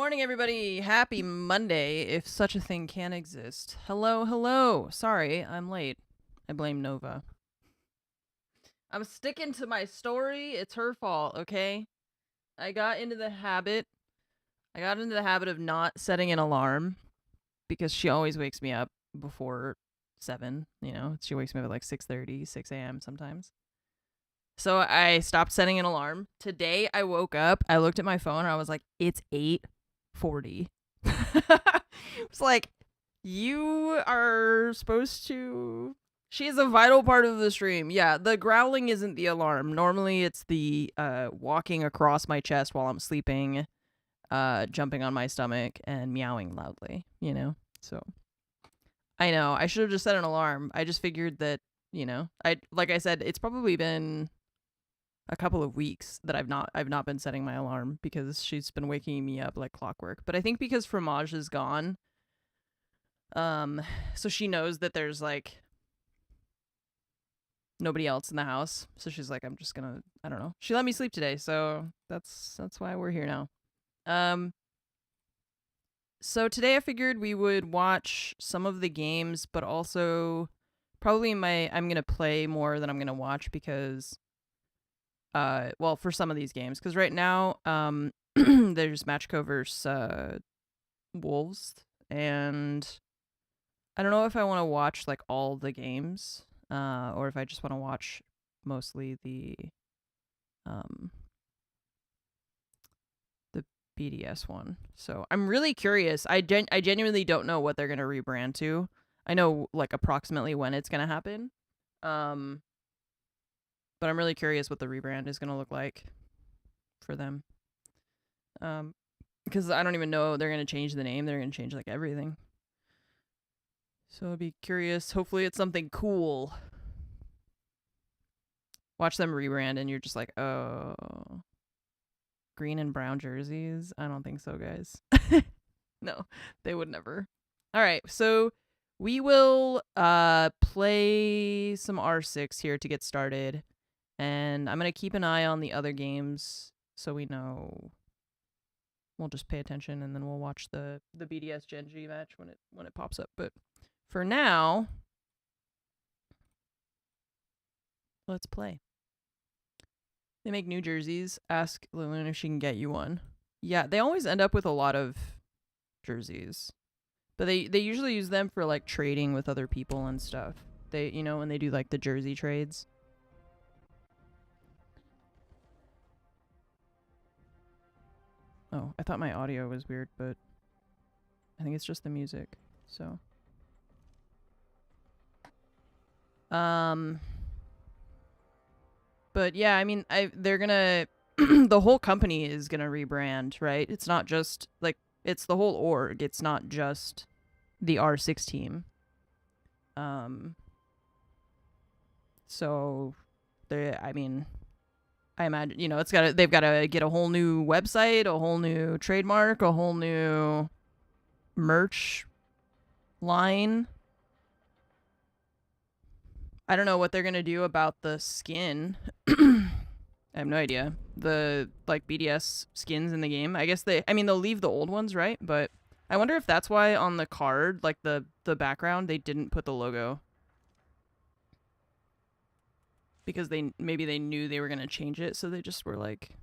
morning, everybody. Happy Monday, if such a thing can exist. Hello, hello. Sorry, I'm late. I blame Nova. I'm sticking to my story. It's her fault, okay? I got into the habit of not setting an alarm because she always wakes me up before 7, you know. She wakes me up at like 6:30, 6 a.m. sometimes. So I stopped setting an alarm. Today I woke up, I looked at my phone, and I was like, it's 8:40. It's like, you are supposed to... She is a vital part of the stream. Yeah, the growling isn't the alarm. Normally it's the walking across my chest while I'm sleeping, jumping on my stomach, and meowing loudly, you know? So, I know, I should have just set an alarm. I just figured that, you know, like I said, it's probably been a couple of weeks that I've not been setting my alarm because she's been waking me up like clockwork. But I think because Fromage is gone, so she knows that there's like nobody else in the house. So she's like, I'm just gonna, I don't know. She let me sleep today, so that's why we're here now. So today I figured we would watch some of the games, but also probably I'm gonna play more than I'm gonna watch because well, for some of these games, because right now there's Matchco versus Wolves, and I don't know if I want to watch like all the games, or if I just want to watch mostly the BDS one. So I'm really curious. I genuinely don't know what they're gonna rebrand to. I know like approximately when it's gonna happen, but I'm really curious what the rebrand is gonna look like for them. Because I don't even know they're gonna change the name. They're gonna change like everything. So I'd be curious. Hopefully it's something cool. Watch them rebrand and you're just like, oh, green and brown jerseys? I don't think so, guys. No, they would never. All right, so we will play some R6 here to get started. And I'm going to keep an eye on the other games so we know. We'll just pay attention and then we'll watch the BDS Gen G match when it pops up. But for now, let's play. They make new jerseys. Ask Lillian if she can get you one. Yeah, they always end up with a lot of jerseys. But they usually use them for like trading with other people and stuff. They, you know, when they do like the jersey trades. Oh, I thought my audio was weird, but I think it's just the music. So but yeah, I mean, they're gonna the whole company is gonna rebrand, right? It's not just like, it's the whole org. It's not just the R6 team. So I mean, I imagine, you know, they've gotta get a whole new website, a whole new trademark, a whole new merch line. I don't know what they're gonna do about the skin. I have no idea. The like BDS skins in the game. I guess they'll leave the old ones, right? But I wonder if that's why on the card, like the background, they didn't put the logo. Because maybe they knew they were gonna change it, so they just were like,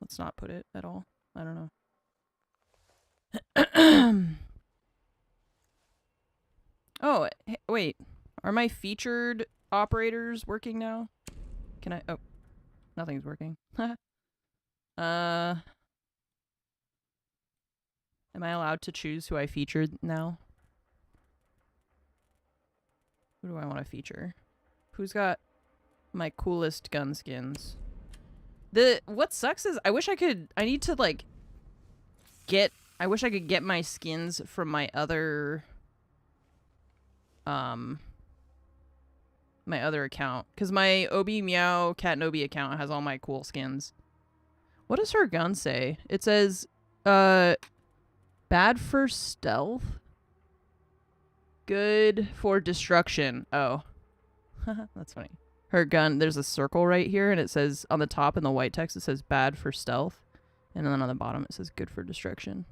let's not put it at all. I don't know. Oh, hey, wait. Are my featured operators working now? Can I... Oh. Nothing's working. Am I allowed to choose who I featured now? Who do I want to feature? Who's got my coolest gun skins? What sucks is I wish I could get my skins from my other account, because my Obi Meow Cat Nobi account has all my cool skins. What does her gun say? It says bad for stealth, good for destruction. Oh. That's funny. Her gun, there's a circle right here, and it says on the top in the white text, it says bad for stealth. And then on the bottom it says good for destruction.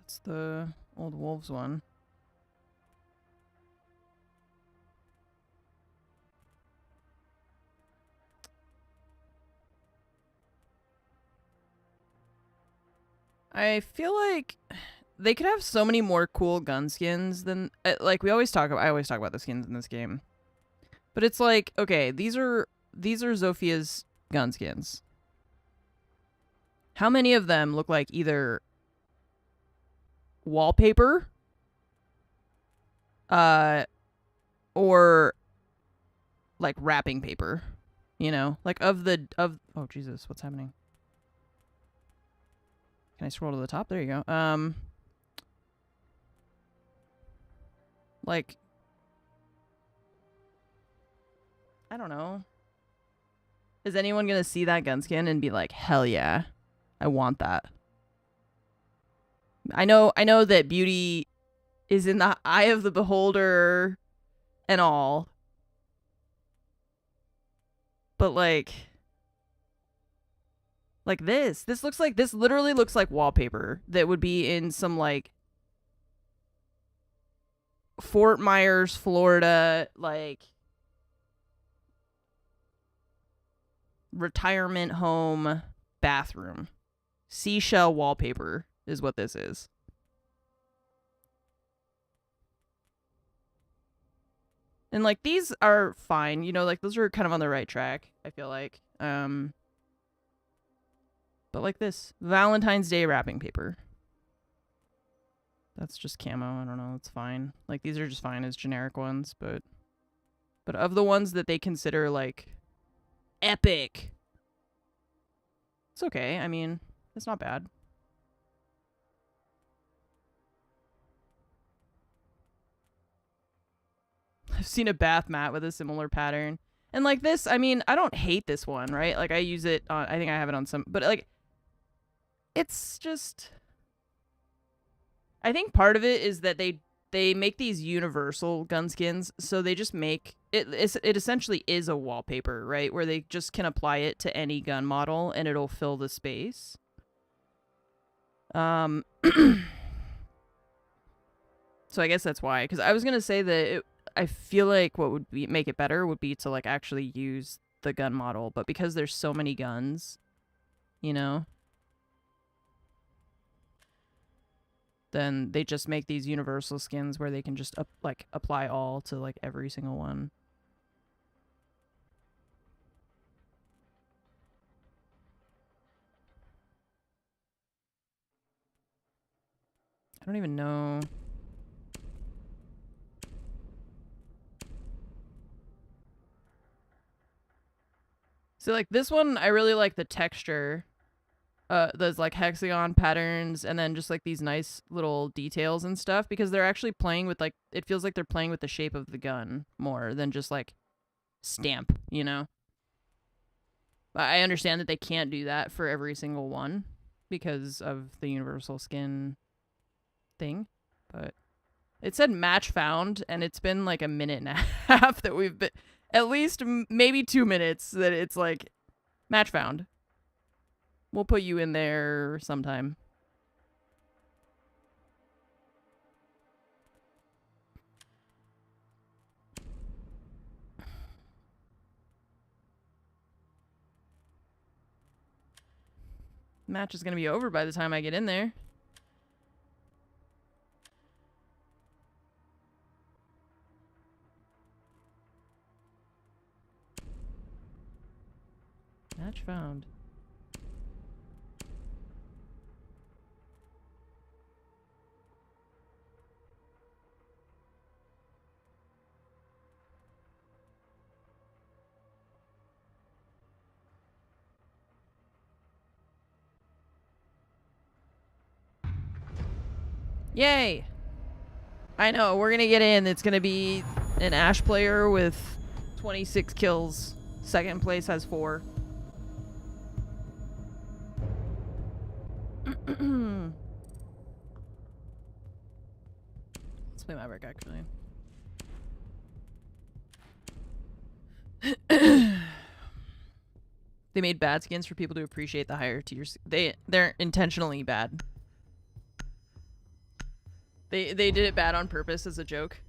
That's the old wolves one. I feel like they could have so many more cool gun skins than like I always talk about the skins in this game. But it's like, okay, these are Zophia's gun skins. How many of them look like either wallpaper or like wrapping paper, you know? Like oh Jesus, what's happening? Can I scroll to the top? There you go. Like, I don't know. Is anyone gonna see that gun skin and be like, hell yeah, I want that? I know that beauty is in the eye of the beholder and all. But like this literally looks like wallpaper that would be in some like Fort Myers, Florida, like retirement home bathroom. Seashell wallpaper is what this is. And like these are fine, you know, like those are kind of on the right track, I feel like. But like this Valentine's Day wrapping paper. That's just camo. I don't know. It's fine. Like these are just fine as generic ones, but of the ones that they consider like epic, it's okay. I mean, it's not bad. I've seen a bath mat with a similar pattern. And like this, I mean, I don't hate this one, right? Like I use it on, I think I have it on some, but like it's just, I think part of it is that they make these universal gun skins, so they just make it essentially is a wallpaper, right? Where they just can apply it to any gun model and it'll fill the space. So I guess that's why, because I was gonna say that I feel like what would make it better would be to like actually use the gun model, but because there's so many guns, you know, then they just make these universal skins where they can just like apply all to like every single one. I don't even know. So like this one, I really like the texture. Those like hexagon patterns and then just like these nice little details and stuff, because they're actually playing with like, it feels like they're playing with the shape of the gun more than just like stamp, you know? I understand that they can't do that for every single one because of the universal skin thing, but it said match found and it's been like a minute and a half that we've been, at least maybe 2 minutes that it's like match found. We'll put you in there sometime. Match is going to be over by the time I get in there. Match found. Yay! I know, we're gonna get in. It's gonna be an Ash player with 26 kills. Second place has 4. Let's play Maverick, actually. They made bad skins for people to appreciate the higher tiers. They're intentionally bad. They did it bad on purpose as a joke.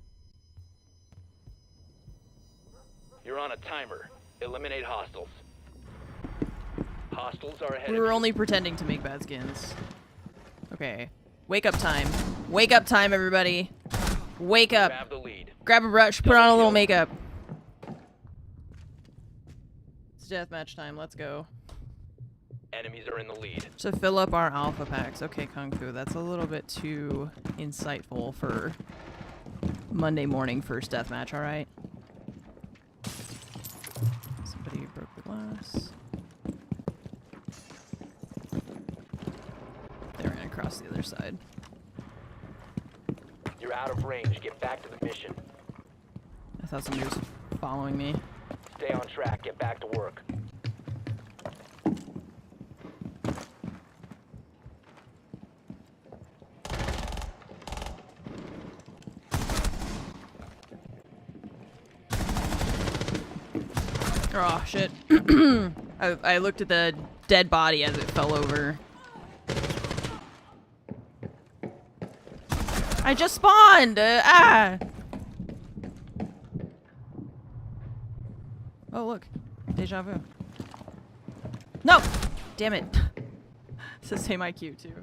You're on a timer. Eliminate hostiles. Hostiles are ahead. We were only pretending to make bad skins. Okay. Wake up time. Wake up time, everybody. Wake up. Grab the lead. Grab a brush, put on a little makeup. It's deathmatch time, let's go. Enemies are in the lead. To fill up our alpha packs. Okay, Kung Fu, that's a little bit too insightful for Monday morning first deathmatch, alright? Somebody broke the glass. They ran across the other side. You're out of range. Get back to the mission. I thought somebody was following me. Stay on track. Get back to work. Oh, shit. I looked at the dead body as it fell over. I just spawned! Oh, look. Deja vu. No! Damn it. It's the same IQ, too.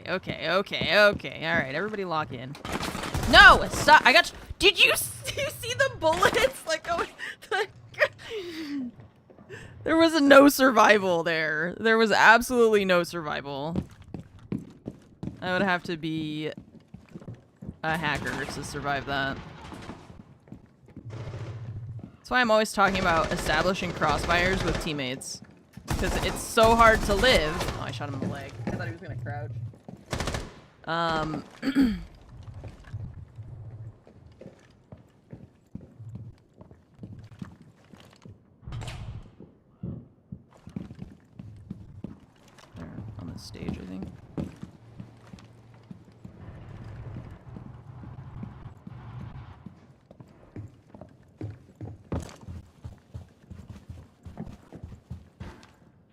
Okay. Alright, everybody lock in. No! Stop! I got... Did you see the bullets? Like, oh... There was no survival there. There was absolutely no survival. I would have to be a hacker to survive that. That's why I'm always talking about establishing crossfires with teammates. Because it's so hard to live. Oh, I shot him in the leg. I thought he was gonna crouch. They're on the stage, I think.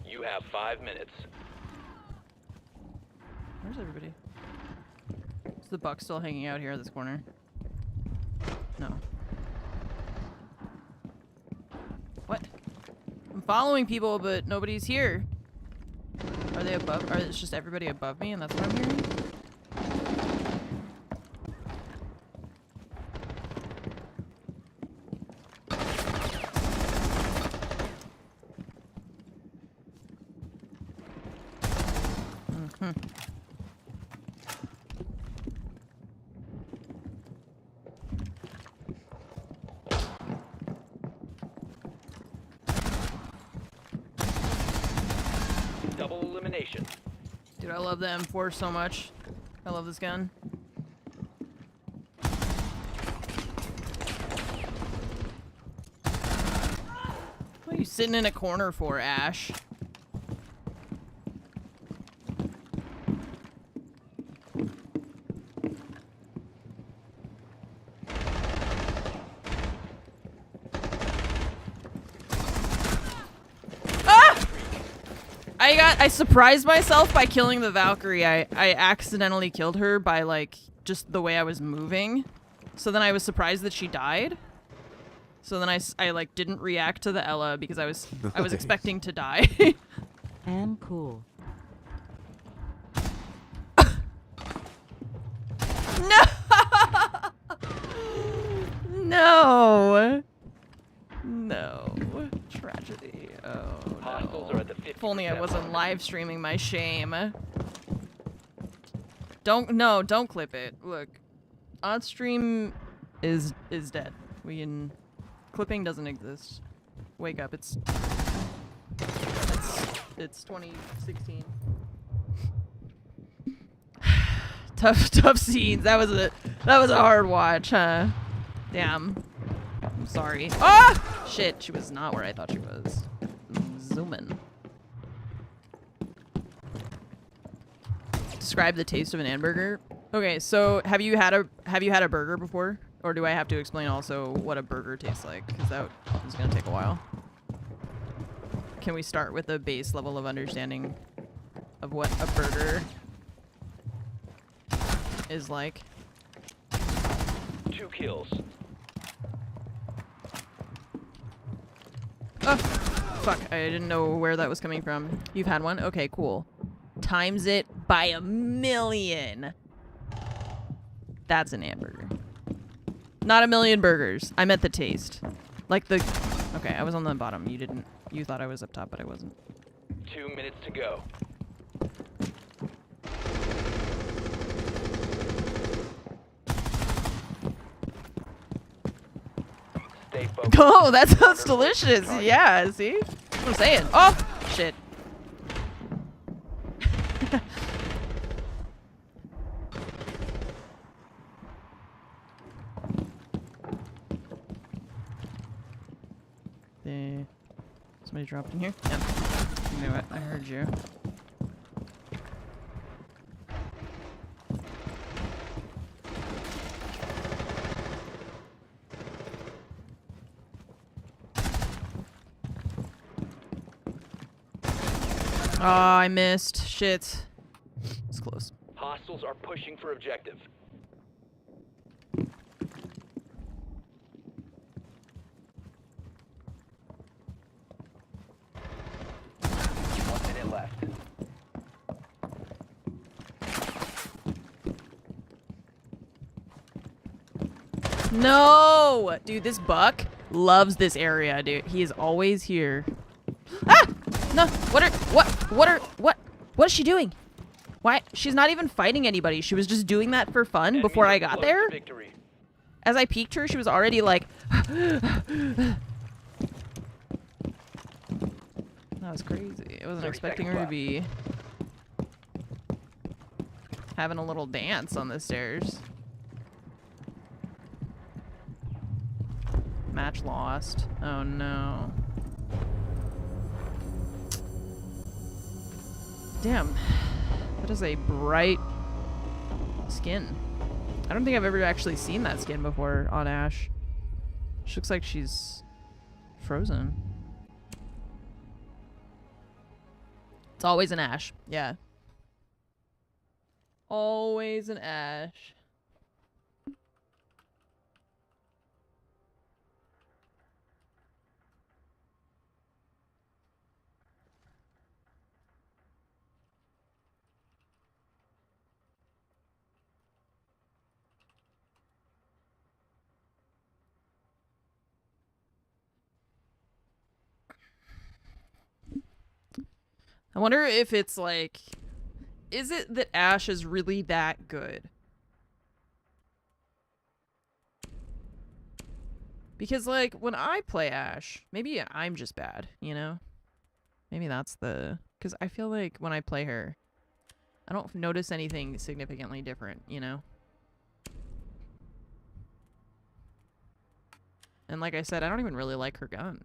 You have 5 minutes. Where's everybody? Is the buck still hanging out here at this corner? No. What? I'm following people, but nobody's here. Are they above? Or it's just everybody above me, and that's what I'm hearing? Double elimination. Dude, I love the M4 so much. I love this gun. What are you sitting in a corner for, Ash? I surprised myself by killing the Valkyrie. I accidentally killed her by, like, just the way I was moving. So then I was surprised that she died. So then I like, didn't react to the Ella because I was expecting to die. And cool. No! No! No. Tragedy. Oh, Hostiles no. are at the 50% If only I wasn't mark. live streaming my shame. Don't clip it. Look, on stream is dead. Clipping doesn't exist. Wake up, it's 2016. Tough scenes. That was a hard watch, huh? Damn. I'm sorry. Ah! Shit, she was not where I thought she was. Zoom in. Describe the taste of an hamburger. Okay, so have you had a burger before? Or do I have to explain also what a burger tastes like? Because that is gonna take a while. Can we start with a base level of understanding of what a burger is like? 2 kills. Oh, fuck. I didn't know where that was coming from. You've had one? Okay, cool. Times it by 1,000,000. That's an hamburger. Not 1,000,000 burgers. I meant the taste. Like the... Okay, I was on the bottom. You didn't... You thought I was up top, but I wasn't. 2 minutes to go. Stay focused. Oh, that sounds delicious. Yeah, see? That's what I'm saying. Oh, shit. Somebody dropped in here? Yep. You knew it. I heard you. Oh, I missed. Shit. It's close. Hostiles are pushing for objective. Left. No! Dude, this buck loves this area, dude. He is always here. Ah! No! What is she doing? Why? She's not even fighting anybody. She was just doing that for fun before I got there. Victory. As I peeked her, she was already like... That was crazy. I wasn't expecting her to be having a little dance on the stairs. Match lost. Oh no. Damn. That is a bright skin. I don't think I've ever actually seen that skin before on Ashe. She looks like she's frozen. It's always an Ashe. Yeah. Always an Ashe. I wonder if it's like, is it that Ashe is really that good? Because like when I play Ashe, maybe I'm just bad, you know? Maybe that's the, because I feel like when I play her, I don't notice anything significantly different, you know? And like I said, I don't even really like her gun.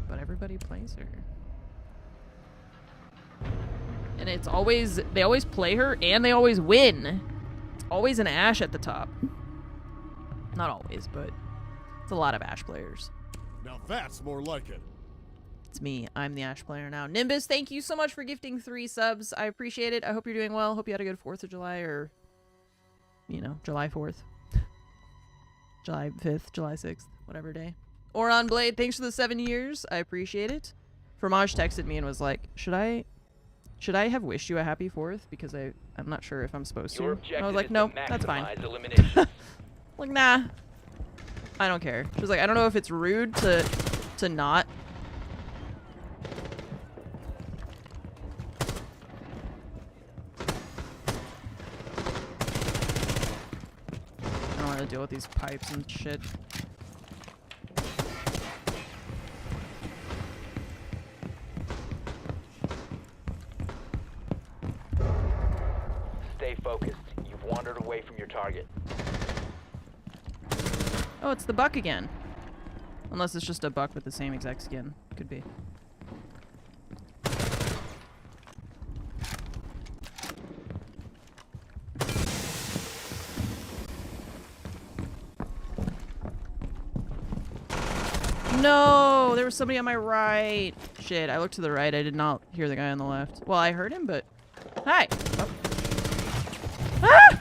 But everybody plays her. And it's always, they always play her and they always win. It's always an Ashe at the top. Not always, but it's a lot of Ashe players. Now that's more like it. It's me. I'm the Ashe player now. Nimbus, thank you so much for gifting 3 subs. I appreciate it. I hope you're doing well. Hope you had a good 4th of July or, you know, July 4th. July 5th, July 6th, whatever day. Oron Blade, thanks for the 7 years. I appreciate it. Fromage texted me and was like, should I have wished you a happy 4th? Because I'm not sure if I'm supposed to. And I was like, no, that's fine. Like, nah. I don't care. She was like, I don't know if it's rude to not. I don't want to deal with these pipes and shit. Stay focused. You've wandered away from your target. Oh, it's the buck again. Unless it's just a buck with the same exact skin. Could be. No, there was somebody on my right. Shit, I looked to the right. I did not hear the guy on the left. Well, I heard him, but... Hi! Oh. Ah!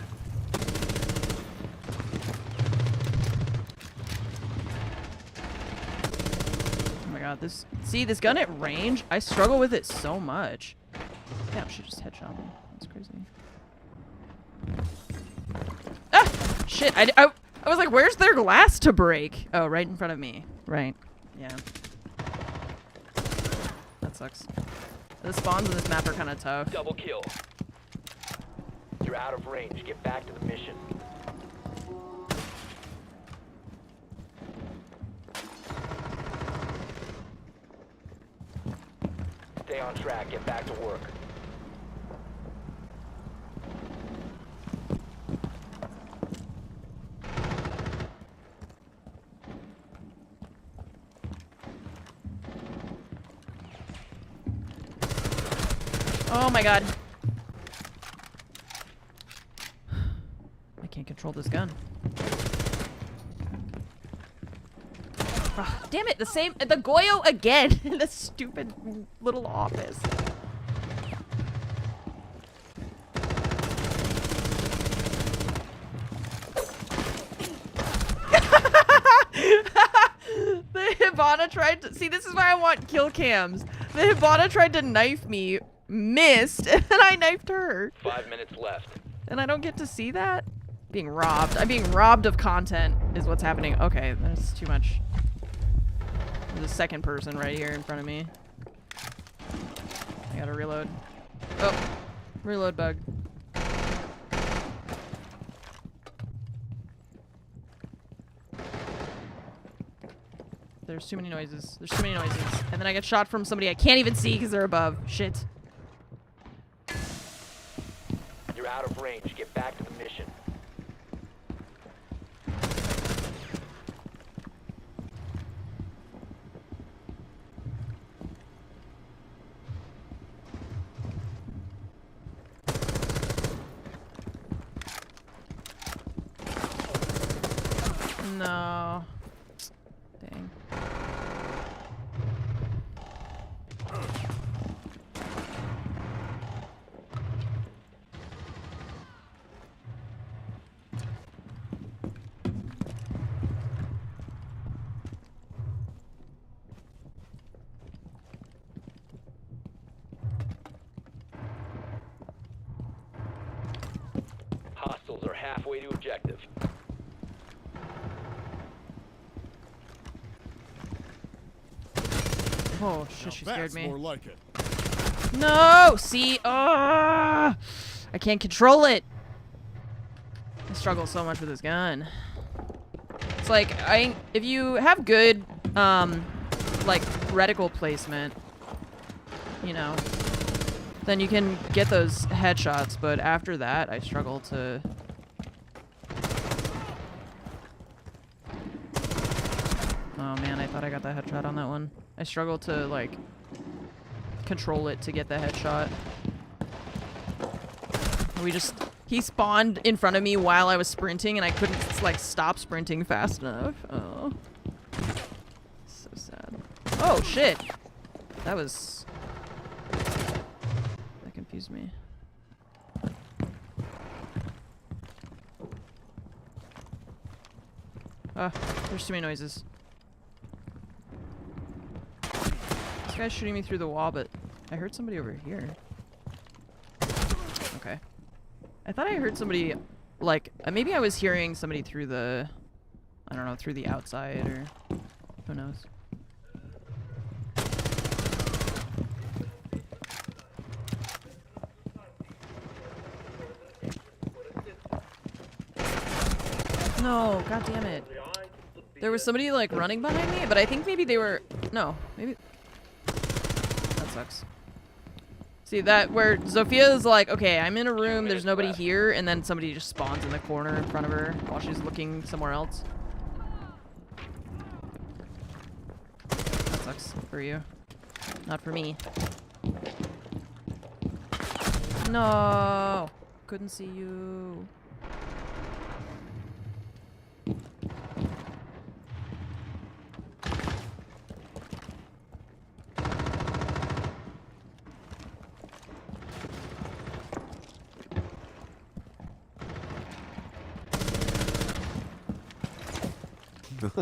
Oh my god, this... See, this gun at range, I struggle with it so much. Damn, she just headshot me. That's crazy. Ah! Shit, I was like, where's their glass to break? Oh, right in front of me. Right. Yeah. That sucks. The spawns in this map are kind of tough. Double kill. You're out of range. Get back to the mission. Stay on track. Get back to work. Oh my god. I can't control this gun. Ah, damn it, the Goyo again in the stupid little office. The Hibana tried to, see, this is why I want kill cams. The Hibana tried to knife me, missed, and I knifed her. 5 minutes left. And I don't get to see that? Being robbed. I'm being robbed of content is what's happening. Okay, that's too much. There's a second person right here in front of me. I gotta reload. Oh, reload bug. There's too many noises. There's too many noises. And then I get shot from somebody I can't even see because they're above. Shit. You're out of range. Get back to the mission. No. Dang. Hostiles are halfway to objective. Oh shit, she scared That's me. more like it. No! See? I can't control it! I struggle so much with this gun. It's like, if you have good, like, reticle placement, you know, then you can get those headshots, but after that, I struggle to... Oh man, I thought I got that headshot on that one. I struggle to, like, control it to get the headshot. He spawned in front of me while I was sprinting and I couldn't, like, stop sprinting fast enough. Oh. So sad. Oh, shit! That confused me. Ah, there's too many noises. This guy's shooting me through the wall, but I heard somebody over here. Okay. I thought I heard somebody, like, maybe I was hearing somebody through the, I don't know, through the outside, or who knows. No, god damn it. There was somebody, like, running behind me, but I think maybe they were, no, maybe, that sucks. See that where Zofia is like, okay, I'm in a room, there's nobody here, and then somebody just spawns in the corner in front of her while she's looking somewhere else. That sucks for you. Not for me. No! Couldn't see you.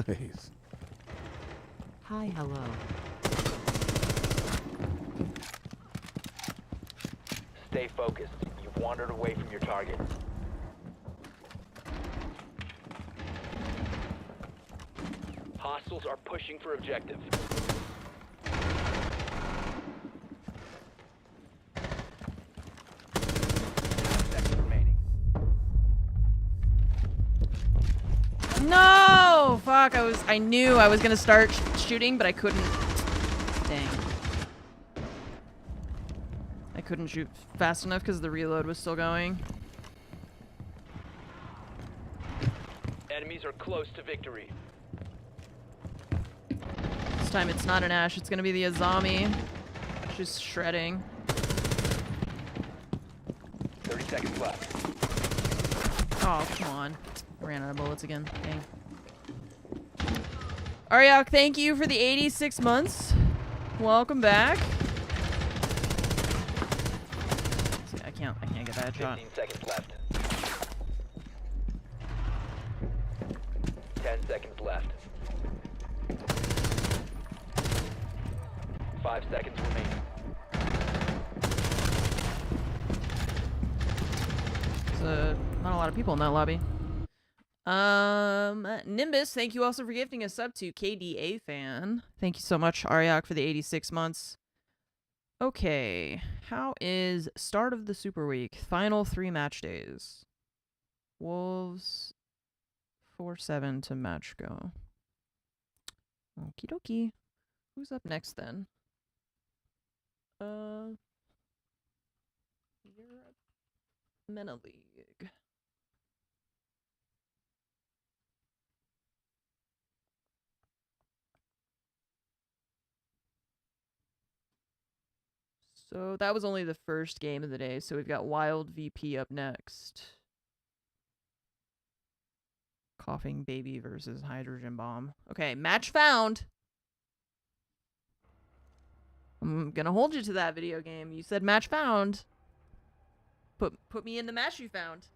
Nice. Hi, hello. Stay focused. You've wandered away from your target. Hostiles are pushing for objective. Seconds remaining. No! Fuck, I knew I was gonna start shooting, but I couldn't. Dang. I couldn't shoot fast enough because the reload was still going. Enemies are close to victory. This time it's not an Ash, it's gonna be the Azami. She's shredding. 30 seconds left. Oh, come on. Ran out of bullets again. Dang. Ariok, thank you for the 86 months. Welcome back. See, I can't get that shot. 15 seconds left. 10 seconds left. 5 seconds remaining. There's not a lot of people in that lobby. Nimbus, thank you also for gifting a sub to KDA fan. Thank you so much, Ariok, for the 86 months. Okay, how is start of the Super Week? Final 3 match days. Wolves 4-7 to match go. Okie dokie. Who's up next then? Europe Mena League. So that was only the first game of the day, so we've got Wild VP up next. Coughing Baby versus Hydrogen Bomb. Okay, match found. I'm gonna hold you to that video game. You said match found. Put me in the match you found.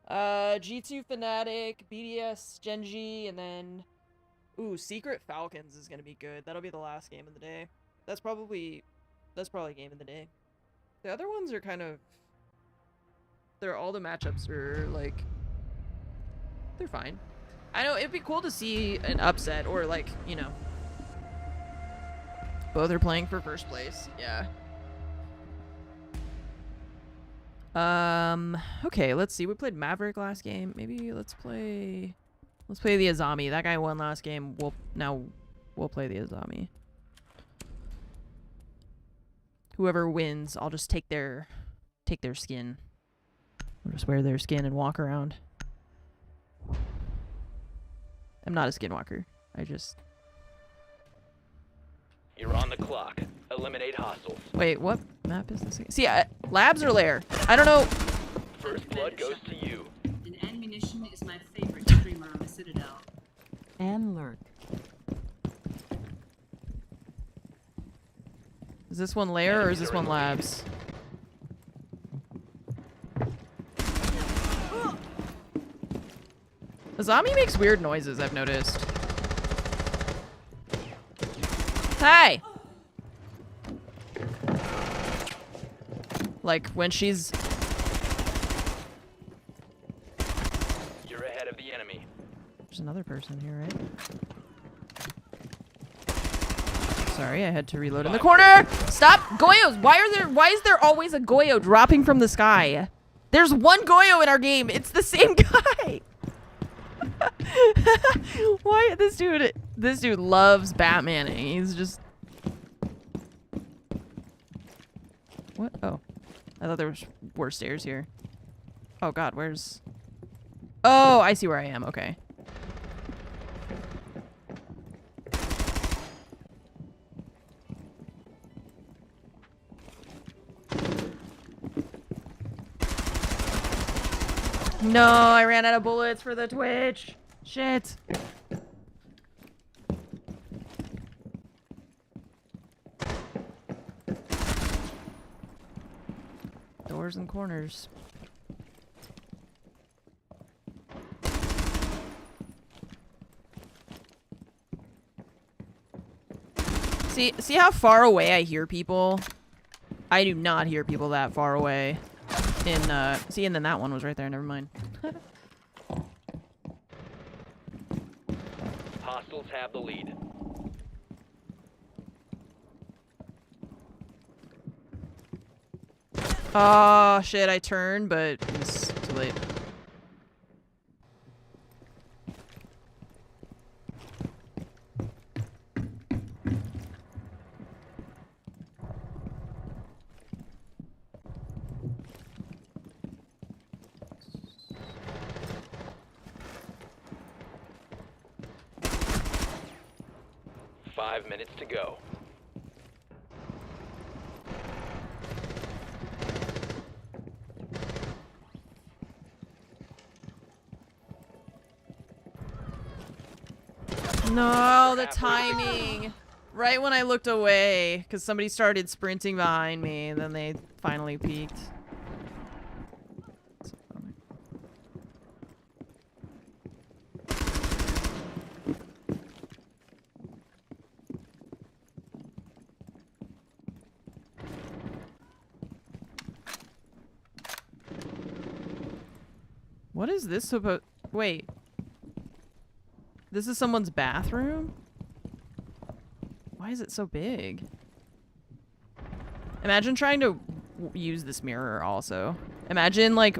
G2 Fnatic, BDS Genji, and then ooh, Secret Falcons is gonna be good. That'll be the last game of the day. That's probably game of the day. The other ones are kind of all the matchups are like they're fine. I know it'd be cool to see an upset or like, you know, both are playing for first place. Yeah. Okay, let's see. We played Maverick last game. Maybe let's play the Azami. That guy won last game. We'll play the Azami. Whoever wins, I'll just take their skin. I'll just wear their skin and walk around. I'm not a skinwalker. You're on the clock. Eliminate hostiles. Wait, what map is this again? See, labs or lair? I don't know. First blood goes to you. And Munition is my favorite streamer on the Citadel. And lurk. Is this one lair or is this one labs? Azami makes weird noises, I've noticed. Hi! Like, when she's... You're ahead of the enemy. There's another person here, right? Sorry, I had to reload in the corner! Stop! Goyos! Why is there always a Goyo dropping from the sky? There's one Goyo in our game! It's the same guy! Why this dude loves Batmaning. He's just What? Oh. I thought there were stairs here. Oh god, where's... Oh, I see where I am. Okay. No, I ran out of bullets for the Twitch. Shit. Doors and corners. See how far away I hear people? I do not hear people that far away. See, and then that one was right there. Never mind. Hostiles have the lead. Oh shit! I turned, but it's too late. Five minutes to go. No, the timing. Right when I looked away, because somebody started sprinting behind me, and then they finally peeked. So funny. What is this supposed... Wait. This is someone's bathroom? Why is it so big? Imagine trying to use this mirror also. Imagine like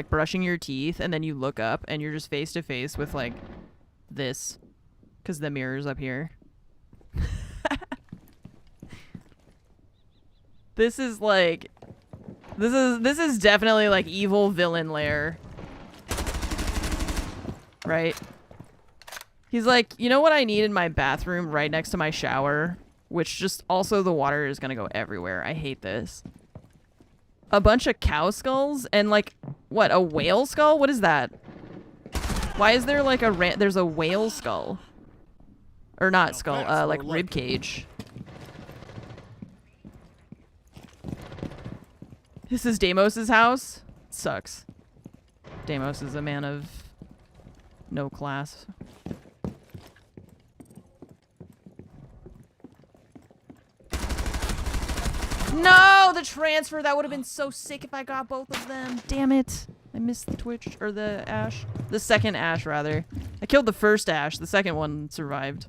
brushing your teeth and then you look up and you're just face to face with like this because the mirror's up here. This is like this is definitely like evil villain lair. Right? He's like, you know what I need in my bathroom right next to my shower? Which just also the water is gonna go everywhere. I hate this. A bunch of cow skulls and like, what, a whale skull? What is that? Why is there like there's a whale skull? Or not skull, like rib cage. This is Damos's house? Sucks. Deimos is a man of no class. No, the transfer. That would have been so sick if I got both of them. Damn it. I missed the Twitch, or the Ash. The second Ash, rather. I killed the first Ash. The second one survived.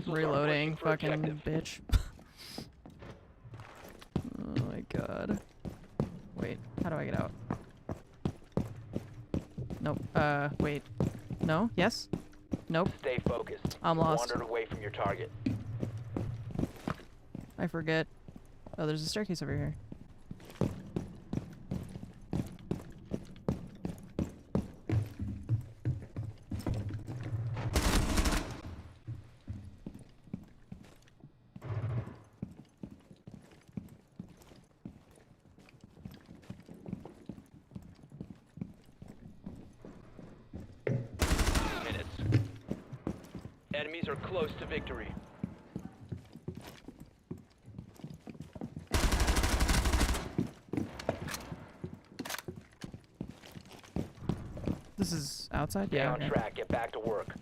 Reloading, fucking bitch. Oh my god. Wait, how do I get out? Nope. Wait. No? Yes? Nope. Stay focused. I'm You lost. wandered away from your target. I forget. Oh, there's a staircase over here. Enemies are close to victory. This is outside? Stay Yeah. on Okay. track. Get back to work.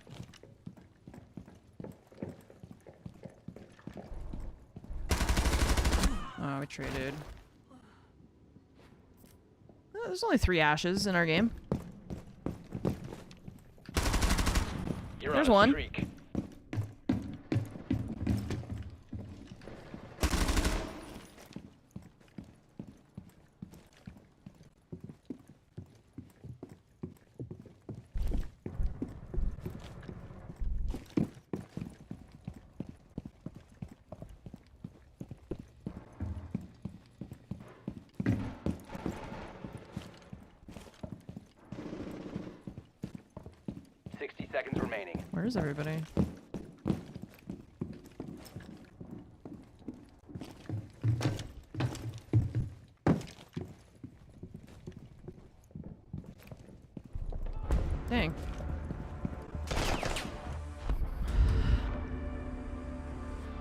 Oh, we traded. There's only 3 Ashes in our game. You're There's on a one. streak. 30 seconds remaining. Where is everybody? Dang.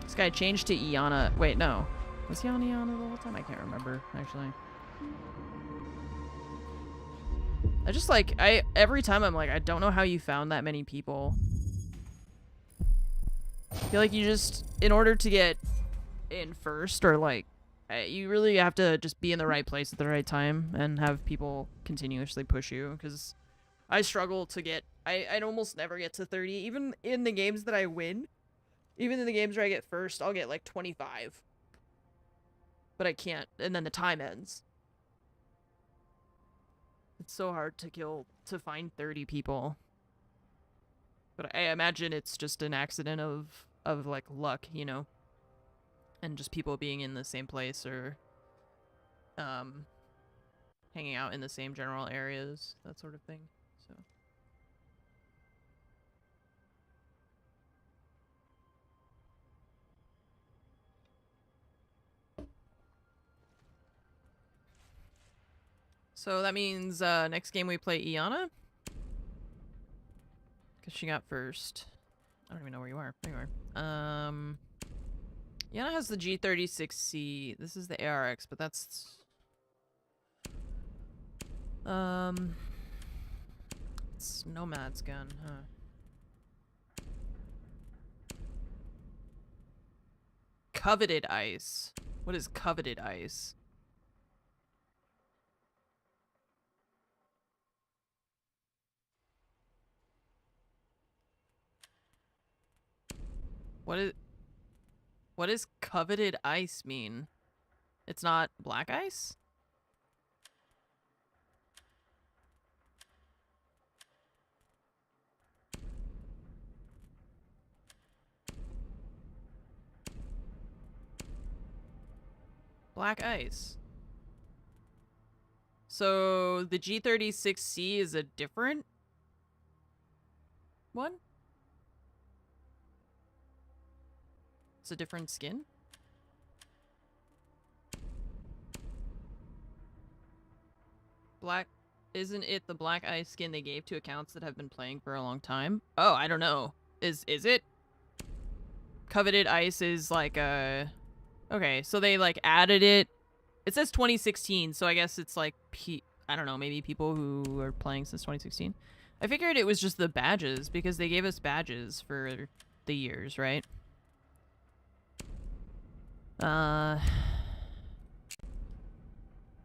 This guy changed to Iana. Wait, no. Was he on Iana the whole time? I can't remember, actually. I just like, every time I'm like, I don't know how you found that many people. I feel like you just, in order to get in first, or like, you really have to just be in the right place at the right time and have people continuously push you, because I struggle to get, I'd almost never get to 30, even in the games that I win. Even in the games where I get first, I'll get like 25. But I can't, and then the time ends. It's so hard to find 30 people. But I imagine it's just an accident of like luck, you know? And just people being in the same place or hanging out in the same general areas, that sort of thing. So So that means next game we play Iana. Because she got first. I don't even know where you are. There you are. Iana has the G36C. This is the ARX, but that's... It's Nomad's gun, huh? Coveted ice. What is coveted ice? What does coveted ice mean? It's not black ice? Black ice. So the G36C is a different one? It's a different skin? Black... Isn't it the black ice skin they gave to accounts that have been playing for a long time? Oh, I don't know. Is it? Coveted ice is like a... Okay, so they like added it. It says 2016, so I guess it's like... I don't know, maybe people who are playing since 2016. I figured it was just the badges, because they gave us badges for the years, right?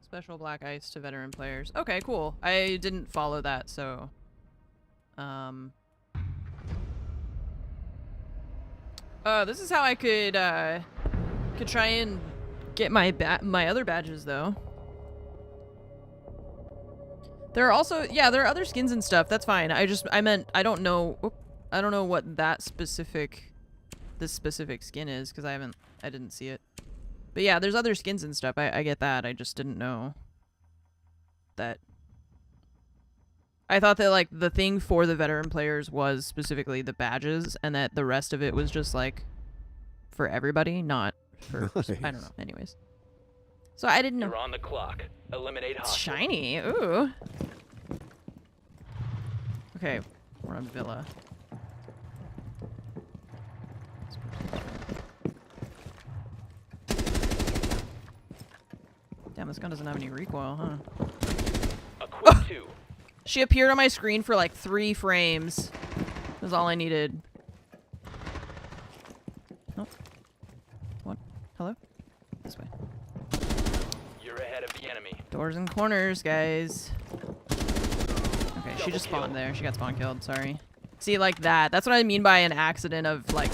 Special black ice to veteran players. Okay, cool. I didn't follow that, so... this is how I could try and get my other badges, though. There are also... Yeah, there are other skins and stuff. That's fine. I meant... I don't know... I don't know what that specific... This specific skin is, because I didn't see it. But yeah, there's other skins and stuff. I get that. I just didn't know that... I thought that, like, the thing for the veteran players was specifically the badges, and that the rest of it was just, like, for everybody, not for... Nice. I don't know. Anyways. So I didn't know. You're on the clock. Eliminate It's hostiles. shiny. Ooh. Okay. We're on Villa. Damn, this gun doesn't have any recoil, huh? A quick two. She appeared on my screen for like 3 frames. That's all I needed. Oh. What? Hello? This way. You're ahead of the enemy. Doors and corners, guys. Okay, she Double just spawned kill. there. She got spawn killed, sorry. See, like that. That's what I mean by an accident of, like,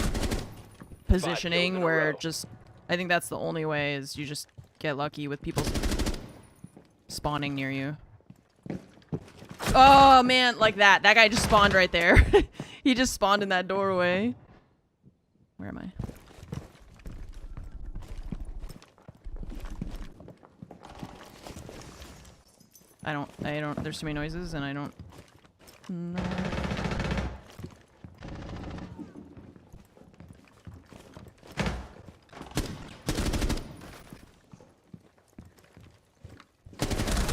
positioning, in a where row. just... I think that's the only way, is you just get lucky with people spawning near you. Oh, man, like that. That guy just spawned right there. He just spawned in that doorway. Where am I? I don't, there's too many noises and I don't know.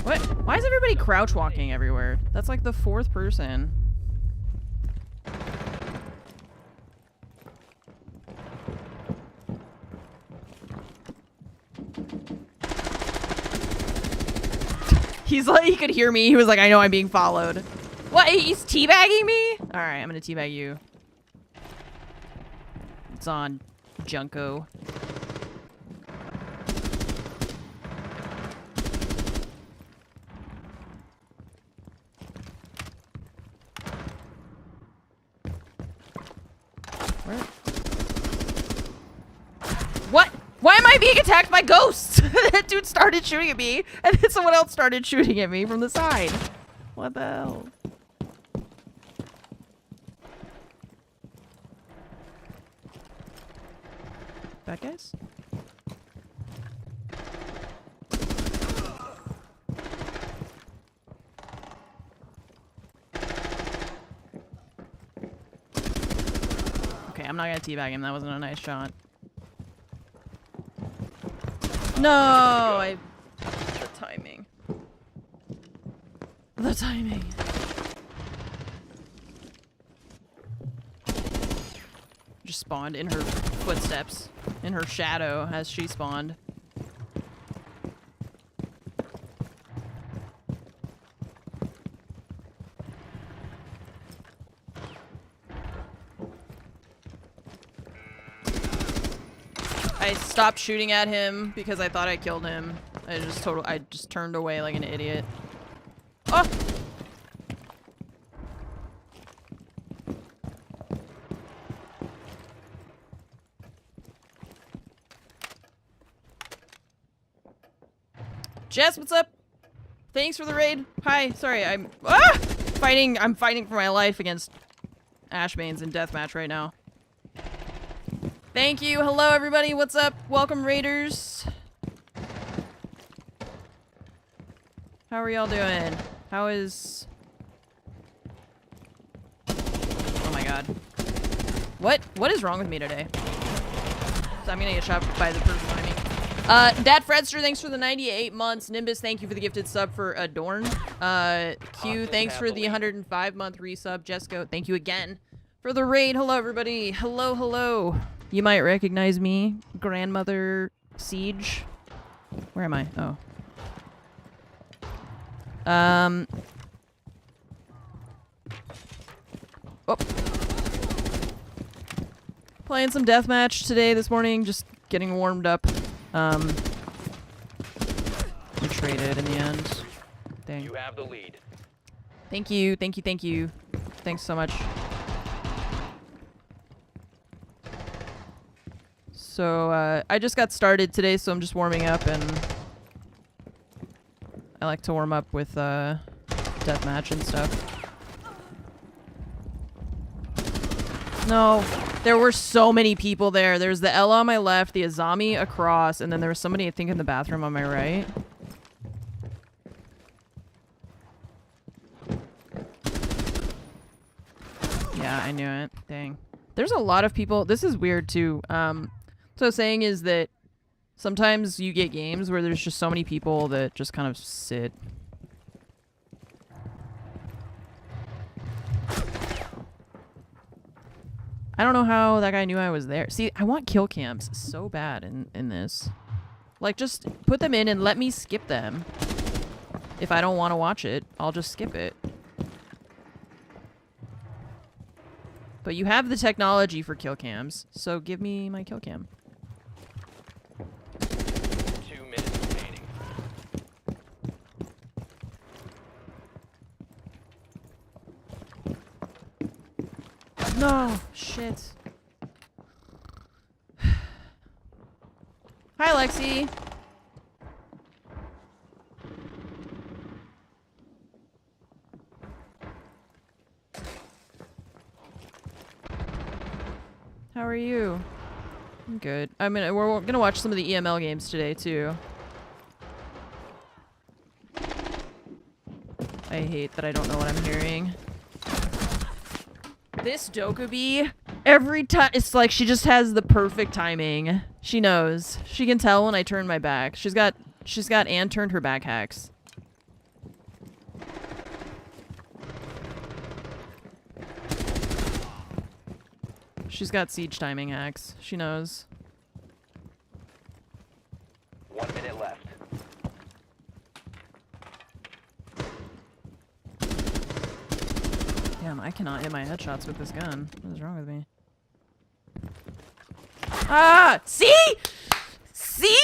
What? Why is everybody crouch walking everywhere? That's like the 4th person. He's like, he could hear me. He was like, I know I'm being followed. What? He's teabagging me? Alright, I'm gonna teabag you. It's on, Junko. Where? What? Why am I being attacked by ghosts? That dude started shooting at me, and then someone else started shooting at me from the side. What the hell? Bad guys? Okay, I'm not gonna teabag him. That wasn't a nice shot. No, the timing. The timing. Just spawned in her footsteps, in her shadow as she spawned. I stopped shooting at him because I thought I killed him. I just turned away like an idiot. Oh! Jess, what's up? Thanks for the raid. Hi, sorry, I'm fighting for my life against Ashmanes in deathmatch right now. Thank you. Hello, everybody. What's up? Welcome, raiders. How are y'all doing? How is... Oh my god. What is wrong with me today? So I'm gonna get shot by the person behind me. Dad Fredster, thanks for the 98 months. Nimbus, thank you for the gifted sub for Adorn. Q, thanks for the 105-month resub. Jesco, thank you again for the raid. Hello, everybody. Hello, hello. You might recognize me, Grandmother Siege. Where am I? Oh. Oh. Playing some deathmatch today, this morning, just getting warmed up. We traded in the end. Dang. You have the lead. Thank you, thank you, thank you. Thanks so much. So, I just got started today, so I'm just warming up, and I like to warm up with, deathmatch and stuff. No, there were so many people there. There's the Ella on my left, the Azami across, and then there was somebody, I think, in the bathroom on my right. Yeah, I knew it. Dang. There's a lot of people. This is weird, too. So saying is that sometimes you get games where there's just so many people that just kind of sit. I don't know how that guy knew I was there. See, I want kill cams so bad in this. Like, just put them in and let me skip them. If I don't want to watch it, I'll just skip it. But you have the technology for kill cams, so give me my kill cam. 2 minutes remaining. No, shit. Hi, Lexi. How are you? I'm good. I mean, we're gonna watch some of the EML games today, too. I hate that I don't know what I'm hearing. This Dokkaebi, every time, it's like she just has the perfect timing. She knows. She can tell when I turn my back. She's got and turned her back hacks. She's got siege timing hacks. She knows. 1 minute left. Damn, I cannot hit my headshots with this gun. What is wrong with me? Ah! See? See?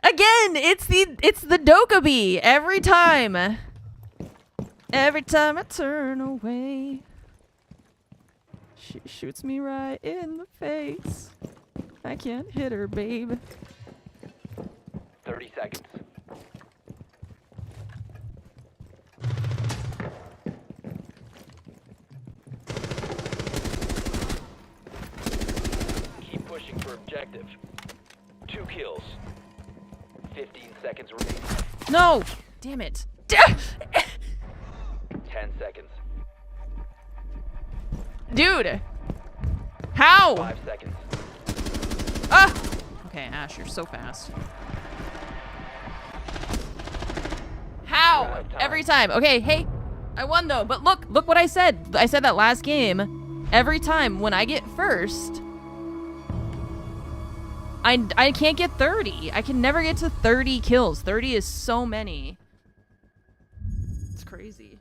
Again, it's the Dokkaebi every time. Every time I turn away, she shoots me right in the face. I can't hit her, babe. 30 seconds. Keep pushing for objective. 2 kills. 15 seconds remaining. No! Damn it. 10 seconds. Dude! How? 5 seconds. Ah! Okay, Ash, you're so fast. How? Every time. Okay, hey, I won though, but look what I said. I said that last game. Every time when I get first, I can't get 30. I can never get to 30 kills. 30 is so many. It's crazy.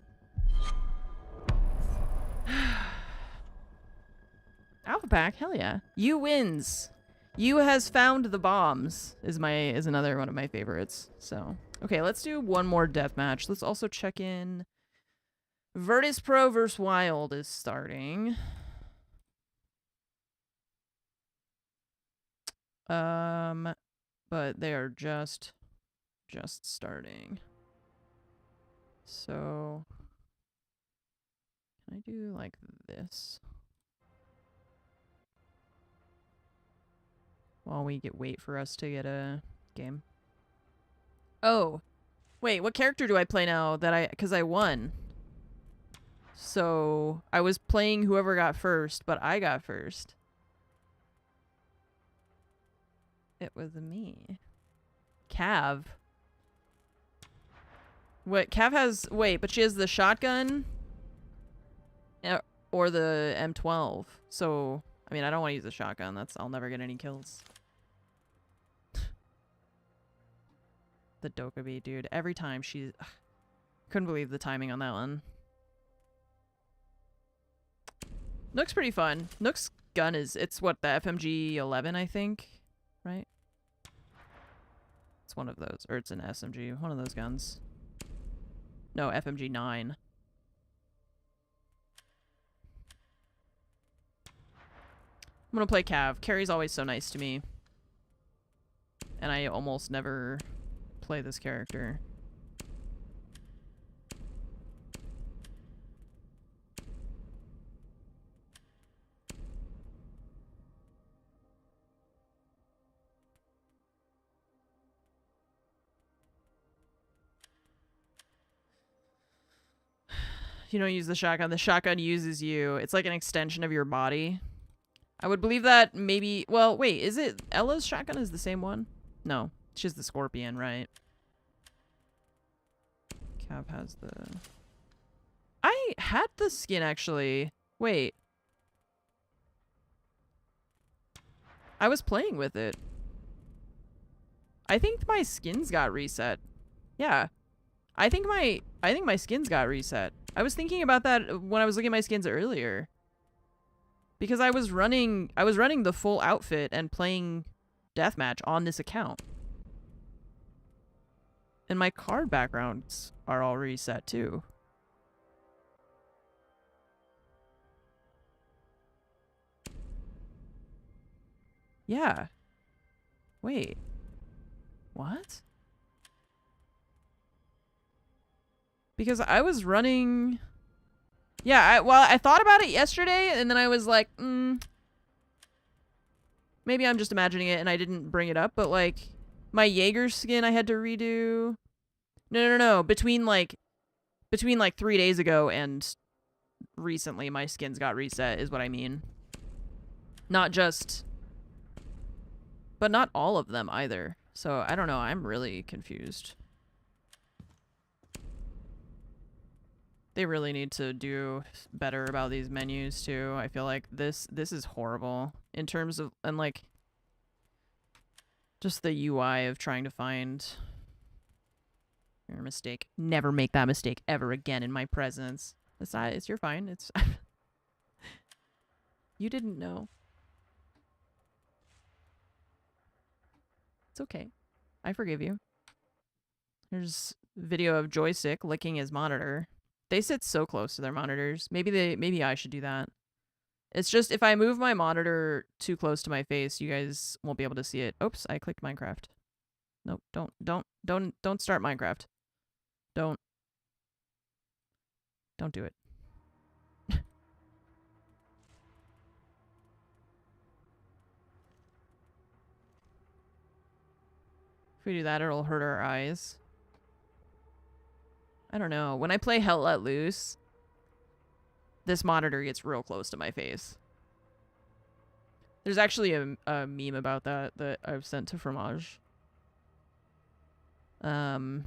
Alpha pack, hell yeah. You wins. You has found the bombs is another one of my favorites. So okay, let's do one more deathmatch. Let's also check in. Virtus Pro vs Wild is starting. But they are just starting. So can I do like this? While we wait for us to get a game. Oh, wait, what character do I play now because I won? So I was playing whoever got first, but I got first. It was me. Cav. What, Cav has, wait, but she has the shotgun or the M12. So, I mean, I don't want to use the shotgun. I'll never get any kills. The Dokkaebi, dude. Every time she's... couldn't believe the timing on that one. Nook's pretty fun. Nook's gun it's what, the FMG 11, I think? Right? It's one of those. Or it's an SMG. One of those guns. No, FMG 9. I'm gonna play Cav. Carrie's always so nice to me. And I almost never play this character. You don't use the shotgun. The shotgun uses you. It's like an extension of your body. I would believe that maybe... Well, wait. Is it... Ella's shotgun is the same one? No. She's the Scorpion, right? Cav has the... I had the skin, actually. Wait. I was playing with it. I think my skins got reset. Yeah. I think my skins got reset. I was thinking about that when I was looking at my skins earlier. Because I was running the full outfit and playing deathmatch on this account. And my card backgrounds are all reset too. Yeah. Wait. What? Because I was running... Yeah, well, I thought about it yesterday, and then I was like, maybe I'm just imagining it, and I didn't bring it up, but, like, my Jaeger skin I had to redo. No. Between 3 days ago and recently, my skins got reset, is what I mean. Not just... But not all of them, either. So, I don't know, I'm really confused. They really need to do better about these menus too. I feel like this is horrible in terms of, and like just the UI of trying to find your mistake. Never make that mistake ever again in my presence. You're fine. It's you didn't know. It's okay. I forgive you. There's video of Joystick licking his monitor. They sit so close to their monitors. Maybe I should do that. It's just if I move my monitor too close to my face, you guys won't be able to see it. Oops, I clicked Minecraft. Nope, don't start Minecraft. Don't do it. If we do that, it'll hurt our eyes. I don't know. When I play Hell Let Loose, this monitor gets real close to my face. There's actually a meme about that I've sent to Fromage. But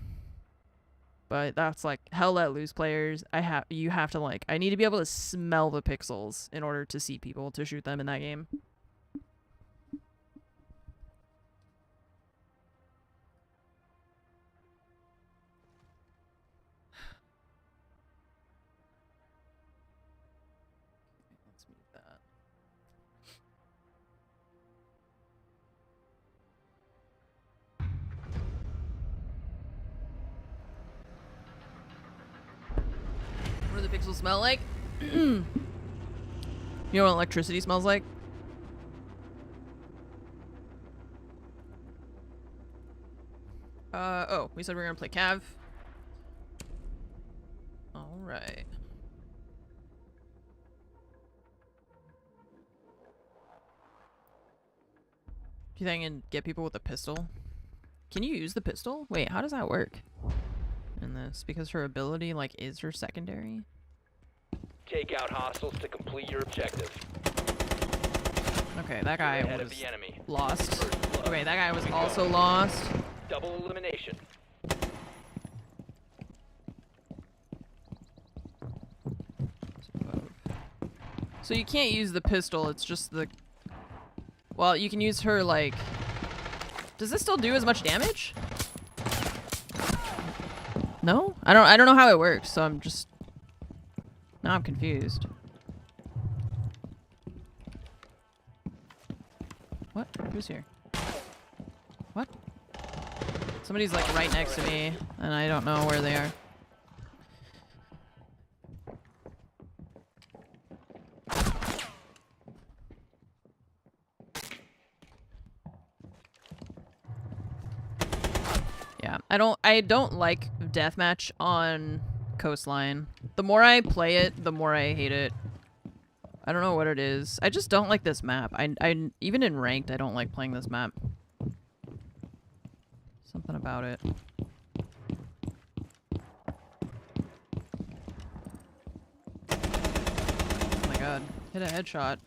that's like Hell Let Loose players. You have to like, I need to be able to smell the pixels in order to see people to shoot them in that game. Let's mute that. What do the pixels smell like? You know what electricity smells like? Oh, we said we were gonna play Cav. Alright. Do you think I can get people with a pistol? Can you use the pistol? Wait, how does that work? In this, because her ability, like, is her secondary? Take out hostiles to complete your objective. Okay, that guy Ahead was of the enemy. lost. First blood. Okay, that guy was also lost. Double elimination. So you can't use the pistol, it's just the... Well, you can use her, like... Does this still do as much damage? No? I don't know how it works, so I'm just... Now I'm confused. What? Who's here? What? Somebody's like right next to me, and I don't know where they are. Yeah, I don't like deathmatch on Coastline. The more I play it, the more I hate it. I don't know what it is. I just don't like this map. I even in ranked, I don't like playing this map. Something about it. Oh my god. Hit a headshot.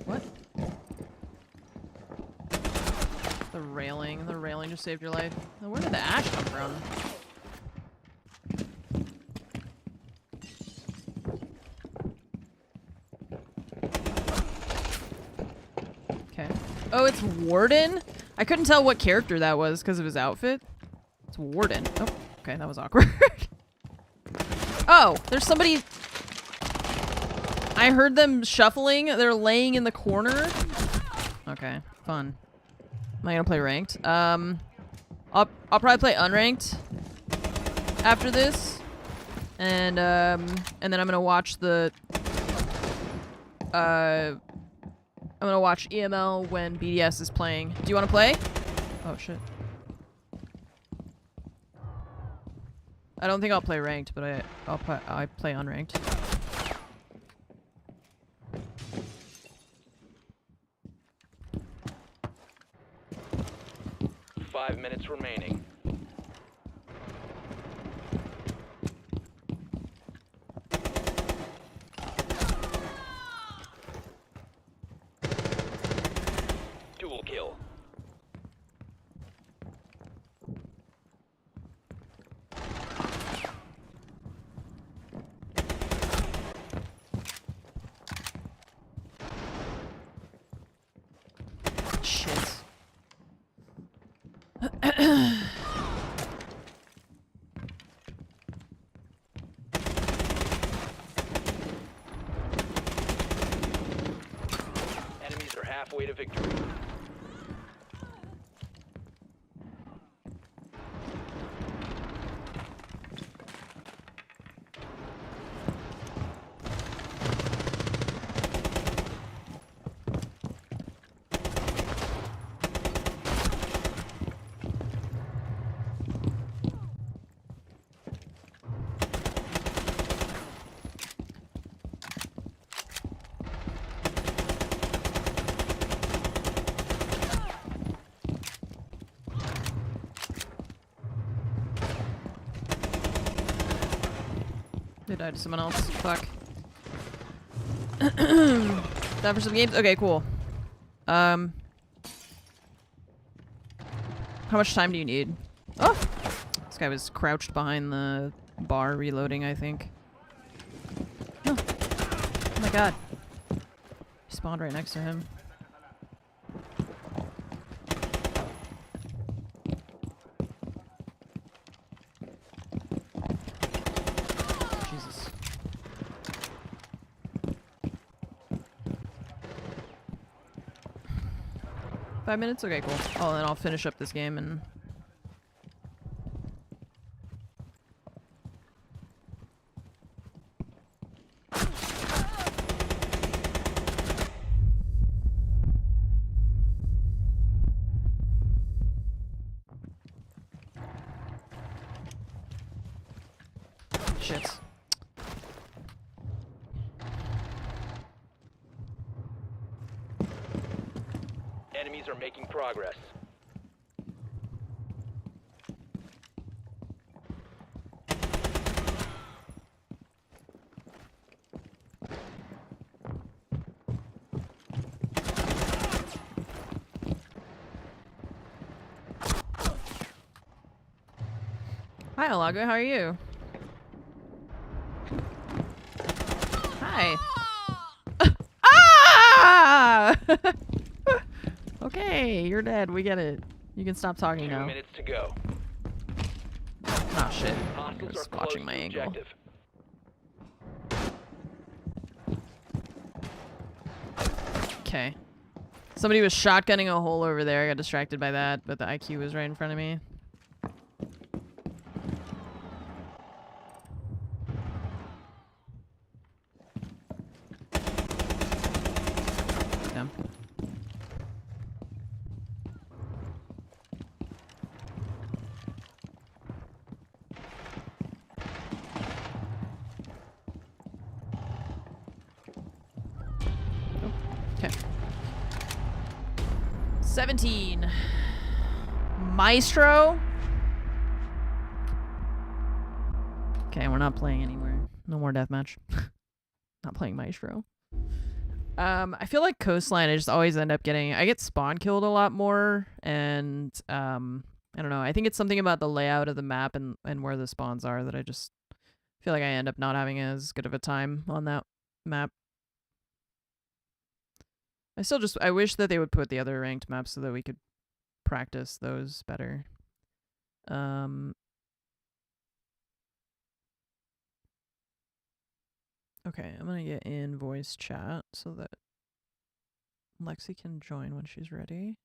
What? The railing just saved your life. Now, where did the ash come from? Okay. Oh, it's Warden? I couldn't tell what character that was because of his outfit. It's Warden. Oh, okay, that was awkward. Oh, there's somebody... I heard them shuffling. They're laying in the corner. Okay, fun. Am I gonna play ranked? I'll probably play unranked after this, and then I'm gonna watch the I'm gonna watch EML when BDS is playing. Do you want to play? Oh shit. I don't think I'll play ranked, but I play unranked. 5 minutes remaining. Dual kill. halfway to victory. They died to someone else. Fuck. Time for some games? Okay, cool. How much time do you need? Oh! This guy was crouched behind the bar reloading, I think. Oh, oh my god. He spawned right next to him. Jesus. Five minutes? Okay, cool. Oh, then I'll finish up this game and... Shit. Enemies are making progress. Hi, Alago. How are you? Hi. Ah! Okay, you're dead. We get it. You can stop talking 2 now. minutes to go. Oh shit. I'm Hostiles are just close watching to my angle. objective. Okay. Somebody was shotgunning a hole over there. I got distracted by that, but the IQ was right in front of me. Damn. Okay. 17. Maestro? Okay, we're not playing anywhere. No more deathmatch. Not playing Maestro. I feel like Coastline, I just always end up getting... I get spawn killed a lot more, and, I don't know. I think it's something about the layout of the map and where the spawns are that I just feel like I end up not having as good of a time on that map. I wish that they would put the other ranked maps so that we could practice those better. Okay, I'm gonna get in voice chat so that Lexi can join when she's ready.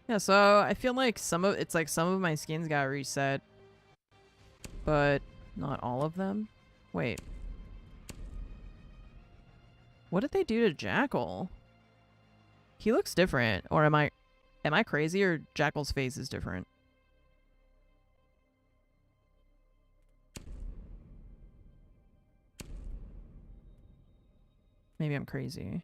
Yeah, so I feel like some of my skins got reset, but not all of them. Wait. What did they do to Jackal? He looks different, or am I crazy, or Jackal's face is different? Maybe I'm crazy.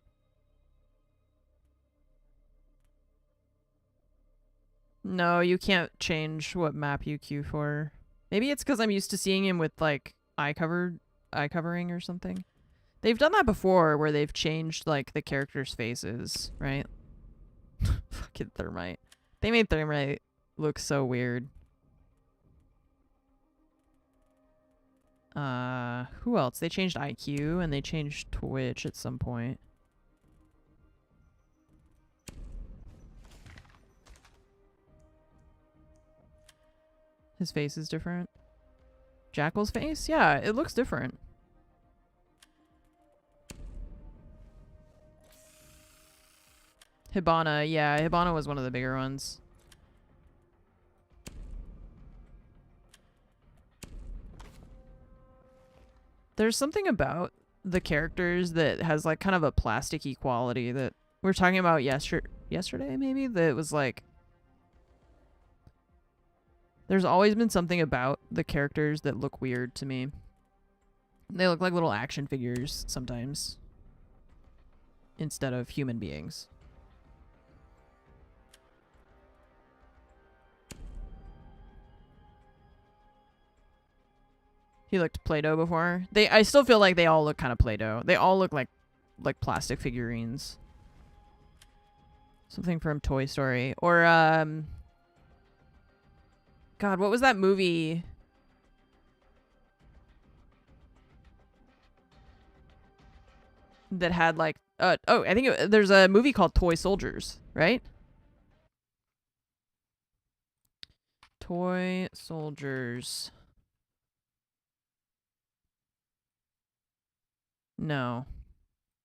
No, you can't change what map you queue for. Maybe it's because I'm used to seeing him with like eye covering or something. They've done that before where they've changed like the characters' faces, right? Fucking Thermite. They made Thermite look so weird. Who else? They changed IQ and they changed Twitch at some point. His face is different. Jackal's face? Yeah, it looks different. Hibana, yeah, Hibana was one of the bigger ones. There's something about the characters that has like kind of a plasticky quality that we were talking about yesterday maybe, that was like, there's always been something about the characters that look weird to me. They look like little action figures sometimes instead of human beings. He looked Play-Doh before. I still feel like they all look kind of Play-Doh. They all look like plastic figurines. Something from Toy Story. Or, God, what was that movie? That had like, oh, I think there's a movie called Toy Soldiers, right? Toy Soldiers. No,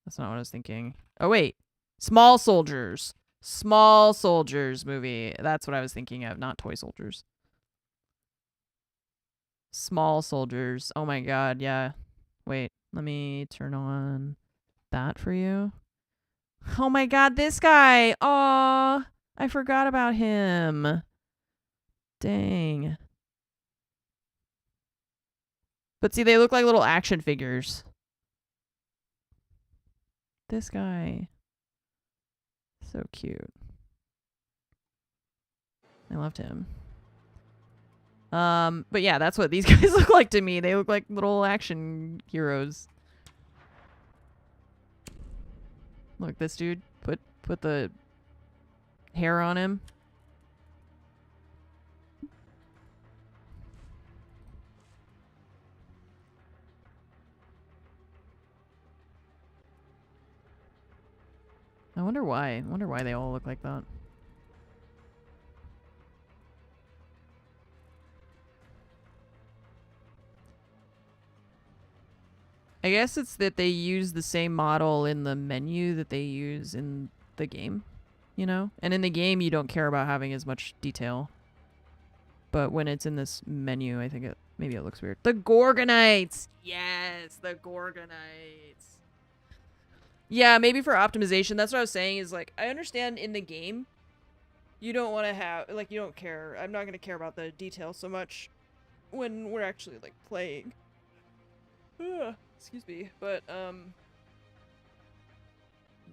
that's not what I was thinking. Oh, wait. Small Soldiers. Small Soldiers movie. That's what I was thinking of, not Toy Soldiers. Small Soldiers. Oh my god, yeah. Wait, let me turn on that for you. Oh my god, this guy. Aw, I forgot about him. Dang. But see, they look like little action figures. This guy. So cute. I loved him. But yeah, that's what these guys look like to me. They look like little action heroes. Look, this dude, put the hair on him. I wonder why. I wonder why they all look like that. I guess it's that they use the same model in the menu that they use in the game, you know? And in the game, you don't care about having as much detail. But when it's in this menu, I think maybe it looks weird. The Gorgonites! Yes, the Gorgonites. Yeah, maybe for optimization. That's what I was saying is, like, I understand in the game, you don't want to have, like, you don't care. I'm not going to care about the detail so much when we're actually, like, playing. Ugh, excuse me. But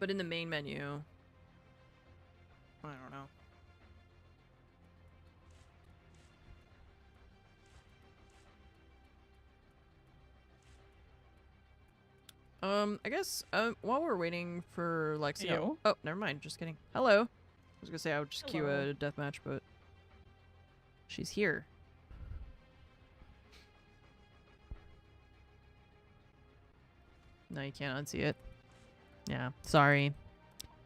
in the main menu, I don't know. I guess, while we're waiting for Lexi. Yo. Oh, never mind. Just kidding. Hello. I was gonna say I would just queue Hello. a deathmatch, but she's here. No, you can't unsee it. Yeah, sorry.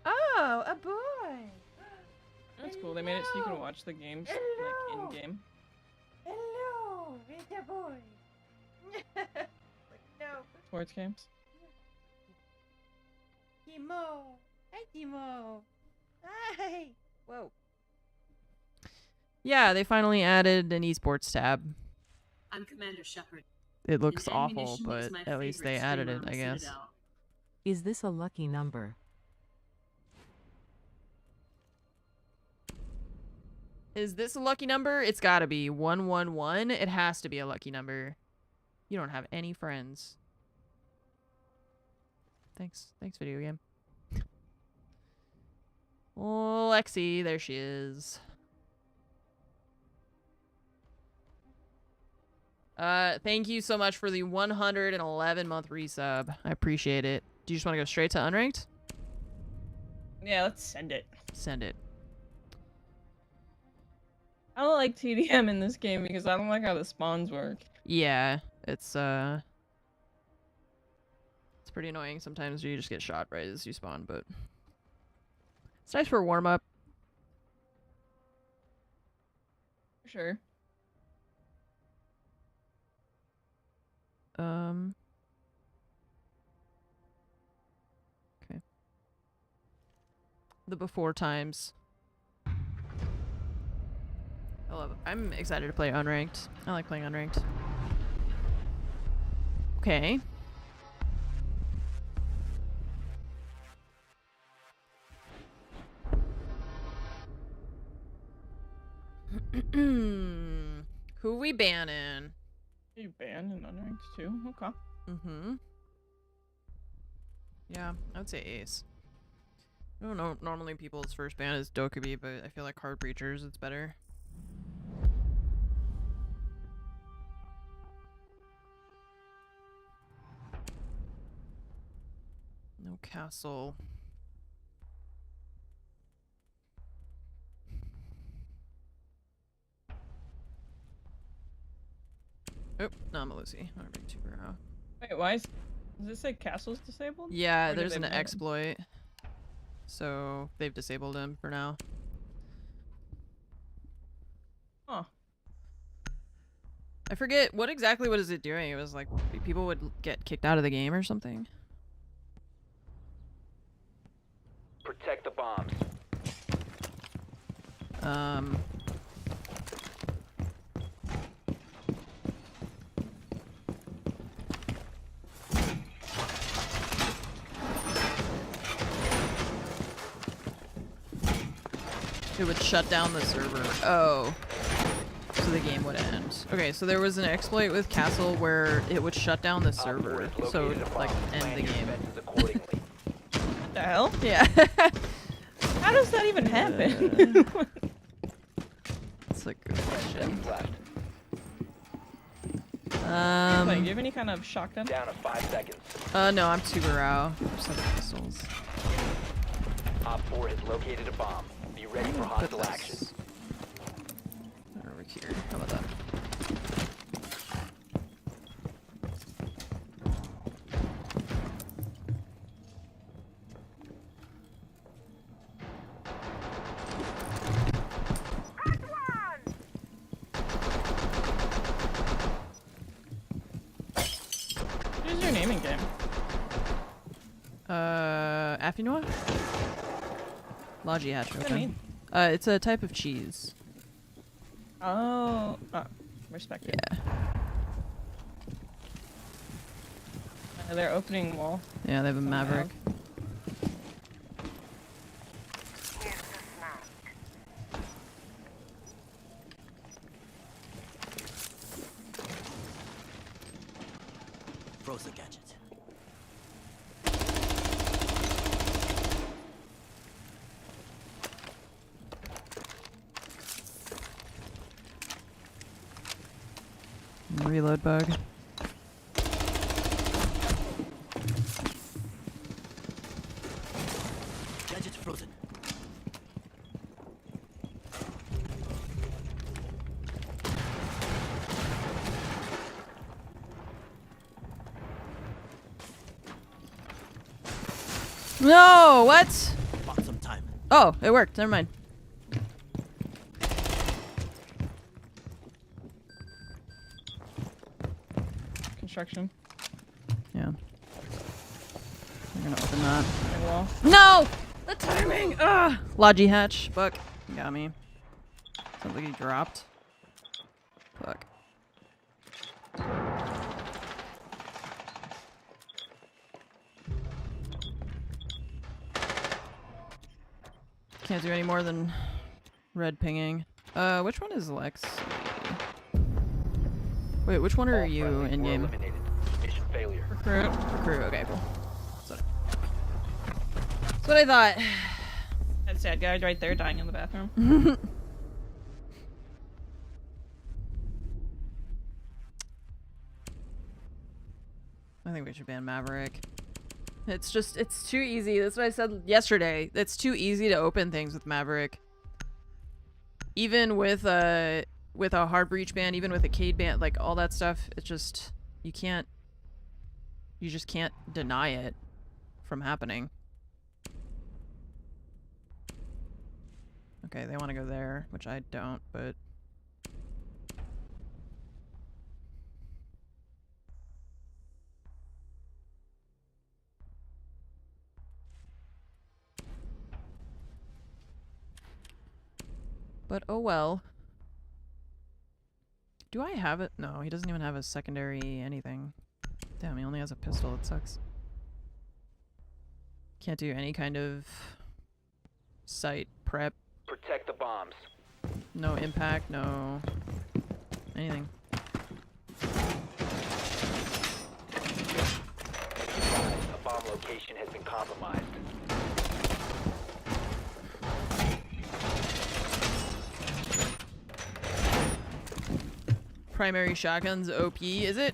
Oh, a boy. That's cool. They made it so you can watch the games like in game. Hello, it's a boy. No. Sports games. Timo. Hi, Timo. Hi. Whoa. Yeah, they finally added an esports tab. I'm Commander Shepard. It looks and awful, Munition but is my at least they favorite added it, streamer on I the guess. Citadel. Is this a lucky number? Is this a lucky number? It's gotta be 111. It has to be a lucky number. You don't have any friends. Thanks, video game. Oh, Lexi, there she is. Thank you so much for the 111-month resub. I appreciate it. Do you just want to go straight to unranked? Yeah, let's send it. Send it. I don't like TDM in this game because I don't like how the spawns work. Yeah, it's pretty annoying sometimes. You just get shot right as you spawn, but it's nice for a warm up. For sure. Okay. the before times. I love it. I'm excited to play unranked. I like playing unranked. Okay. Who we banning? You banned in unranked too? Okay. Mm-hmm. Yeah, I would say Ace. I don't know. Normally people's first ban is Dokkaebi, but I feel like Hard Breachers, it's better. No castle. Oh, no, I'm a Lucy. I'm bring two Burrow. Wait, why does it say castle's disabled? Yeah, Or did there's they an ban him? exploit. So they've disabled him for now. Huh. I forget what is it doing? It was like people would get kicked out of the game or something. Protect the bombs. It would shut down the server. Oh. So the game would end. Okay, so there was an exploit with Castle where it would shut down the server. So it would, like, end the game. What the hell? Yeah. How does that even happen? That's a good question. Left. Like, do you have any kind of shotgun? Down to 5 seconds. No, I'm too Burrow. Just have pistols. Op 4 has located a bomb. Be ready for Put hostile action. this over here. How about that? What is your name in game? Affinois? Logi hatch, What does that mean? it's a type of cheese. Oh, respect it. Yeah. They're opening wall. Yeah, they have a Maverick. Frozen gadget. Reload bug. Gadget frozen. No, what? Bought some time. Oh, it worked. Never mind. Construction. Yeah. I'm gonna open that. Opening wall. No! The timing! Ugh! Logi hatch. Fuck. Got me. Sounds like he dropped. Fuck. Can't do any more than red pinging. Which one is Lex? Wait, which one are All you friendlies in were game? eliminated. Mission failure. Recruit. Recruit. Okay, cool. That's what I thought. That sad guy right there dying in the bathroom. I think we should ban Maverick. It's too easy. That's what I said yesterday. It's too easy to open things with Maverick. Even with a hard breach ban, even with a Cade ban, like all that stuff, it's just, you just can't deny it from happening. Okay, they want to go there, which I don't, but... But oh well. Do I have it? No, he doesn't even have a secondary anything. Damn, he only has a pistol. It sucks. Can't do any kind of site prep. Protect the bombs. No impact, no anything. A bomb location has been compromised. Primary shotgun's OP, is it?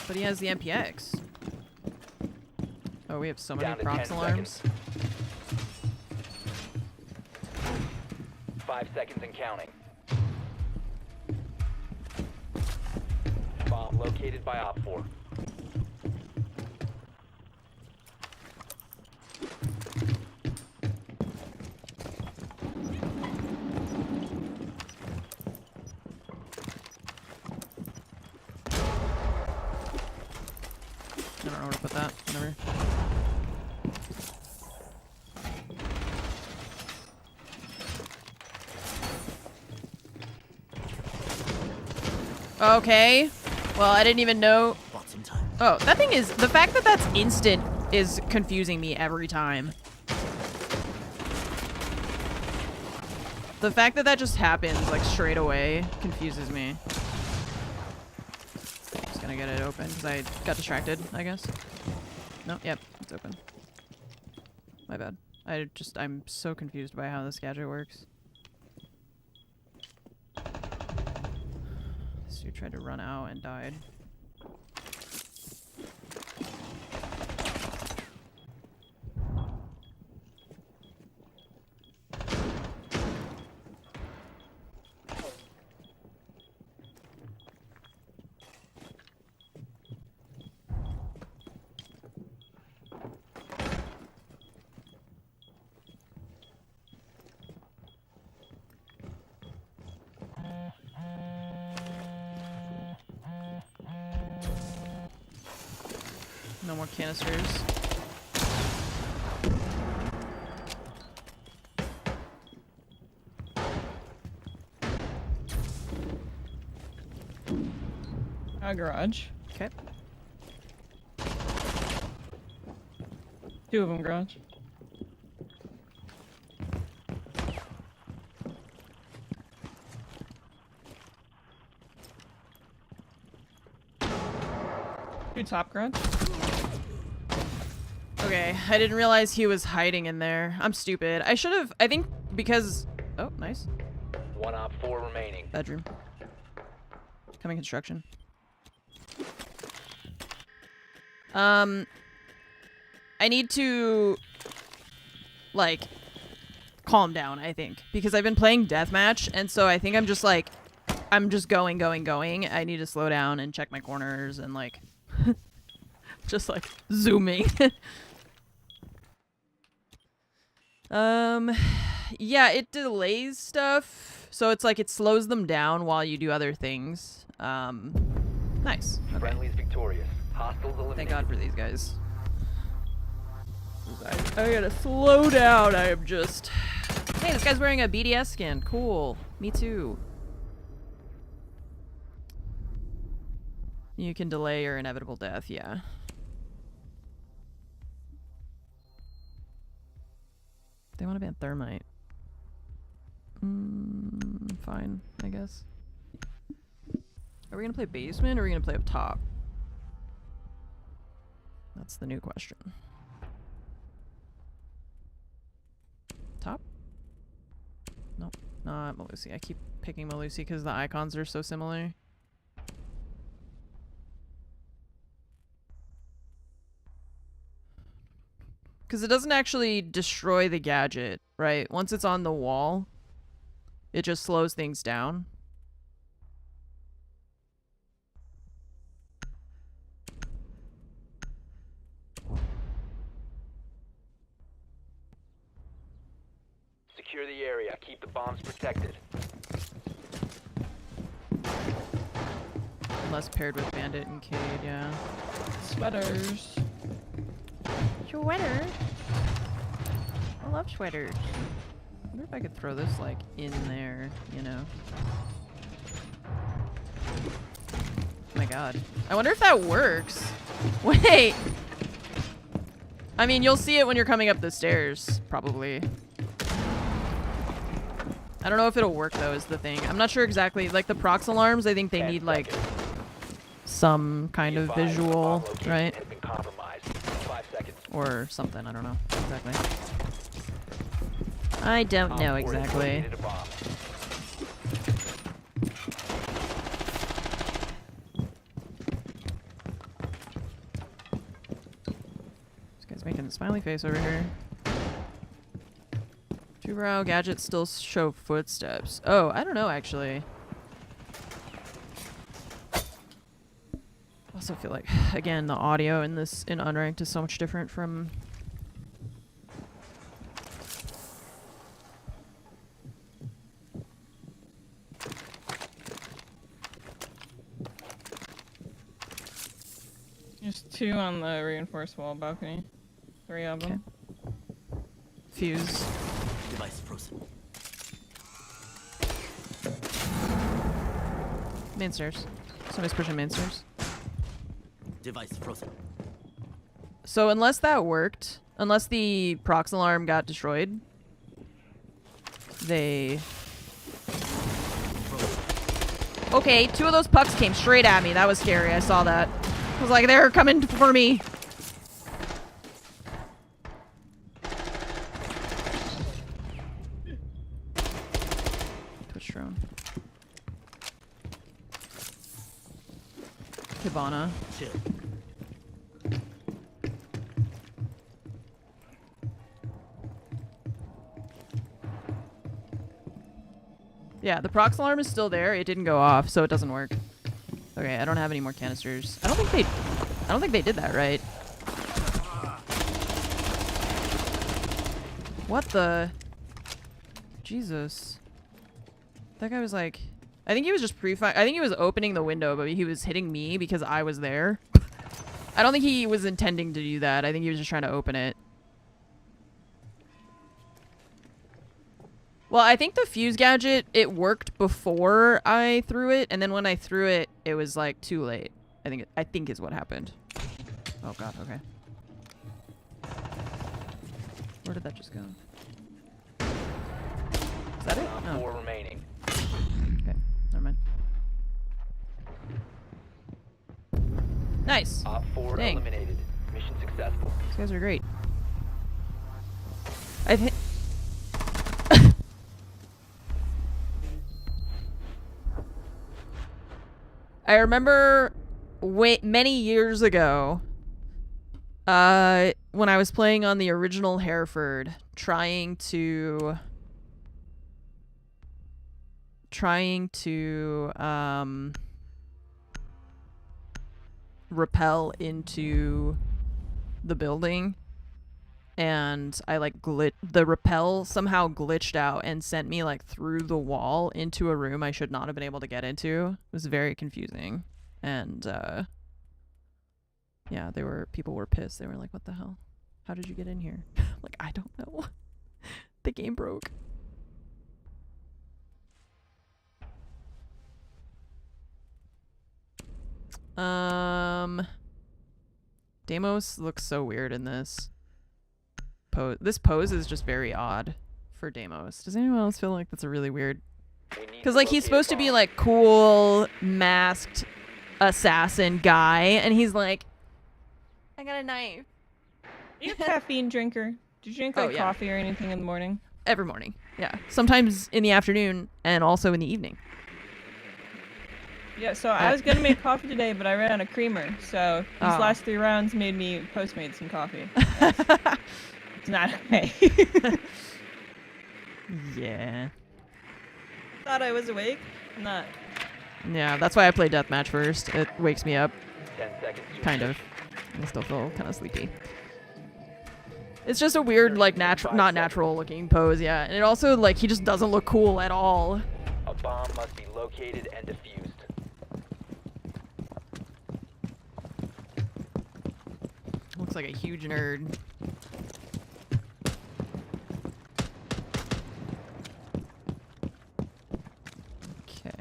But he has the MPX. Oh, we have so many Down to props 10 alarms. 5 seconds and counting. Bomb located by Op 4. I don't know where to put that. Whatever. Okay. Well, I didn't even know. Bots in time. Oh, that thing is... The fact that that's instant is confusing me every time. The fact that that just happens, like, straight away confuses me. Just gonna get it open, because I got distracted, I guess. No, yep, it's open. My bad. I'm so confused by how this gadget works. This dude tried to run out and died. No more canisters. Garage. Okay. 2 of them garage. Two top garage. Okay, I didn't realize he was hiding in there. I'm stupid. I should have... I think because... Oh, nice. 1 Op 4 remaining. Bedroom. Coming construction. I need to... like... calm down, I think. Because I've been playing deathmatch, and so I think I'm just like... I'm just going. I need to slow down and check my corners and like... just like zooming. Yeah, it delays stuff. So it's like it slows them down while you do other things. Nice. Okay. Friendly's victorious. Hostiles eliminated. Thank God for these guys. I gotta slow down. I am just... Hey, this guy's wearing a BDS skin. Cool. Me too. You can delay your inevitable death, yeah. They want to ban thermite. Fine, I guess. Are we gonna play basement or are we gonna play up top? That's the new question. Top? Nope, not Malusi. I keep picking Malusi because the icons are so similar. Because it doesn't actually destroy the gadget, right? Once it's on the wall, it just slows things down. Secure the area. Keep the bombs protected. Unless paired with Bandit and Cade, yeah. Sweaters. Sweater. I love sweaters. I wonder if I could throw this like in there, you know. Oh my god. I wonder if that works. Wait. I mean, you'll see it when you're coming up the stairs, probably. I don't know if it'll work though, is the thing. I'm not sure exactly. Like the prox alarms, I think they need like some kind of visual, right? Or something, I don't know exactly. I don't know exactly. This guy's making a smiley face over here. Two brow gadgets still show footsteps. Oh, I don't know actually. I also feel like, again, the audio in this in unranked is so much different from. There's 2 on the reinforced wall balcony. 3 of them. Fuse. Device frozen. Main stairs. Somebody's pushing main stairs. Device frozen. So unless that worked, unless the prox alarm got destroyed, they... Okay, 2 of those pucks came straight at me. That was scary. I saw that. I was like, they're coming for me. Twitch drone. Hibana. Chill. Yeah, the prox alarm is still there. It didn't go off, so it doesn't work. Okay, I don't have any more canisters. I don't think they did that right. What the? Jesus. That guy was like, I think he was just I think he was opening the window, but he was hitting me because I was there. I don't think he was intending to do that. I think he was just trying to open it. Well, I think the fuse gadget, it worked before I threw it, and then when I threw it, it was like too late. I think is what happened. Oh god, okay. Where did that just go? Is that it? No. 4 remaining. Okay, never mind. Nice. Op 4 Dang. eliminated. Mission successful. These guys are great. I think. I remember many years ago, when I was playing on the original Hereford, trying to rappel into the building, and I like the rappel somehow glitched out and sent me like through the wall into a room I should not have been able to get into. It was very confusing, and yeah, people were pissed. They were like, "What the hell? How did you get in here?" Like, I don't know. The game broke. Deimos looks so weird in this pose. This pose is just very odd for Deimos. Does anyone else feel like that's a really weird? Because like he's supposed to be like cool, masked assassin guy, and he's like, I got a knife. Are you a caffeine drinker? Do you drink like coffee or anything in the morning? Every morning, yeah. Sometimes in the afternoon and also in the evening. Yeah, so I was gonna make coffee today, but I ran out of creamer. So these last 3 rounds made me Postmate some coffee. It's not okay. Yeah. Thought I was awake. I'm not. Yeah, that's why I play deathmatch first. It wakes me up. 10 seconds. Kind of. I still feel kind of sleepy. It's just a weird, like, not natural looking pose, yeah. And it also, like, he just doesn't look cool at all. A bomb must be located and defused. Looks like a huge nerd. Okay.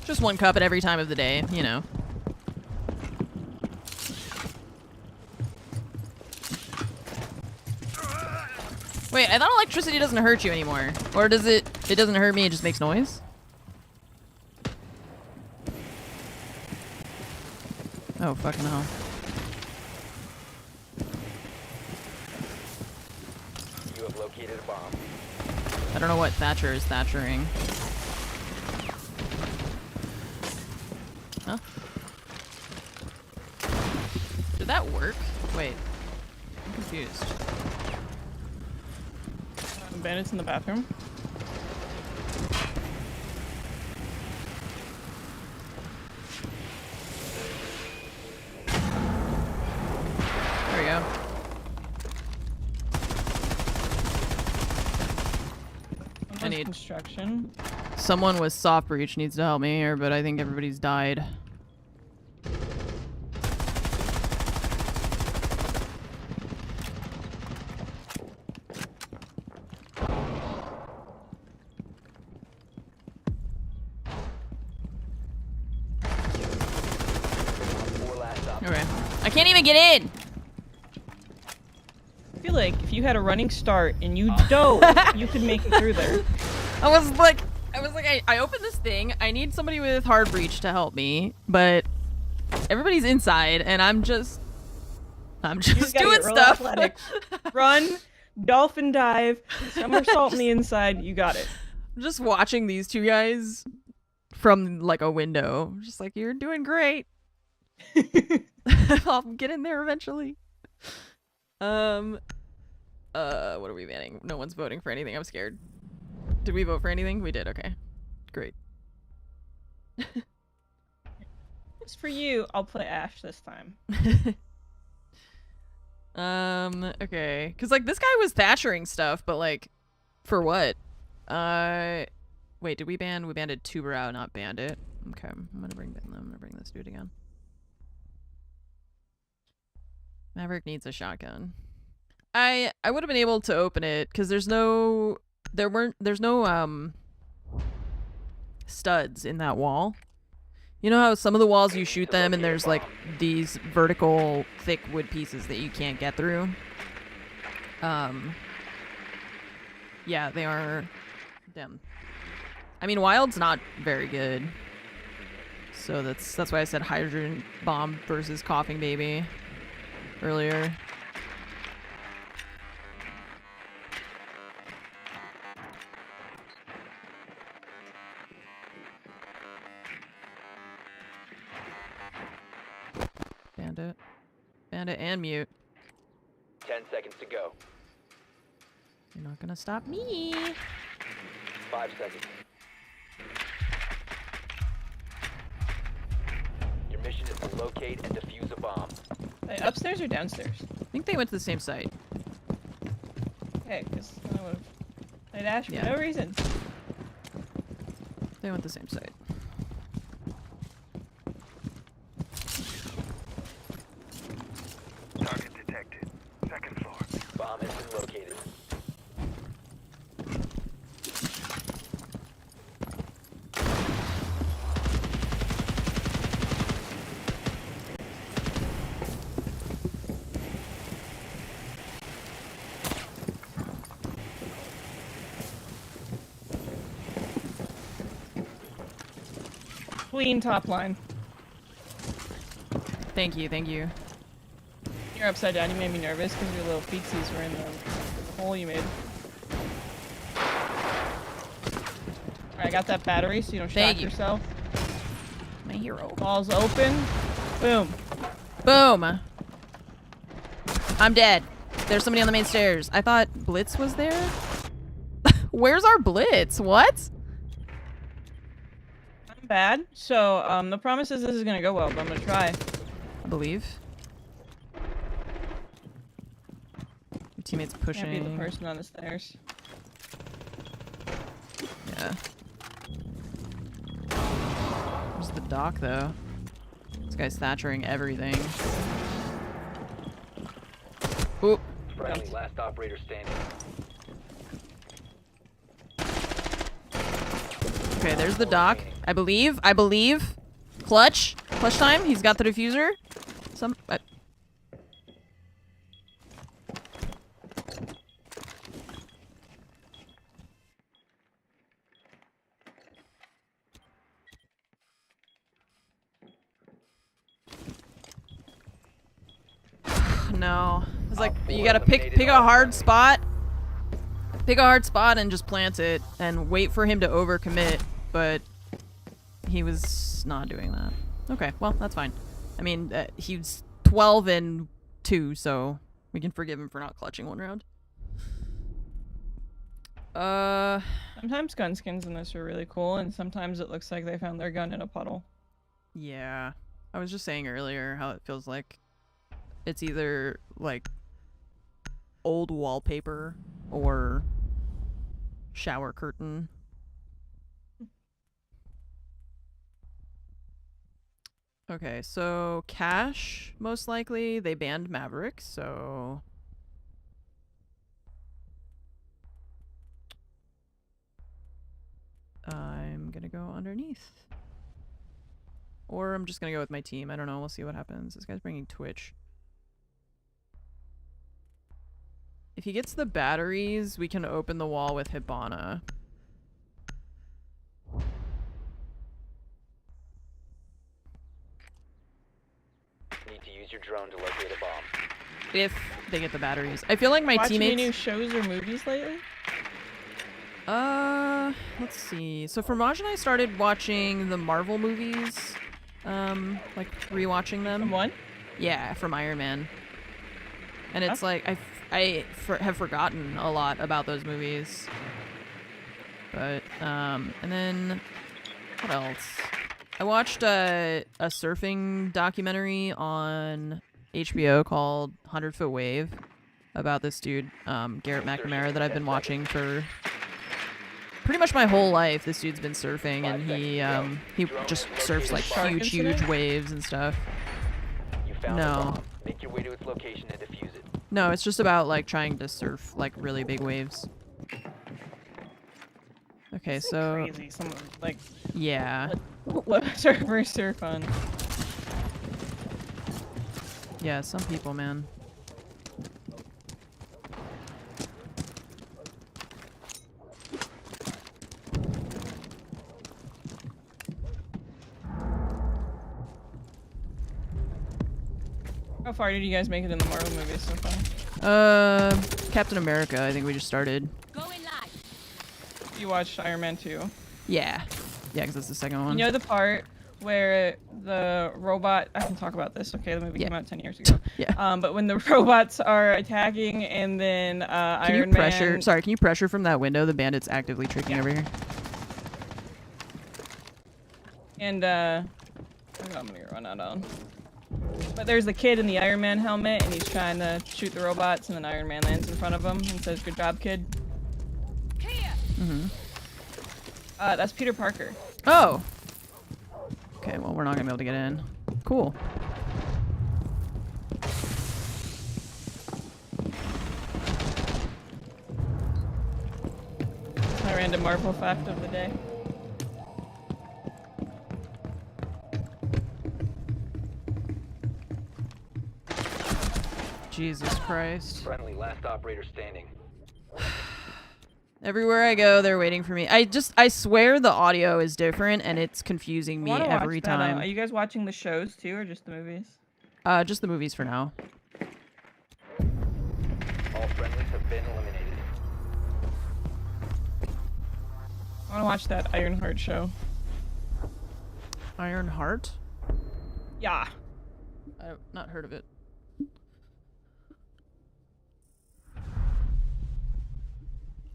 Just one cup at every time of the day, you know. Wait, I thought electricity doesn't hurt you anymore. Or does it? It doesn't hurt me, it just makes noise? Oh, fucking hell. You have located a bomb. I don't know what Thatcher is Thatchering. Huh? Did that work? Wait. I'm confused. Bandits in the bathroom. There we go. I need construction. someone with soft breach needs to help me here, but I think everybody's died. Okay. I can't even get in! I feel like if you had a running start and you dove, you could make it through there. I was like, I opened this thing. I need somebody with hard breach to help me, but everybody's inside, and I'm just You just gotta doing get real stuff. athletic. Run, dolphin dive, somersault on the inside. You got it. I'm just watching these two guys from like a window. I'm just like, you're doing great. I'll get in there eventually. What are we banning? No one's voting for anything. I'm scared. Did we vote for anything? We did. Okay, great. Just for you, I'll play Ash this time. Okay, because like this guy was Thatchering stuff, but like, for what? Wait, did we ban? We banded Tuber out, not Bandit. Okay, I'm gonna bring this dude again. Maverick needs a shotgun. I would have been able to open it because there's no studs in that wall. You know how some of the walls you shoot them and there's like these vertical thick wood pieces that you can't get through? Yeah, they are them. I mean, Wild's not very good. So that's why I said hydrogen bomb versus coughing baby earlier. Bandit and mute. 10 seconds to go. You're not gonna stop me. 5 seconds. Your mission is to locate and defuse a bomb. Hey, upstairs or downstairs? I think they went to the same site. Okay, because I would have played Ash for Yeah. no reason. They went to the same site. Target detected. Second floor. Bomb has been located. Clean top line. Thank you, thank you. You're upside down. You made me nervous because your little feetsies were in the hole you made. Alright, I got that battery so you don't Thank shock you. yourself. My hero. Balls open. Boom. Boom! I'm dead. There's somebody on the main stairs. I thought Blitz was there? Where's our Blitz? What? I'm bad. So, the promise is this is gonna go well, but I'm gonna try. I believe. Your teammate's Can't be pushing. the person on the stairs. Yeah. Where's the dock, though? It's guy's Thatchering everything. Oop. Friendly, last operator standing. Okay, there's the dock. I believe. Clutch time. He's got the diffuser. No. It's like you gotta pick a hard spot. Pick a hard spot and just plant it and wait for him to overcommit, but he was not doing that. Okay, well, that's fine. I mean, he's 12 and 2, so we can forgive him for not clutching one round. Sometimes gun skins in this are really cool, and sometimes it looks like they found their gun in a puddle. Yeah. I was just saying earlier how it feels like it's either, like, old wallpaper or shower curtain. Okay, so Cash, most likely. They banned Maverick, so... I'm gonna go underneath. Or I'm just gonna go with my team. I don't know. We'll see what happens. This guy's bringing Twitch. If he gets the batteries, we can open the wall with Hibana. Need to use your drone to locate a bomb. If they get the batteries. I feel like my Watch teammates... any new shows or movies lately? Let's see. So for Maj and I started watching the Marvel movies. Like rewatching them. From one? Yeah, from Iron Man. And it's like, have forgotten a lot about those movies. But, and then, what else? I watched a surfing documentary on HBO called 100 Foot Wave about this dude, Garrett McNamara, that I've been watching for pretty much my whole life. This dude's been surfing, and he just surfs like huge waves and stuff. You found No. the bomb. Make your way to its location and defuse it. No, it's just about like trying to surf like really big waves. Okay, so Crazy. Some like yeah, surfers surf on. yeah, some people, man. How far did you guys make it in the Marvel movies so far? Captain America, I think we just started. You watched Iron Man 2. Yeah, because that's the second one. You know the part where the robot... I can talk about this, okay? The movie came out 10 years ago. Yeah. But when the robots are attacking and then Iron Man... Sorry, can you pressure from that window? The bandit's actively tricking over here. And, I'm gonna run out on. But there's the kid in the Iron Man helmet, and he's trying to shoot the robots, and then Iron Man lands in front of him and says, "Good job, kid." Mm-hmm. That's Peter Parker. Oh! Okay, well, we're not gonna be able to get in. Cool. My random Marvel fact of the day. Jesus Christ. Friendly, last operator standing. Everywhere I go, they're waiting for me. I swear the audio is different, and it's confusing me every time. Are you guys watching the shows too, or just the movies? Just the movies for now. All friendlies have been eliminated. I want to watch that Ironheart show. Ironheart? Yeah. I've not heard of it.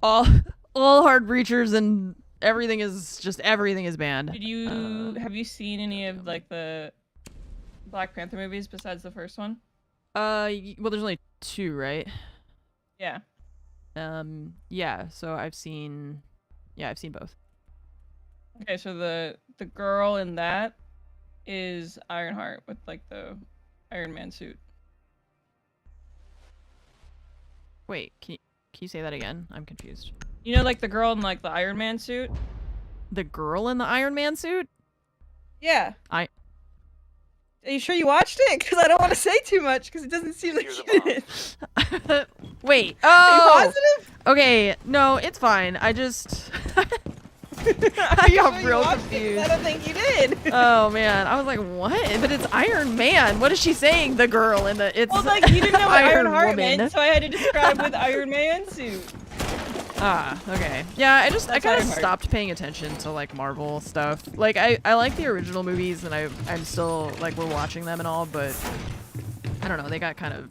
All hard breachers and everything is banned. Did you have you seen any of like the Black Panther movies besides the first one? Well, there's only 2, right? Yeah. Yeah. So I've seen both. Okay, so the girl in that is Ironheart with like the Iron Man suit. Wait, can you say that again? I'm confused. You know, like the girl in like the Iron Man suit? The girl in the Iron Man suit? Yeah. I- Are you sure you watched it? Because I don't want to say too much because it doesn't seem like Secure you the did. Wait. Are you Oh. positive? Okay. No, it's fine. I just. I got real confused. I don't think you did. Oh man, I was like, what? But it's Iron Man. What is she saying? The girl in the. It's Well, like you didn't know what Iron Ironheart Woman. meant, so I had to describe with Iron Man suit. Ah, okay. Yeah, I kind of Ironheart. stopped paying attention to like Marvel stuff. Like I like the original movies and I'm still like we're watching them and all, but I don't know, they got kind of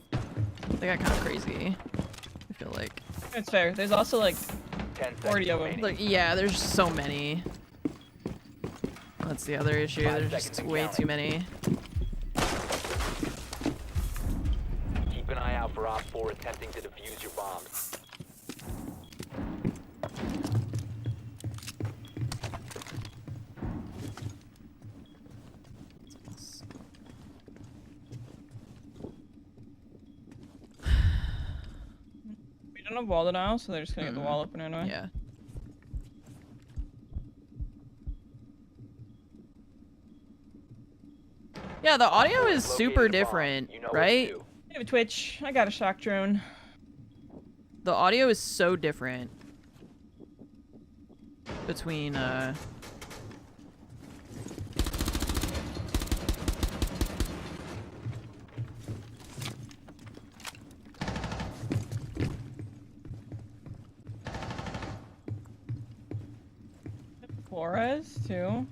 crazy. I feel like. It's fair. There's also like 10 40 seconds of them. remaining. Like yeah, there's so many. That's the other issue. 5 There's seconds just and way counting. too many. Keep an eye out for Op 4 attempting to defuse your bombs. We don't have wall denial, so they're just gonna get the wall open anyway. Yeah. Yeah, the audio is super Located a bomb. different, You know what to right? do. I have a Twitch. I got a shock drone. The audio is so different between Flores too.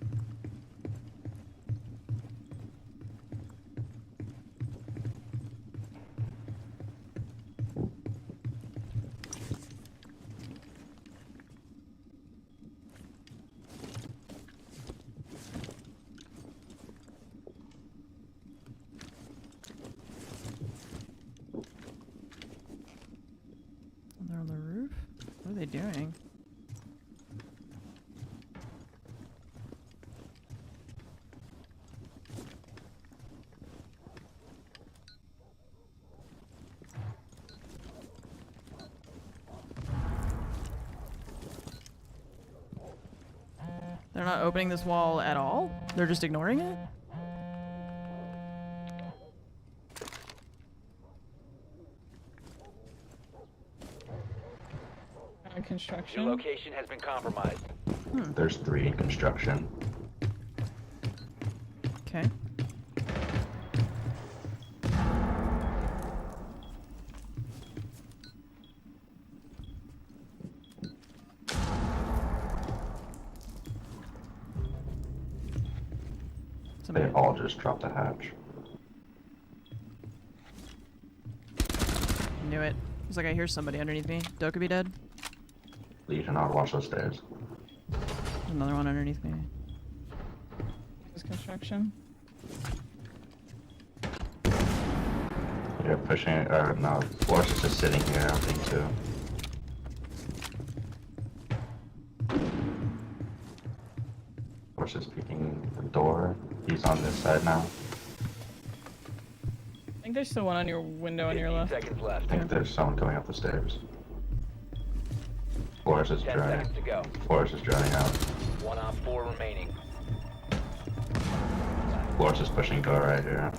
they're on the roof. What are they doing? They're not opening this wall at all? They're just ignoring it? On construction. Your location has been compromised. There's 3 in construction. Okay. They Somebody. all just dropped a hatch. Knew it. I was like, I hear somebody underneath me. Doe could be dead. Legion, I'll watch those stairs. There's another one underneath me. This construction. You're pushing it, no, Force is just sitting here, I think, too. Force is peeking the door. He's on this side now. I think there's still one on your window on your 15 left. seconds I left. think there's someone going up the stairs. Force is 10 droning. seconds to go. Force is droning out. 1 Op 4 remaining. Force is pushing door right here.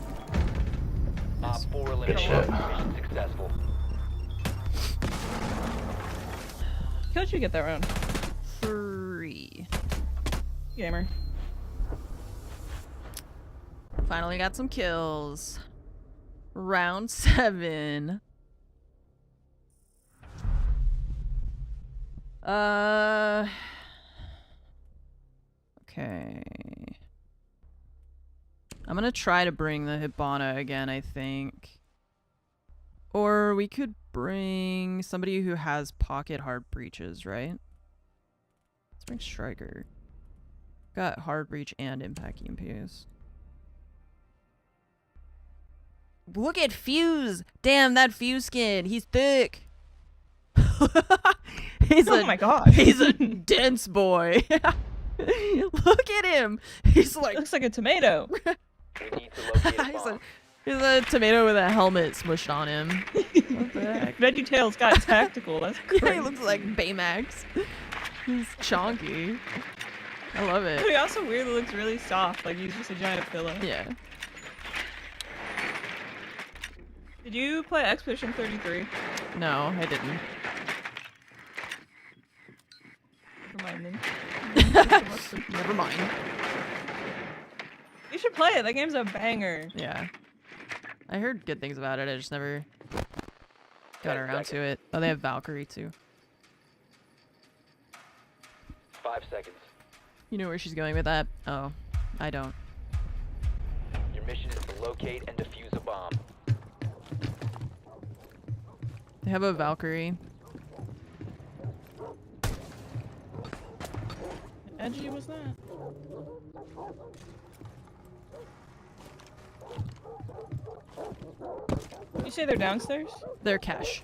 Op 4 Good eliminated. shit. Mission successful. How did you get that round? 3. Gamer. Finally got some kills. Round 7. Okay. I'm gonna try to bring the Hibana again, I think. Or we could bring somebody who has pocket hard breaches, right? Let's bring Striker. Got hard breach and impact EMPs. Look at Fuse! Damn, that Fuse skin. He's thick. Oh my god. He's a dense boy. Look at him. He's like Looks like a tomato. We need to locate a he's, bomb. he's a tomato with a helmet smushed on him. What the heck? VeggieTales got tactical. That's crazy. Yeah, he looks like Baymax. He's chonky. I love it. He also weirdly looks really soft, like he's just a giant pillow. Yeah. Did you play Expedition 33? No, I didn't. Remind me. Never mind. You should play it. That game's a banger. Yeah. I heard good things about it. I just never got 10 around to seconds. it. Oh, they have Valkyrie too. 5 seconds. You know where she's going with that? Oh, I don't. Your mission is to locate and defuse a bomb. They have a Valkyrie. Edgy was that? You say they're downstairs? They're cash.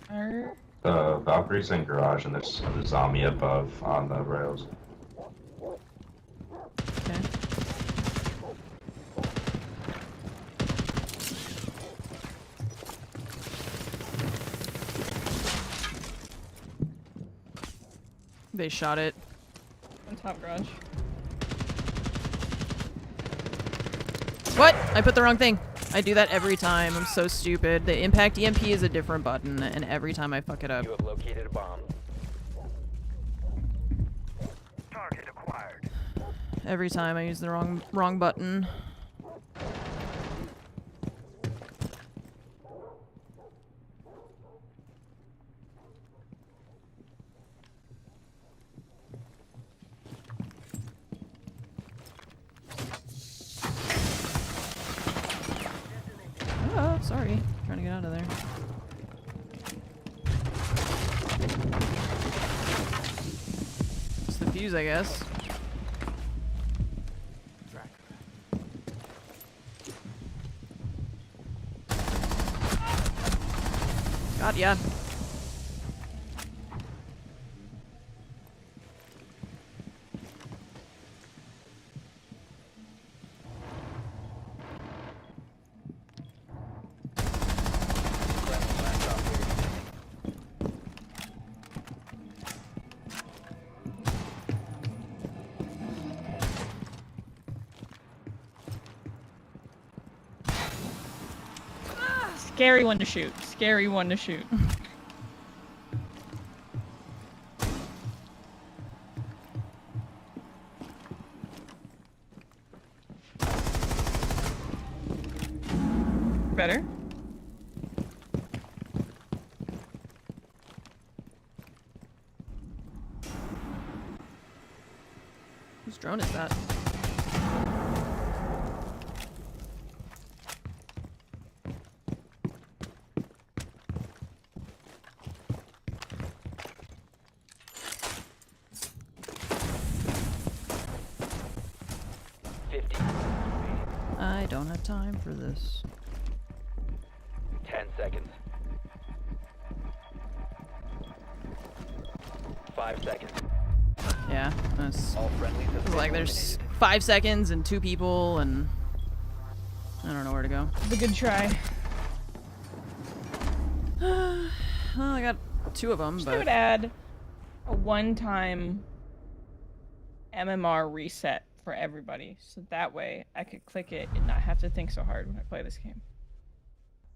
The Valkyrie's in garage, and there's a zombie above on the rails. Okay. They shot it. On top garage. What? I put the wrong thing. I do that every time. I'm so stupid. The impact EMP is a different button, and every time I fuck it up. You have located a bomb. Target acquired. Every time I use the wrong button. Oh, sorry. Trying to get out of there. It's the fuse, I guess. God, yeah. Friendly last operator. Scary one to shoot. Scary one to shoot. Better. Whose drone is that? I don't have time for this. 10 seconds. 5 seconds. Yeah, that's All friendlies have it's been like there's eliminated. 5 seconds and 2 people, and I don't know where to go. It's a good try. Well, I got 2 of them, I but would add a one-time MMR reset for everybody, so that way I could click it and not have to think so hard when I play this game.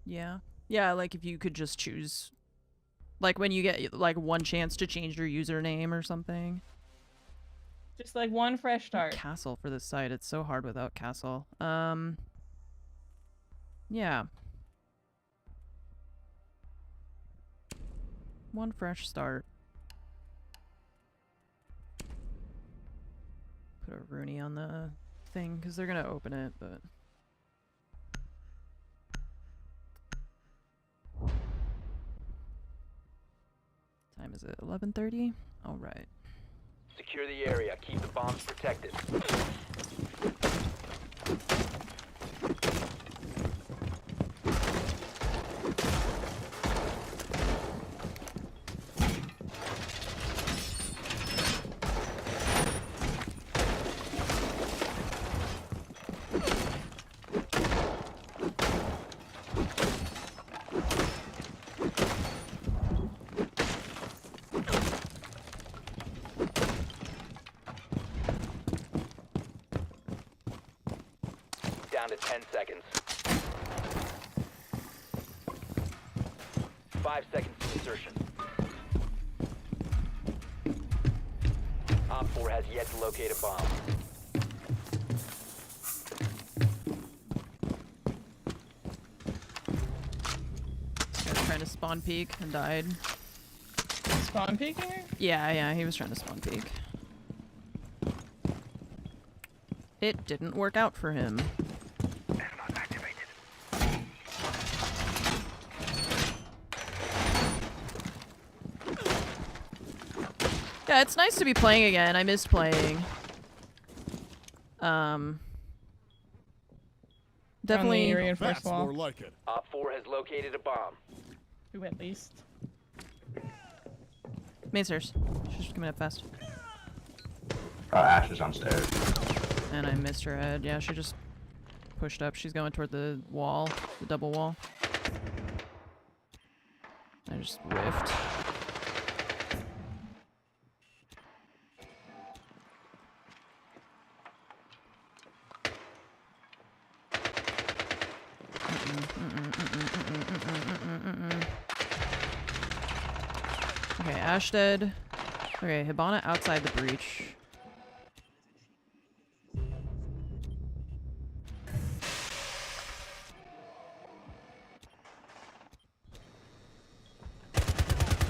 yeah, like if you could just choose, like when you get like 1 chance to change your username or something. Just like one fresh start. Castle for this site. It's so hard without Castle. Yeah. 1 fresh start. Put a Rooney on the thing because they're gonna open it, but time is it? 11:30. All right. Secure the area. Keep the bombs protected. down to 10 seconds. 5 seconds to insertion. Op 4 has yet to locate a bomb. He was trying to spawn peek and died. Spawn peeking her? Yeah, he was trying to spawn peek. It didn't work out for him. Yeah, it's nice to be playing again. I missed playing. Definitely. On the reinforced wall. More like it. Op 4 has located a bomb. Who at least? Main stairs. She's coming up fast. Ash is on stairs. And I missed her head. Yeah, she just pushed up. She's going toward the wall, the double wall. I just whiffed. Okay, Ash dead. Okay, Hibana outside the breach.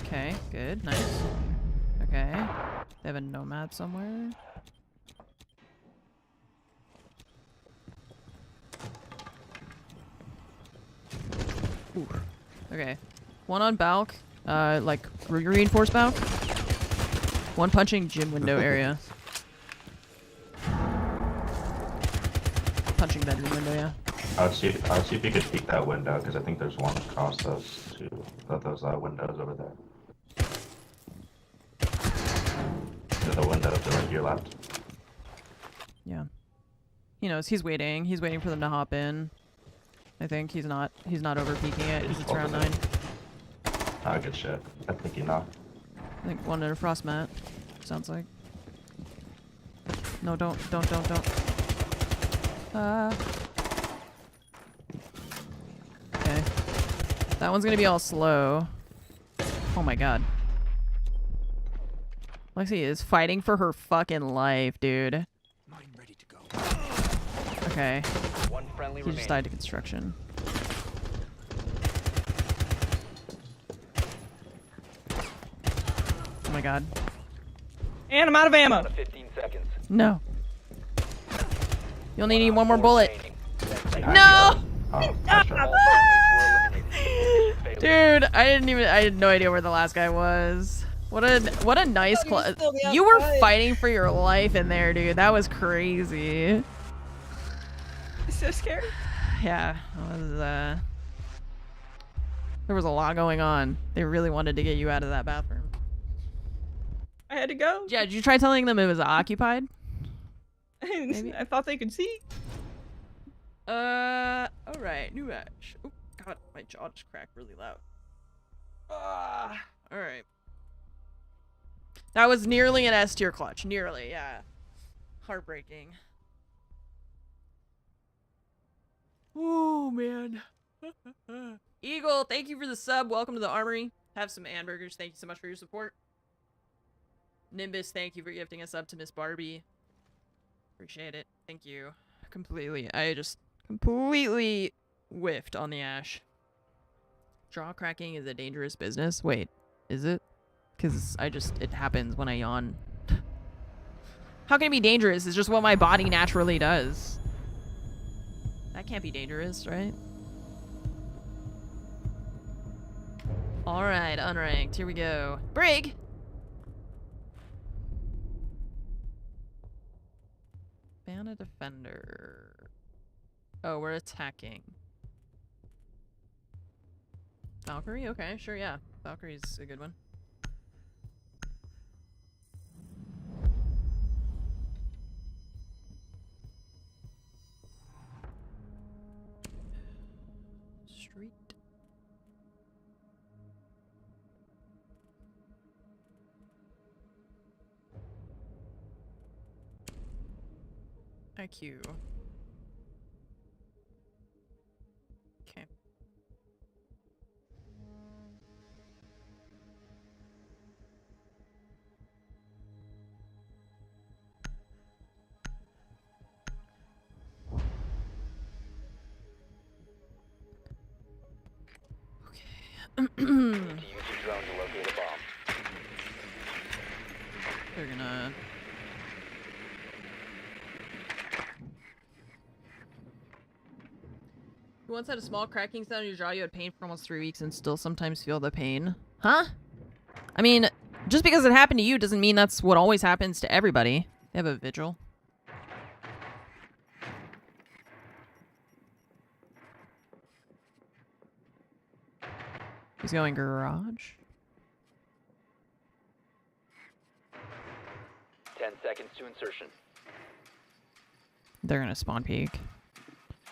Okay, good, nice. Okay, they have a nomad somewhere. Ooh. Okay, one on Balk, like reinforced Balk. One punching gym window area. Punching bedroom window, yeah. I would see if you could peek that window because I think there's one across those windows over there. The window to like your left. Yeah. He knows. He's waiting. He's waiting for them to hop in. I think he's not over peeking it because it's round 9. Ah, good shit. I think you know. I think one in a frost mat. Sounds like. No, don't. Okay. That one's gonna be all slow. Oh my god. Lexi is fighting for her fucking life, dude. Mine ready to go. One Okay. friendly He remaining. just died to construction. Oh my god. And I'm out of ammo. Down to 15 seconds. No. You only need one more Op 4 bullet. remaining. 10 seconds. No! Oh, that's right. All friendlies were eliminated. Dude, I had no idea where the last guy was. What a nice you were fighting for your life in there, dude. That was crazy. So scared. Yeah, it was there was a lot going on. They really wanted to get you out of that bathroom. I had to go. Yeah, did you try telling them it was occupied? Maybe. I thought they could see. Alright, new match. Oh god, my jaw just cracked really loud. Alright. That was nearly an S tier clutch. Nearly, yeah. Heartbreaking. Oh, man. Eagle, thank you for the sub. Welcome to the armory. Have some hamburgers. Thank you so much for your support. Nimbus, thank you for gifting us up to Miss Barbie. Appreciate it. Thank you. I just completely whiffed on the Ash. Jaw cracking is a dangerous business. Wait, is it? Because it happens when I yawn. How can it be dangerous? It's just what my body naturally does. That can't be dangerous, right? Alright, unranked. Here we go. Brig! Ban a defender. Oh, we're attacking. Valkyrie? Okay, sure, yeah. Valkyrie's a good one. Street. IQ. Need to use your drone to locate a bomb. They're gonna. You once had a small cracking sound in your jaw. You had pain for almost 3 weeks and still sometimes feel the pain. Huh? I mean, just because it happened to you doesn't mean that's what always happens to everybody. They have a vigil. He's going garage. 10 seconds to insertion. They're gonna spawn peek.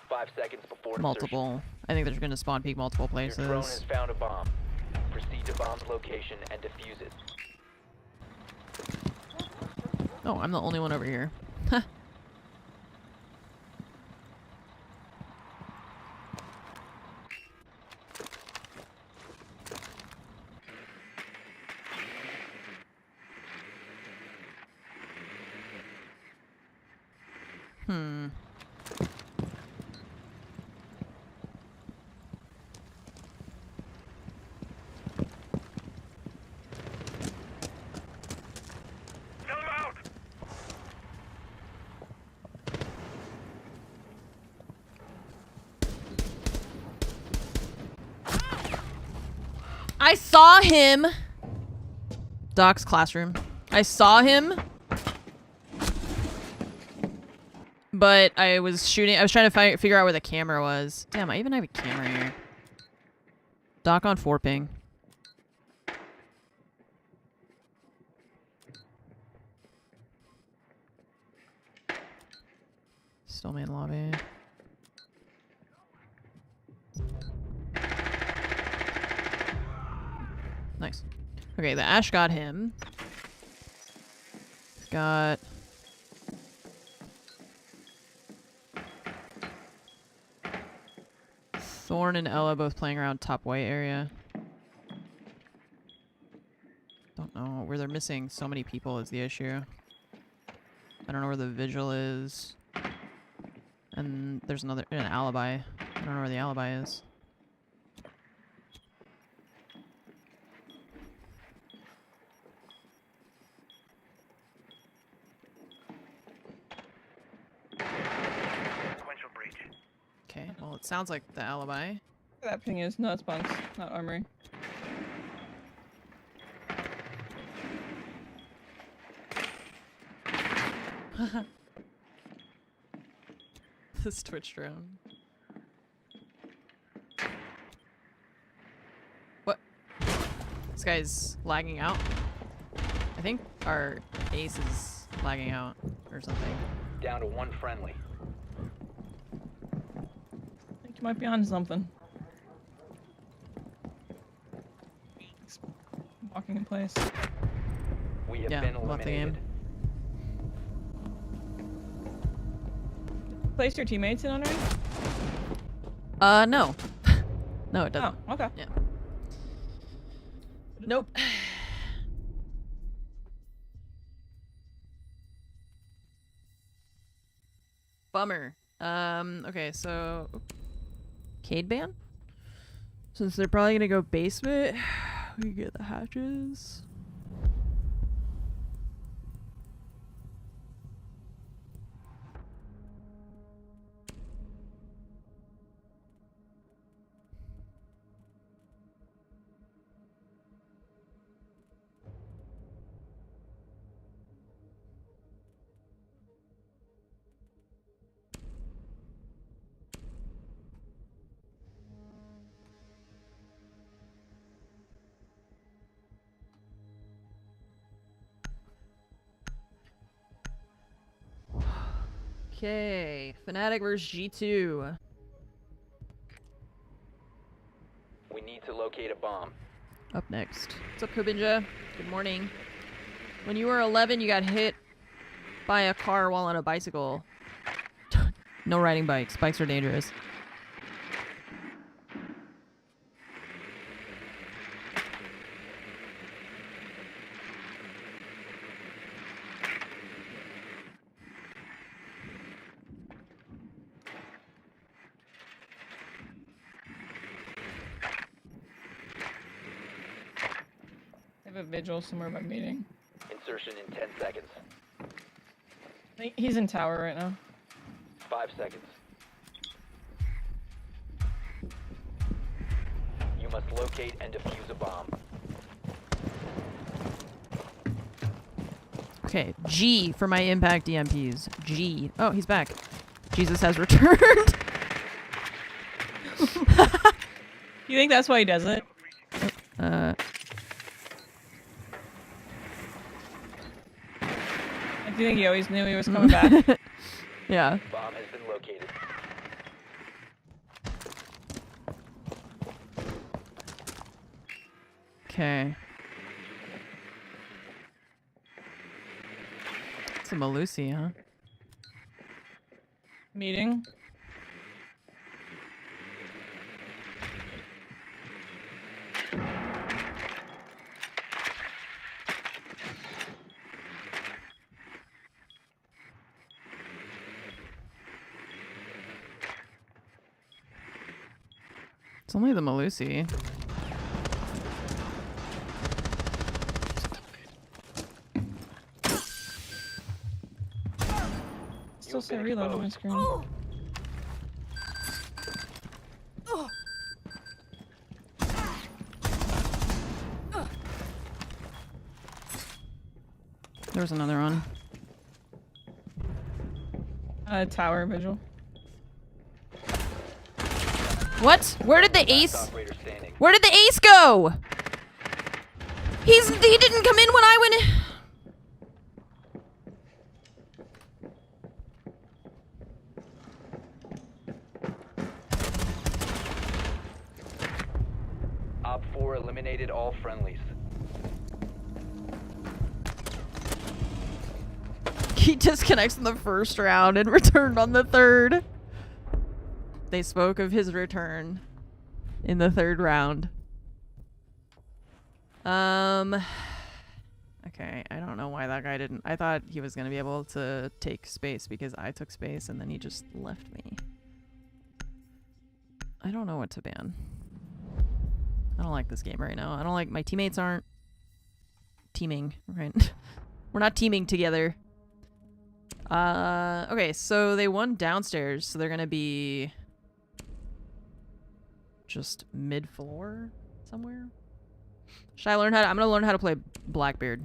5 seconds before Multiple. I think they're gonna spawn peek multiple insertion. Your drone has places. found a bomb. Proceed to bomb's location and defuse it. Oh, I'm the only one over here. Huh. Hmm. Kill him out! I saw him. Doc's classroom. I saw him. But I was shooting. I was trying to figure out where the camera was. Damn, I even have a camera here. Doc on 4 ping. Still main lobby. Nice. Okay, the Ash got him. Got... Thorn and Ella both playing around top white area. Don't know where they're missing so many people is the issue. I don't know where the vigil is. And there's an alibi. I don't know where the alibi is. Sequential breach. Okay, well it sounds like the alibi. That ping is. No, it's bunks, not armory. This Twitch drone. What? This guy's lagging out. I think our ace is lagging out or something. Down to 1 friendly. I think you might be on something. He's walking in place. We have Yeah, been left the game. eliminated. Place your teammates in already? No. No, it doesn't. Oh, okay. Yeah. Nope. Bummer. Okay, so... Cade ban? Since they're probably gonna go basement, we can get the hatches. Okay, Fnatic versus G2. We need to locate a bomb. Up next. What's up, Kobinja? Good morning. When you were 11, you got hit by a car while on a bicycle. No riding bikes. Bikes are dangerous. have a vigil somewhere by meeting. Insertion in 10 seconds. He's in tower right now. 5 seconds. You must locate and defuse a bomb. Okay, G for my impact EMPs. G. Oh, he's back. Jesus has returned. You think that's why he does it? Uh, Do you think he always knew he was coming back? yeah. Bomb has been located. Okay. It's a Malusi, huh? Meeting. It's only the Malusi. Still say reload on my screen. There was another one. Tower vigil. What? Where did the ace? Operator standing. Where did the ace go? He didn't come in when I went. Op 4 eliminated all friendlies. He disconnects in the first round and returned on the third. They spoke of his return in the third round. Okay, I don't know why that guy didn't. I thought he was gonna be able to take space because I took space and then he just left me. I don't know what to ban. I don't like this game right now. I don't like my teammates aren't teaming, right? We're not teaming together. Okay, so they won downstairs, so they're gonna be just mid-floor somewhere. Should I learn how to, I'm gonna learn how to play Blackbeard.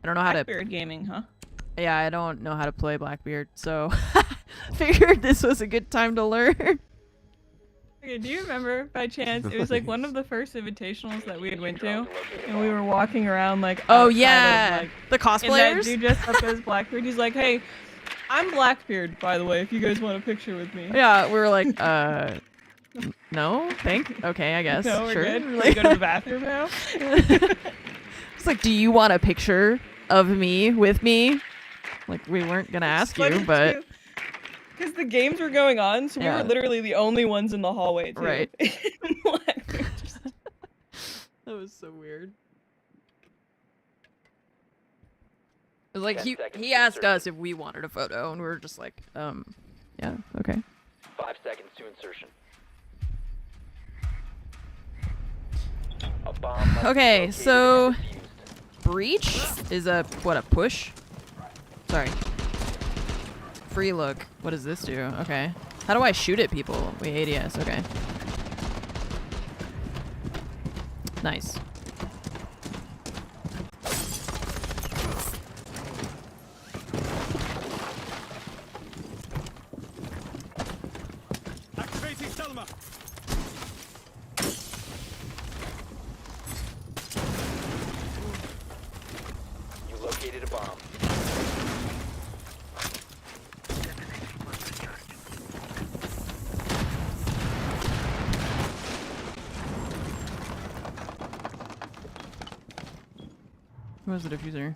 I don't know how Blackbeard gaming, huh? to. Yeah, I don't know how to play Blackbeard, so figured this was a good time to learn. Okay, do you remember, by chance, it was like one of the first invitationals that we had went to, and we were walking around like Oh outside yeah, of, like, the and that cosplayers. dude dressed up as Blackbeard. He's like, "Hey, I'm Blackbeard, by the way. If you guys want a picture with me." Yeah, we were like, no, okay, I guess. No, we're sure. good. We're like, go to the bathroom now. It's like, do you want a picture of me with me? Like, we weren't gonna ask you, but because the games were going on, so we Yeah. were literally the only ones in the hallway, too. Right. Blackbeard just- that was so weird. It was like 10 seconds he to asked insertion. us if we wanted a photo, and we were just like, yeah, okay. 5 seconds to insertion. A bomb must be Okay, located so and defused. breach is a what? A push? Sorry. Free look. What does this do? Okay. How do I shoot at people? Wait, ADS. Okay. Nice. Activating Selma. You located a bomb. Where's the diffuser?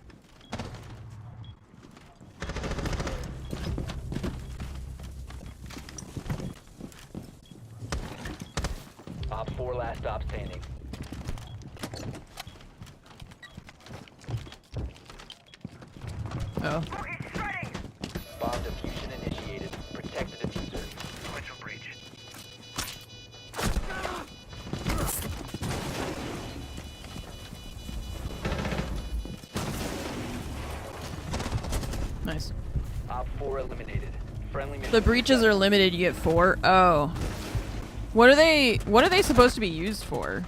Op 4 last stop standing. Oh. Bomb diffusion initiated. 4 eliminated. Friendly mission. The breaches are limited, you get 4. Oh. What are they supposed to be used for?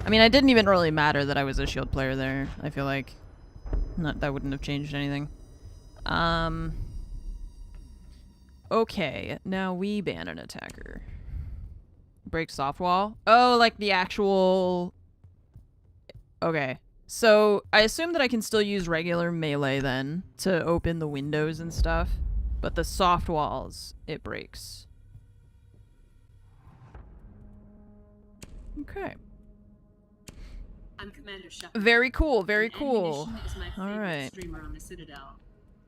I mean, it didn't even really matter that I was a shield player there. I feel like that wouldn't have changed anything. Okay, now we ban an attacker. Break soft wall. Oh, like the actual... Okay. So, I assume that I can still use regular melee then to open the windows and stuff. But the soft walls, it breaks. Okay. I'm Commander Shepard. Very cool, very And cool. Munition is my All favorite right. streamer on the Citadel.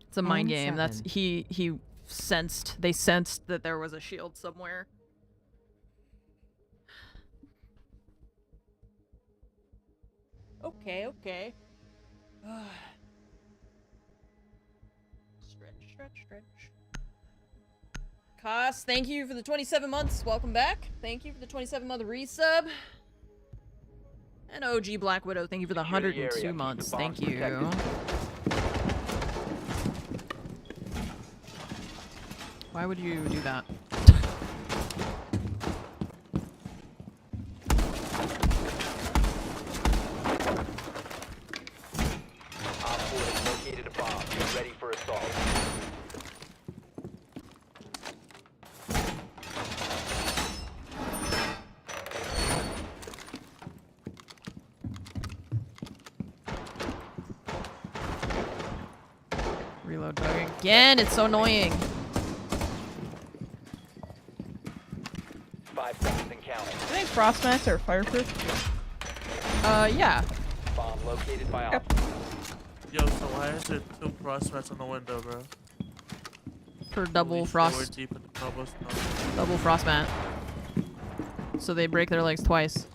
It's a mind And game. That's 7. he sensed. They sensed that there was a shield somewhere. Okay, okay. Stretch. Koss, thank you for the 27 months. Welcome back. Thank you for the 27-month resub. And OG Black Widow, thank you for the Secure the area. 102 Keep the months. bombs Thank you. protected. Why would you do that? Op 4 has located a bomb. Get ready for assault. Reload bug again. It's so annoying. 5 seconds and counting. I think frost mats are fireproof. Yeah. Bomb located by Op. Yo, so why is there 2 prospects on the window, bro? For double We're frost, deep in the cobblestone. double frost mat. So they break their legs twice.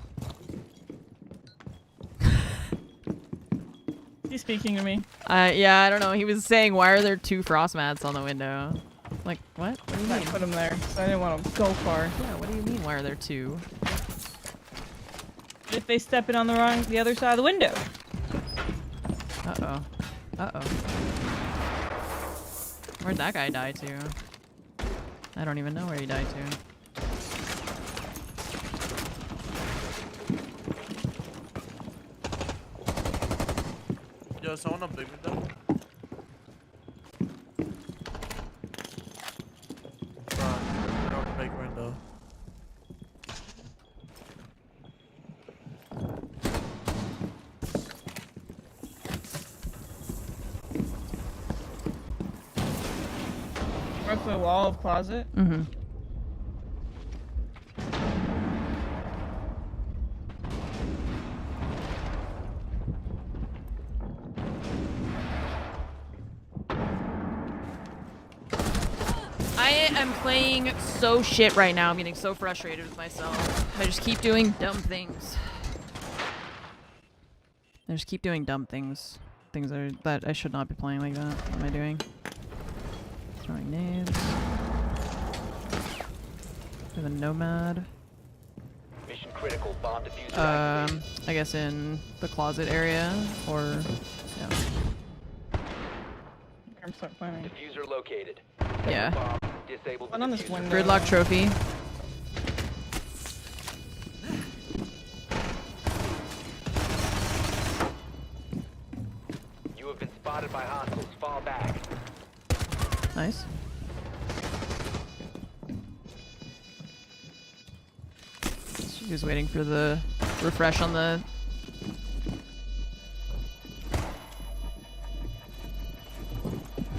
He's speaking to me. Yeah, I don't know. He was saying, why are there 2 frost mats on the window? Like, what? What do you I mean? put him there, so I didn't want to go far. Yeah, what do you mean, why are there 2? If they step in on the other side of the window. Uh-oh. Uh-oh. Where'd that guy die to? I don't even know where he died to. Yo, someone on big window? They're on the big window. Roughly a wall of closet. Mm-hmm. I am playing so shit right now. I'm getting so frustrated with myself. I just keep doing dumb things. I just keep doing dumb things. Things that I should not be playing like that. What am I doing? Throwing nades. We have a nomad. Mission critical. Bomb diffuser activated. I guess in the closet area, or yeah. I'm start planning. Diffuser located. Yeah. Bomb. Disable the One on this diffuser. window. Gridlock trophy. You have been spotted by hostiles. Fall back. Nice. She was waiting for the refresh on the.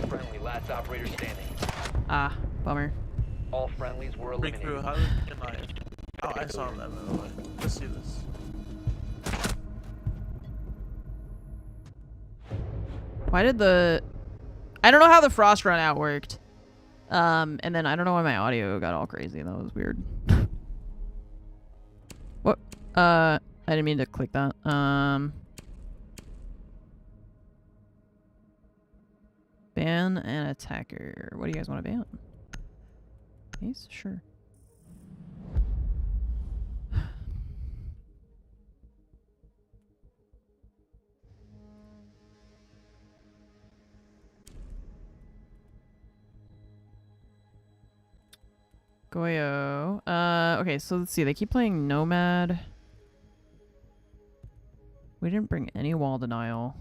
Friendly. Last operator standing. Ah, bummer. All friendlies were Break through. eliminated. How did I? Oh, I saw that, by the way. Let's see this. Why did the... I don't know how the frost run out worked. And then I don't know why my audio got all crazy. That was weird. What? I didn't mean to click that. Ban an attacker. What do you guys want to ban? Ace? Sure. Goyo. Okay, so let's see. They keep playing Nomad. We didn't bring any wall denial.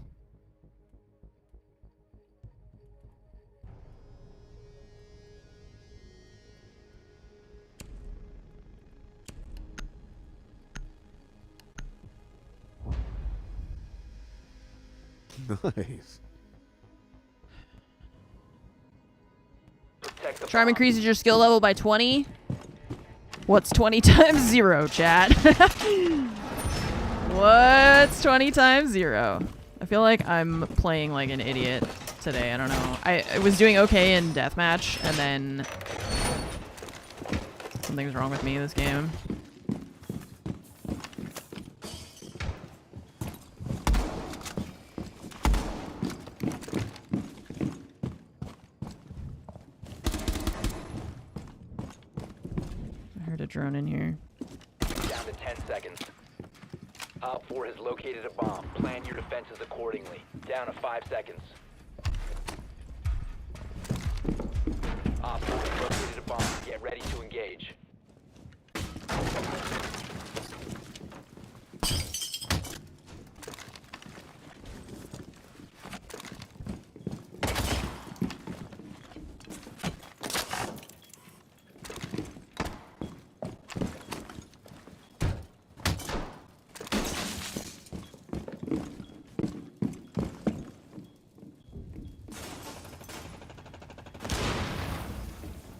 Nice. Protect the Charm bomb. increases your skill level by 20. What's 20 times 0, chat? What's 20 times 0? I feel like I'm playing like an idiot today. I don't know. I was doing okay in deathmatch, and then something's wrong with me this game. I heard a drone in here. Down to 10 seconds. Op 4 has located a bomb. Plan your defenses accordingly. Down to 5 seconds. Op 4 has located a bomb. Get ready to engage.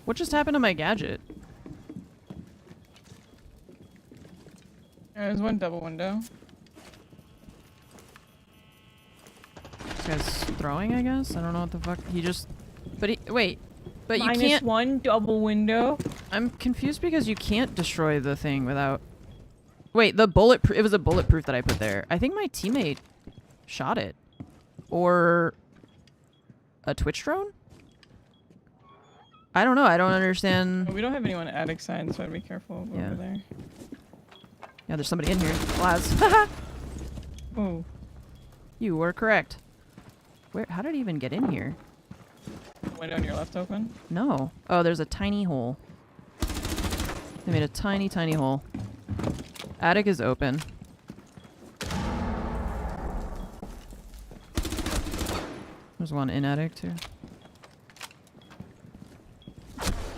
What just happened to my gadget? There's one double window. This guy's throwing, I guess? I don't know what the fuck. He just... But he... Wait. But you Minus can't... one double window. I'm confused because you can't destroy the thing without... Wait, the bulletproof... It was a bulletproof that I put there. I think my teammate shot it. Or... a Twitch drone? I don't know. I don't understand. Oh, we don't have anyone at attic side, so I'd be careful Yeah. over there. Yeah, there's somebody in here. Laz. Oh, You were correct. Where? How did he even get in here? window on your left open. No. Oh, there's a tiny hole. They made a tiny, tiny hole. Attic is open. There's one in attic, too.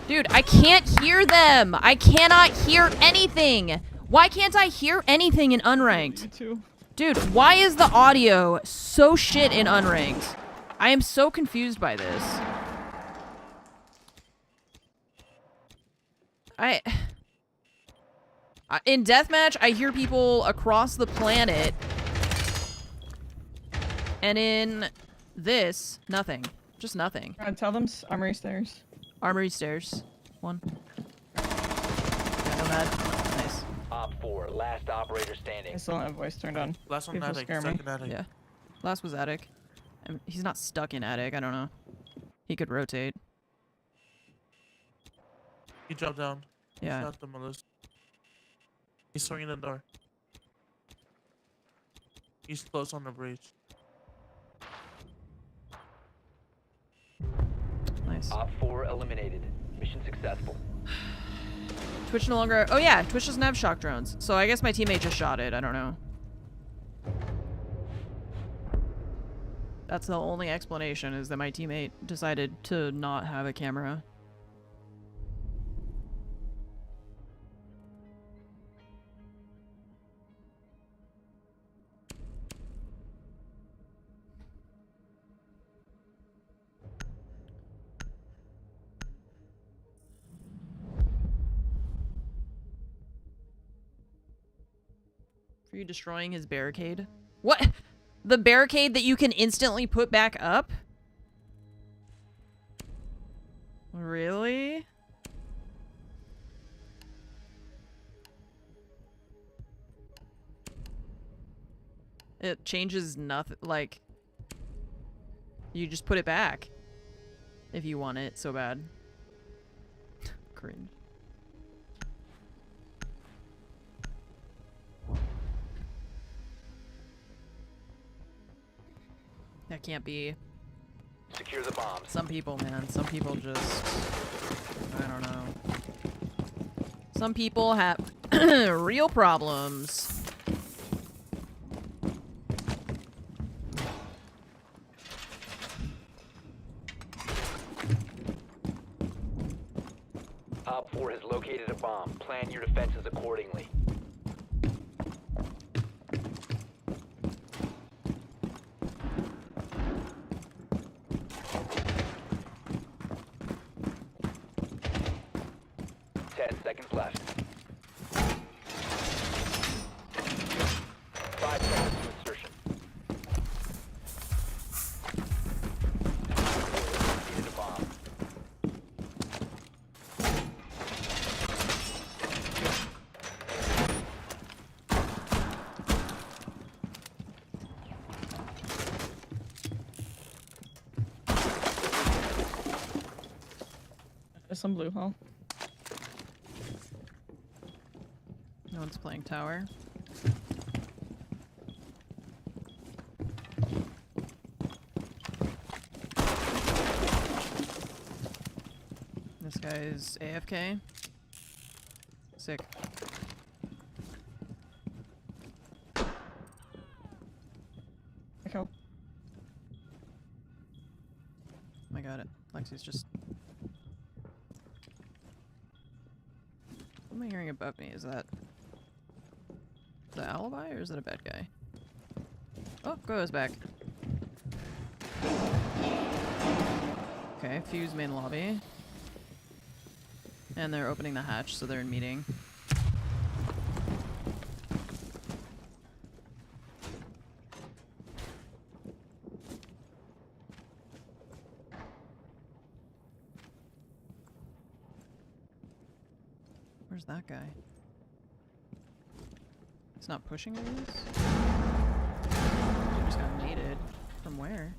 Dude, I can't hear them! I cannot hear anything! Why can't I hear anything in unranked? You too. Dude, why is the audio so shit in unranked? I am so confused by this. In deathmatch, I hear people across the planet. And in this, nothing. Just nothing. Tell them armory stairs. Armory stairs. One. Yeah, Nomad. Nice. Op 4, last operator standing. I still don't have voice turned on. Last one People attic, scare me. second attic. Yeah. Last was attic. He's not stuck in attic. I don't know. He could rotate. He dropped down. Yeah. Shot the Melissa. He's swinging the door. He's close on the breach. Nice. Op 4 eliminated. Mission successful. Twitch no longer... Oh yeah, Twitch doesn't have shock drones. So I guess my teammate just shot it. I don't know. That's the only explanation, is that my teammate decided to not have a camera. For you destroying his barricade? What? The barricade that you can instantly put back up? Really? It changes nothing, like... You just put it back. If you want it so bad. Cringe. That can't be. Secure the bombs. Some people, man. Some people just... I don't know. Some people have real problems. Op 4 has located a bomb. Plan your defenses accordingly. Seconds left. 5 seconds to insertion. Located a bomb. There's some blue hole. No one's playing tower. This guy's AFK. Sick. Okay. Oh my god, Lexi's just... What am I hearing above me? Is that the alibi or is it a bad guy? Oh, goes back. Okay, Fuse main lobby. And they're opening the hatch, so they're in meeting. Where's that guy? It's not pushing at least? He just got naded. From where?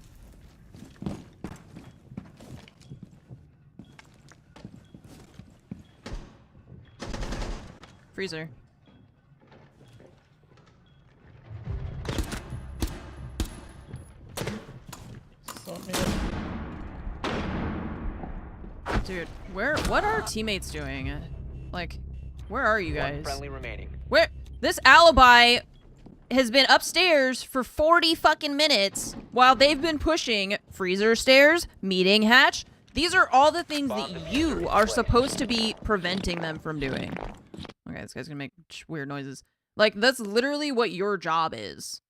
Freezer. Dude, what are teammates doing? Like, where are you guys? One friendly remaining. Where? This alibi has been upstairs for 40 fucking minutes while they've been pushing freezer stairs, meeting hatch. These are all the things that you are supposed to be preventing them from doing. Okay, this guy's gonna make weird noises. Like, that's literally what your job is.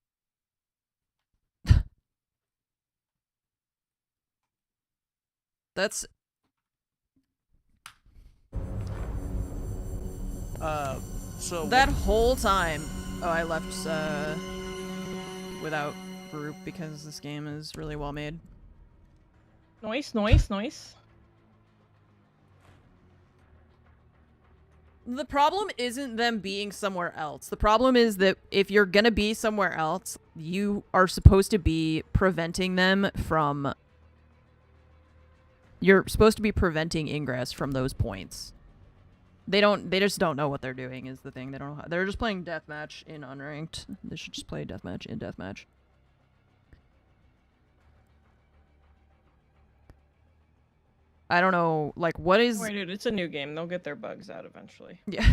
That's... So that whole time... Oh, I left, without group because this game is really well made. Noise, noise, noise. The problem isn't them being somewhere else. The problem is that if you're gonna be somewhere else, you are supposed to be preventing them from... You're supposed to be preventing ingress from those points. They just don't know what they're doing is the thing. They don't know how, they're just playing deathmatch in unranked. They should just play deathmatch in deathmatch. I don't know, like, what is... Wait, dude, it's a new game. They'll get their bugs out eventually. Yeah.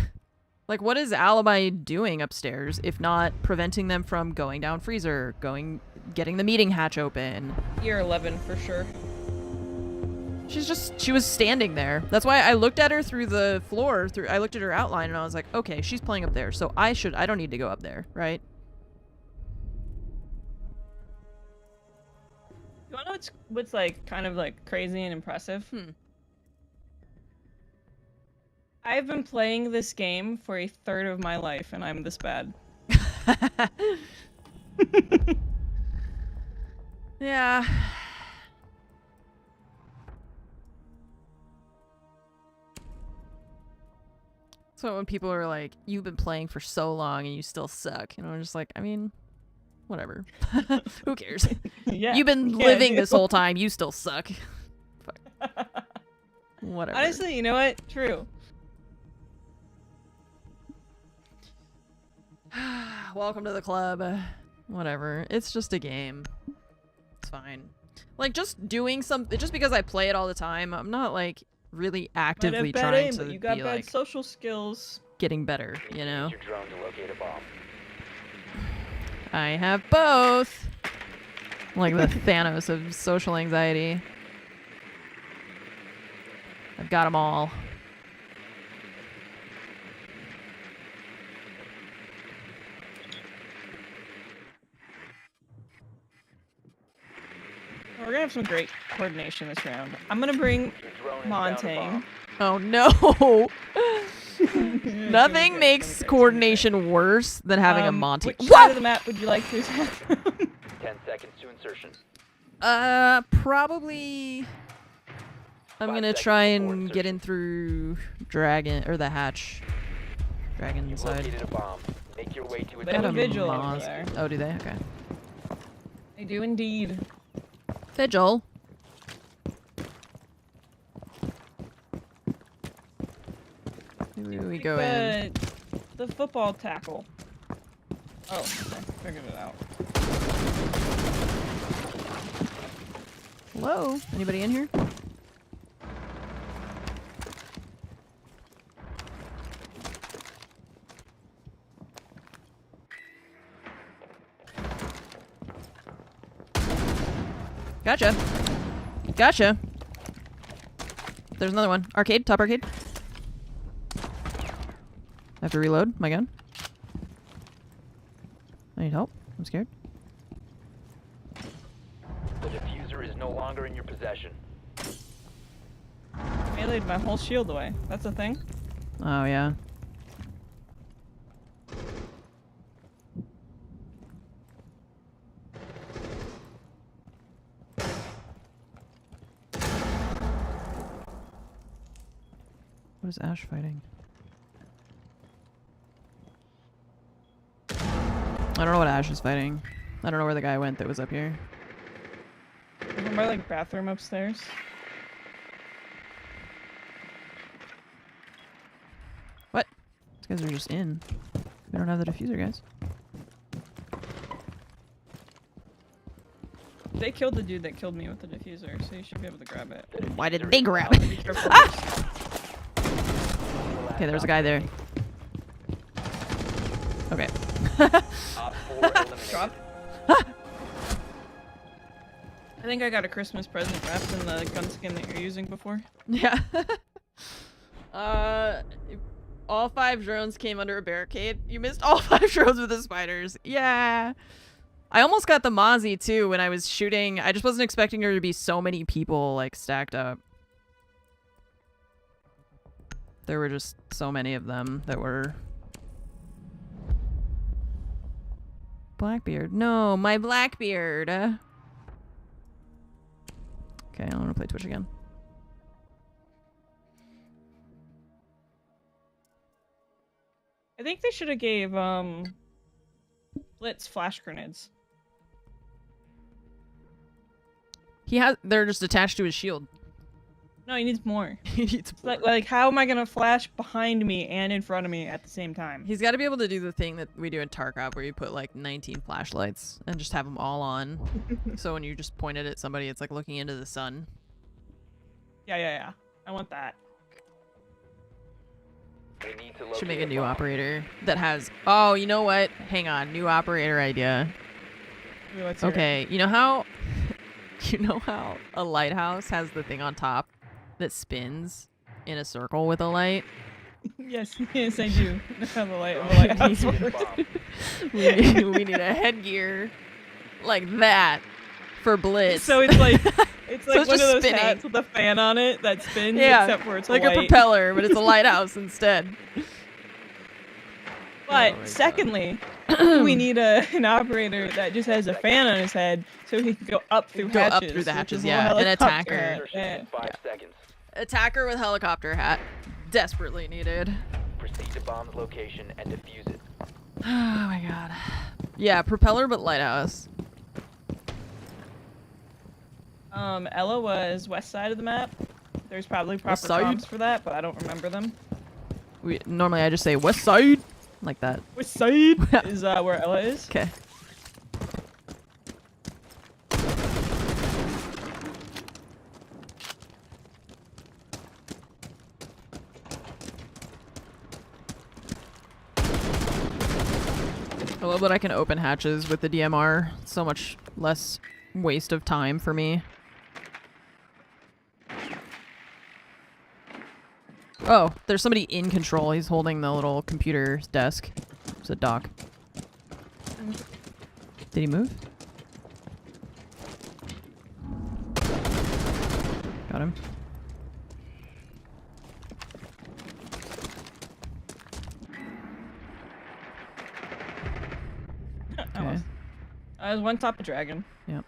Like, what is Alibi doing upstairs, if not preventing them from going down freezer, getting the meeting hatch open? Year 11 for sure. She was standing there. That's why I looked at her through the floor, I looked at her outline and I was like, okay, she's playing up there, so I don't need to go up there, right? You wanna know what's like, kind of like crazy and impressive? I've been playing this game for a third of my life and I'm this bad. Yeah. So when people are like, you've been playing for so long and you still suck, and I'm just like, I mean, whatever. Who cares? Yeah. You've been living this whole time, you still suck. Fuck. Whatever. Honestly, you know what? True. Welcome to the club. Whatever. It's just a game. It's fine. Like, just doing something, just because I play it all the time, I'm not like, really Might have actively bad trying aim, to but you got be bad like social skills. getting better, you know? Use your drone to locate a bomb. I have both. Like the Thanos of social anxiety. I've got them all. We're gonna have some great coordination this round. I'm gonna bring Your drone has found a Montang. bomb. Oh no! Nothing makes coordination worse than having a Monty. Which side of the map would you like to attack? 10 seconds to insertion. Probably. I'm 5 gonna seconds try before and get in through Dragon or the hatch. Dragon You've side. located a bomb. Make your way to its They have a Got vigil over Moz. there. Oh, do they? Okay. They do indeed. Vigil. Maybe we go in. The football tackle. Oh, okay. Figured it out. Hello? Anybody in here? Gotcha. Gotcha. There's another one. Arcade, top arcade. I have to reload my gun. I need help. I'm scared. The diffuser is no longer in your possession. Melee'd my whole shield away. That's a thing. Oh, yeah. What is Ash fighting? I don't know what Ash is fighting. I don't know where the guy went that was up here. Over my like bathroom upstairs. What? These guys are just in. We don't have the diffuser, guys. They killed the dude that killed me with the diffuser, so you should be able to grab it. The Why did diffuser they is grab now it? in Be your careful. possession. Okay, there's a guy there. Okay. Op 4 eliminated. Drop. I think I got a Christmas present wrapped in the gun skin that you're using before. Yeah. All 5 drones came under a barricade. You missed all 5 drones with the spiders. Yeah. I almost got the Mozzie too when I was shooting. I just wasn't expecting there to be so many people like stacked up. There were just so many of them that were... Blackbeard. No, my Blackbeard. Okay, I want to play Twitch again. I think they should have gave Blitz flash grenades. They're just attached to his shield. No, he needs more. He needs more. Like how am I gonna flash behind me and in front of me at the same time? He's got to be able to do the thing that we do in Tarkov where you put like 19 flashlights and just have them all on. So when you just point it at somebody, it's like looking into the sun. Yeah. I want that. We need to Should locate make a new bomb. operator that has... Oh, you know what? Hang on. New operator idea. Ooh, let's hear it. Okay, you know how... You know how a lighthouse has the thing on top that spins in a circle with a light? Yes, I do. How the lighthouse Locate works. bomb. we need a headgear like that for Blitz. So it's like So one it's of just those spinning. hats with a fan on it that spins, Yeah, except for it's like white. a propeller, but it's a lighthouse instead. But Oh my secondly, we need an operator that just has a fan on his head, so he can go up through Go up hatches. through the which hatches, is a yeah, an helicopter attacker. hat. Insertion Yeah. in 5 seconds. Attacker with helicopter hat. Desperately needed. Proceed to bomb's location and defuse it. Oh my god. Yeah, propeller but lighthouse. Ella was west side of the map. There's probably proper West side? prompts for that, but I don't remember them. Normally I just say west side like that. West side is where Ella is. Okay. I love that I can open hatches with the DMR. So much less waste of time for me. Oh, there's somebody in control. He's holding the little computer desk. It's a dock. Did he move? Got him. Okay. There's one top of dragon. Yep.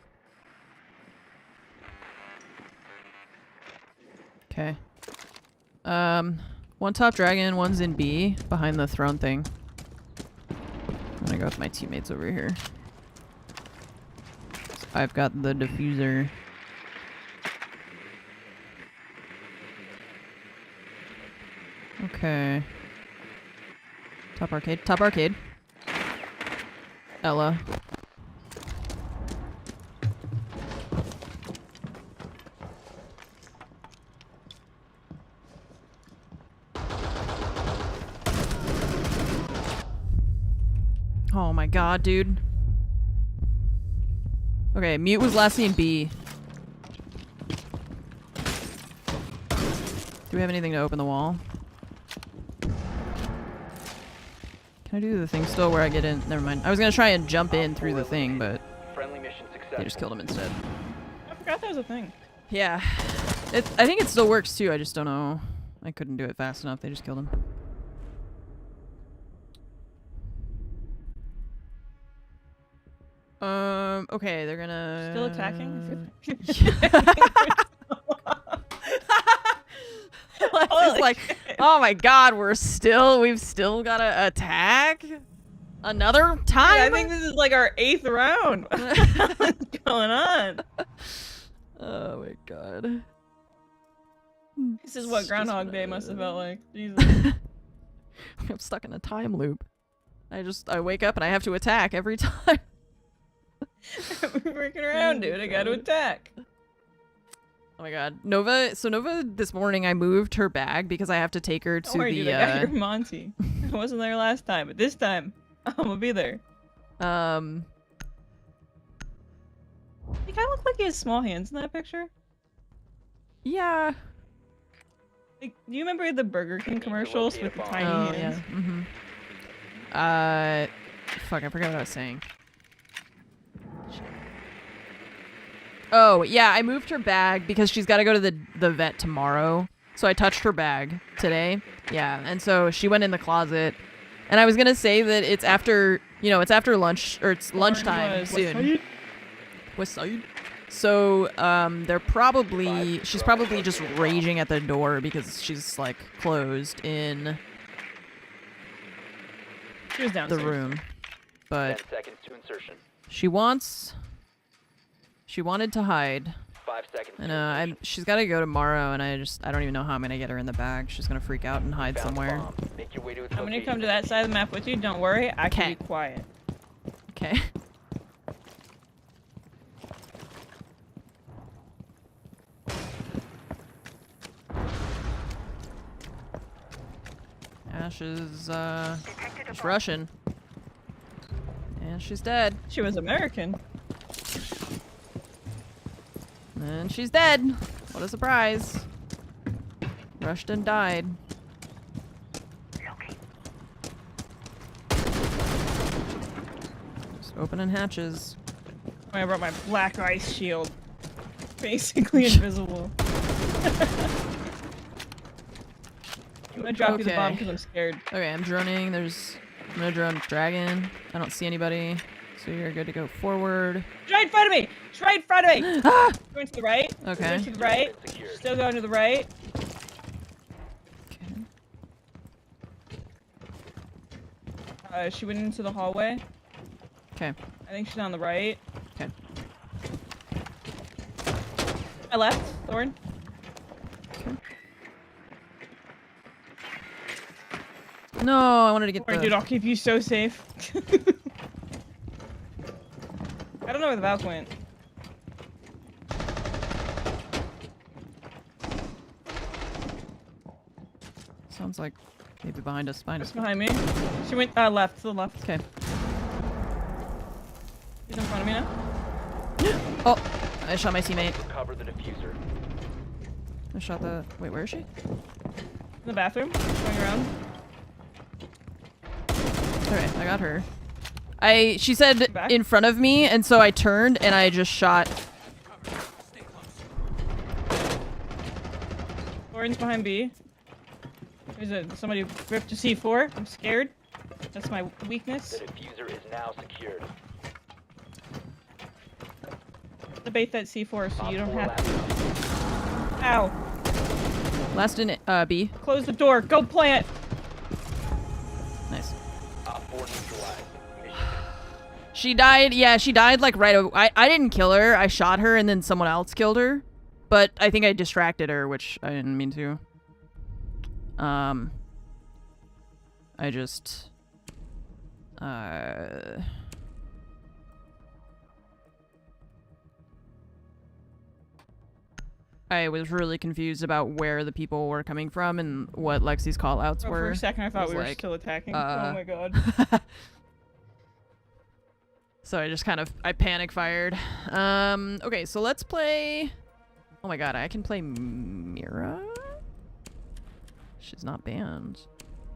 Okay. One top dragon, one's in B, behind the throne thing. I'm gonna go with my teammates over here. So I've got the diffuser. Okay. Top arcade. Top arcade. Ella. Oh my god, dude. Okay, Mute was last seen B. Do we have anything to open the wall? Can I do the thing still where I get in? Never mind. I was gonna try and jump in through the thing, but Friendly mission successful. they just killed him instead. I forgot that was a thing. Yeah. I think it still works too, I just don't know. I couldn't do it fast enough, they just killed him. Okay, they're gonna... Still attacking? It's like, oh my god, we've still gotta attack? Another time? Yeah, I think this is like our 8th round. What's going on? Oh my god. This is what Groundhog Day must have felt like. Jesus. I'm stuck in a time loop. I wake up and I have to attack every time. We're working around, dude. I gotta attack. Oh my god. Nova, so Nova this morning I moved her bag because I have to take her to Don't worry, the dude, I got your Monty. I wasn't there last time, but this time I'm gonna be there. He kind of look like he has small hands in that picture. Yeah. Like, do you remember the Burger King commercials with the tiny hands? Yeah. Fuck, I forgot what I was saying. Oh, yeah, I moved her bag because she's got to go to the vet tomorrow. So I touched her bag today. Yeah, and so she went in the closet. And I was going to say that it's after, it's after lunch, or it's lunchtime soon. West Side. So, she's probably just raging at the door because she's, like, closed in She was downstairs. the room. But 10 seconds to insertion. she wanted to hide. 5 seconds. And she's got to go tomorrow, and I don't even know how I'm gonna get her in the bag. She's gonna freak out and hide somewhere. Make your way to its I'm gonna location. come to that side of the map with you. Don't worry, I can Okay. be quiet. Okay. Ash is just rushing. And she's dead. She was American. And she's dead. What a surprise. Rushed and died. Just opening hatches. I brought my black ice shield. Basically invisible. I'm gonna drop you the bomb because I'm scared. Okay, I'm droning. I'm gonna drone dragon. I don't see anybody. So you're good to go forward. She's right in front of me! She's right in front of me! Ah! Going to the right. Okay. Going to the right. Still going to the right. Okay. She went into the hallway. Okay. I think she's on the right. Okay. I left, Thorn. Okay. No, I wanted to get Thorn, the... dude, I'll keep you so safe. I don't know where the valve went. Sounds like maybe behind us. Behind us. Behind me. She went left, to the left. Okay. Oh, I shot my teammate. Recover the diffuser. I shot the. Wait, where is she? In the bathroom, going around. Okay, I got her. She said Back? in front of me, and so I turned and I just shot. Orange behind B. There's somebody ripped to C4. I'm scared. That's my weakness. The diffuser is now secured. Debate that C4 so you don't Op 4 have to. last Ow. Last in B. Close the door. Go plant. Nice. Op 4 neutralized. Mission She died. Yeah, she died like right away. I didn't kill her. I shot her and then someone else killed her. But I think I distracted her, which I didn't mean to. I just... I was really confused about where the people were coming from and what Lexi's call-outs Oh, were. for a second I thought we were like, still attacking. Oh my god. So I just kind of... I panic fired. Okay, so let's play... Oh my god, I can play Mira? She's not banned.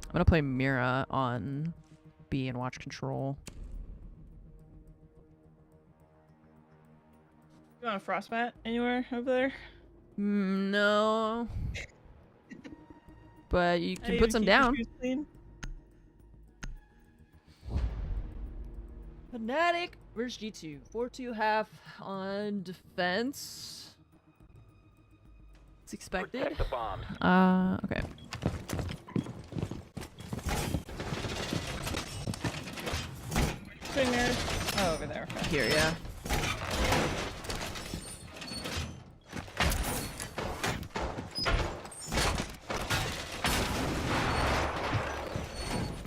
I'm gonna play Mira on B and watch Control. You want a frostmat anywhere over there? No. But you can Hey, put some keep your down. shoes clean. Fnatic versus G2. 4-2 half on defense. It's expected. protect the bombs. Okay. Fingers. Oh, over there. Okay. Here, yeah.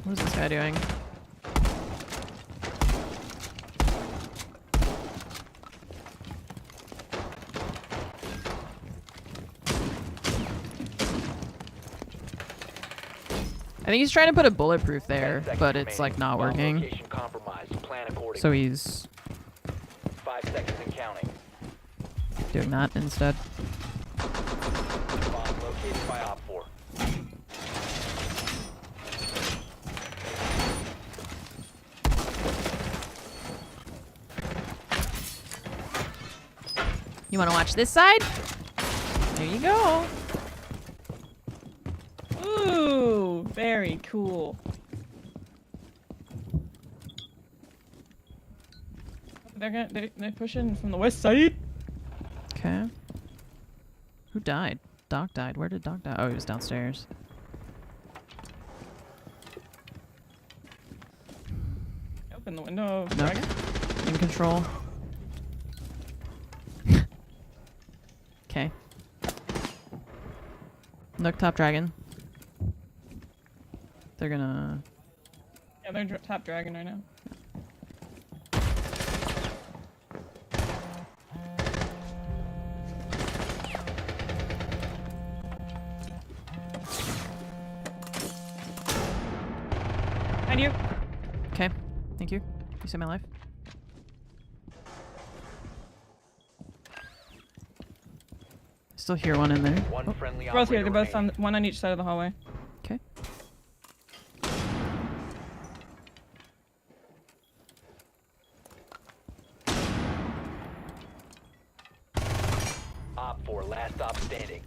What is this guy doing? I think he's trying to put a bulletproof there, 10 seconds but it's like remaining. not Bomb working. location compromised. Plan accordingly. So he's 5 seconds and counting. doing that instead. Bomb located by Op 4. You want to watch this side? There you go. Ooh, very cool. They're pushing from the west side. Okay. Who died? Doc died. Where did Doc die? Oh, he was downstairs. Open the window. Nook. Dragon. In control. Okay. Nook top dragon. They're gonna... Yeah, they're top dragon right now. And you. Okay. Thank you. You saved my life. Still hear one in there. One friendly They're both here. operator They're both remaining. on one on each side of the hallway. Okay. Op 4, last stop standing.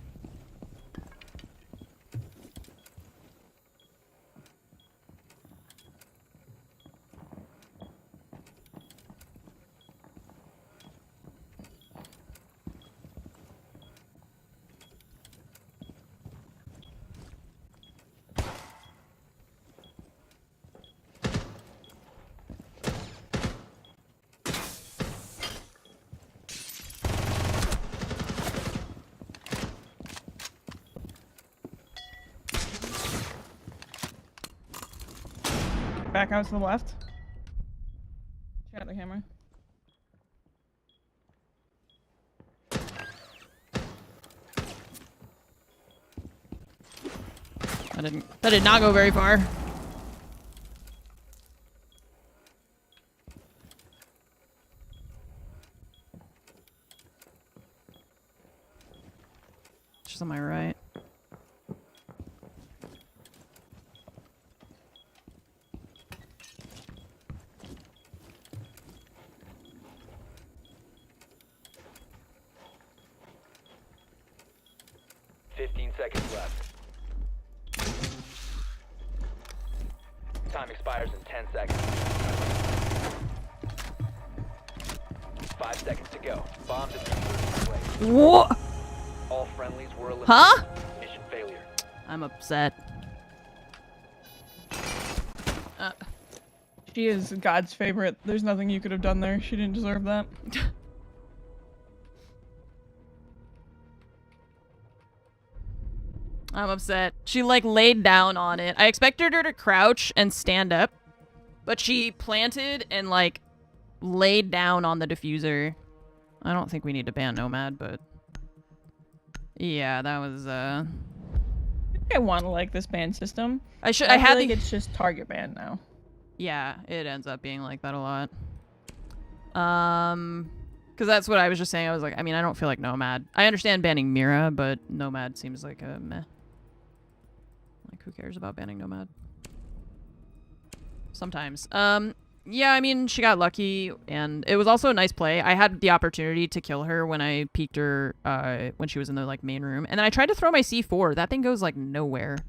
Back out to the left. Check out the camera. That did not go very far. seconds left. Time expires in 10 seconds. 5 seconds to go. Bomb diffuser in place. What? All friendlies were eliminated. Huh? Mission failure. I'm upset. She is God's favorite. There's nothing you could have done there. She didn't deserve that. I'm upset. She like laid down on it. I expected her to crouch and stand up, but she planted and like laid down on the diffuser. I don't think we need to ban Nomad, but yeah, that was I think I want to like this ban system. I feel had like the it's just target ban now. Yeah, it ends up being like that a lot. Because that's what I was just saying. I was like, I mean, I don't feel like Nomad. I understand banning Mira, but Nomad seems like a meh. Like, who cares about banning Nomad? Sometimes. Yeah, I mean, she got lucky, and it was also a nice play. I had the opportunity to kill her when I peeked her, when she was in the, like, main room. And then I tried to throw my C4. That thing goes, like, nowhere.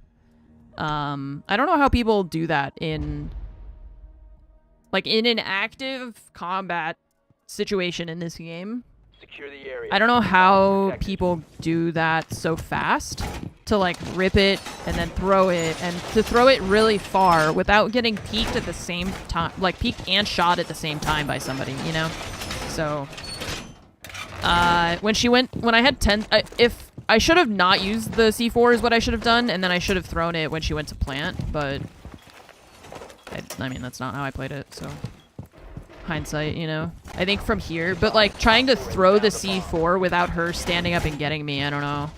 I don't know how people do that in... Like, in an active combat situation in this game. Secure the area. I don't know how people do that so fast. To, like, rip it and then throw it. And to throw it really far without getting peeked at the same time. Like, peeked and shot at the same time by somebody, you know? So... when I had 10... if... I should have not used the C4 is what I should have done. And then I should have thrown it when she went to plant. But... I mean, that's not how I played it, so... Hindsight, you know? I think from here, but like, trying to throw the C4 without her standing up and getting me, I don't know.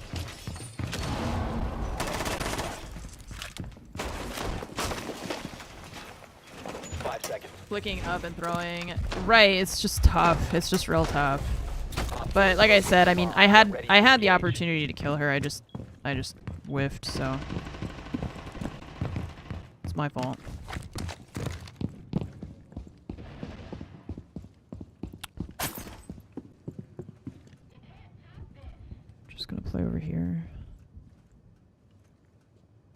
Flicking up and throwing. Right, it's just tough. It's just real tough. But like I said, I mean, I had the opportunity to kill her, I just whiffed, so... It's my fault. Gonna play over here.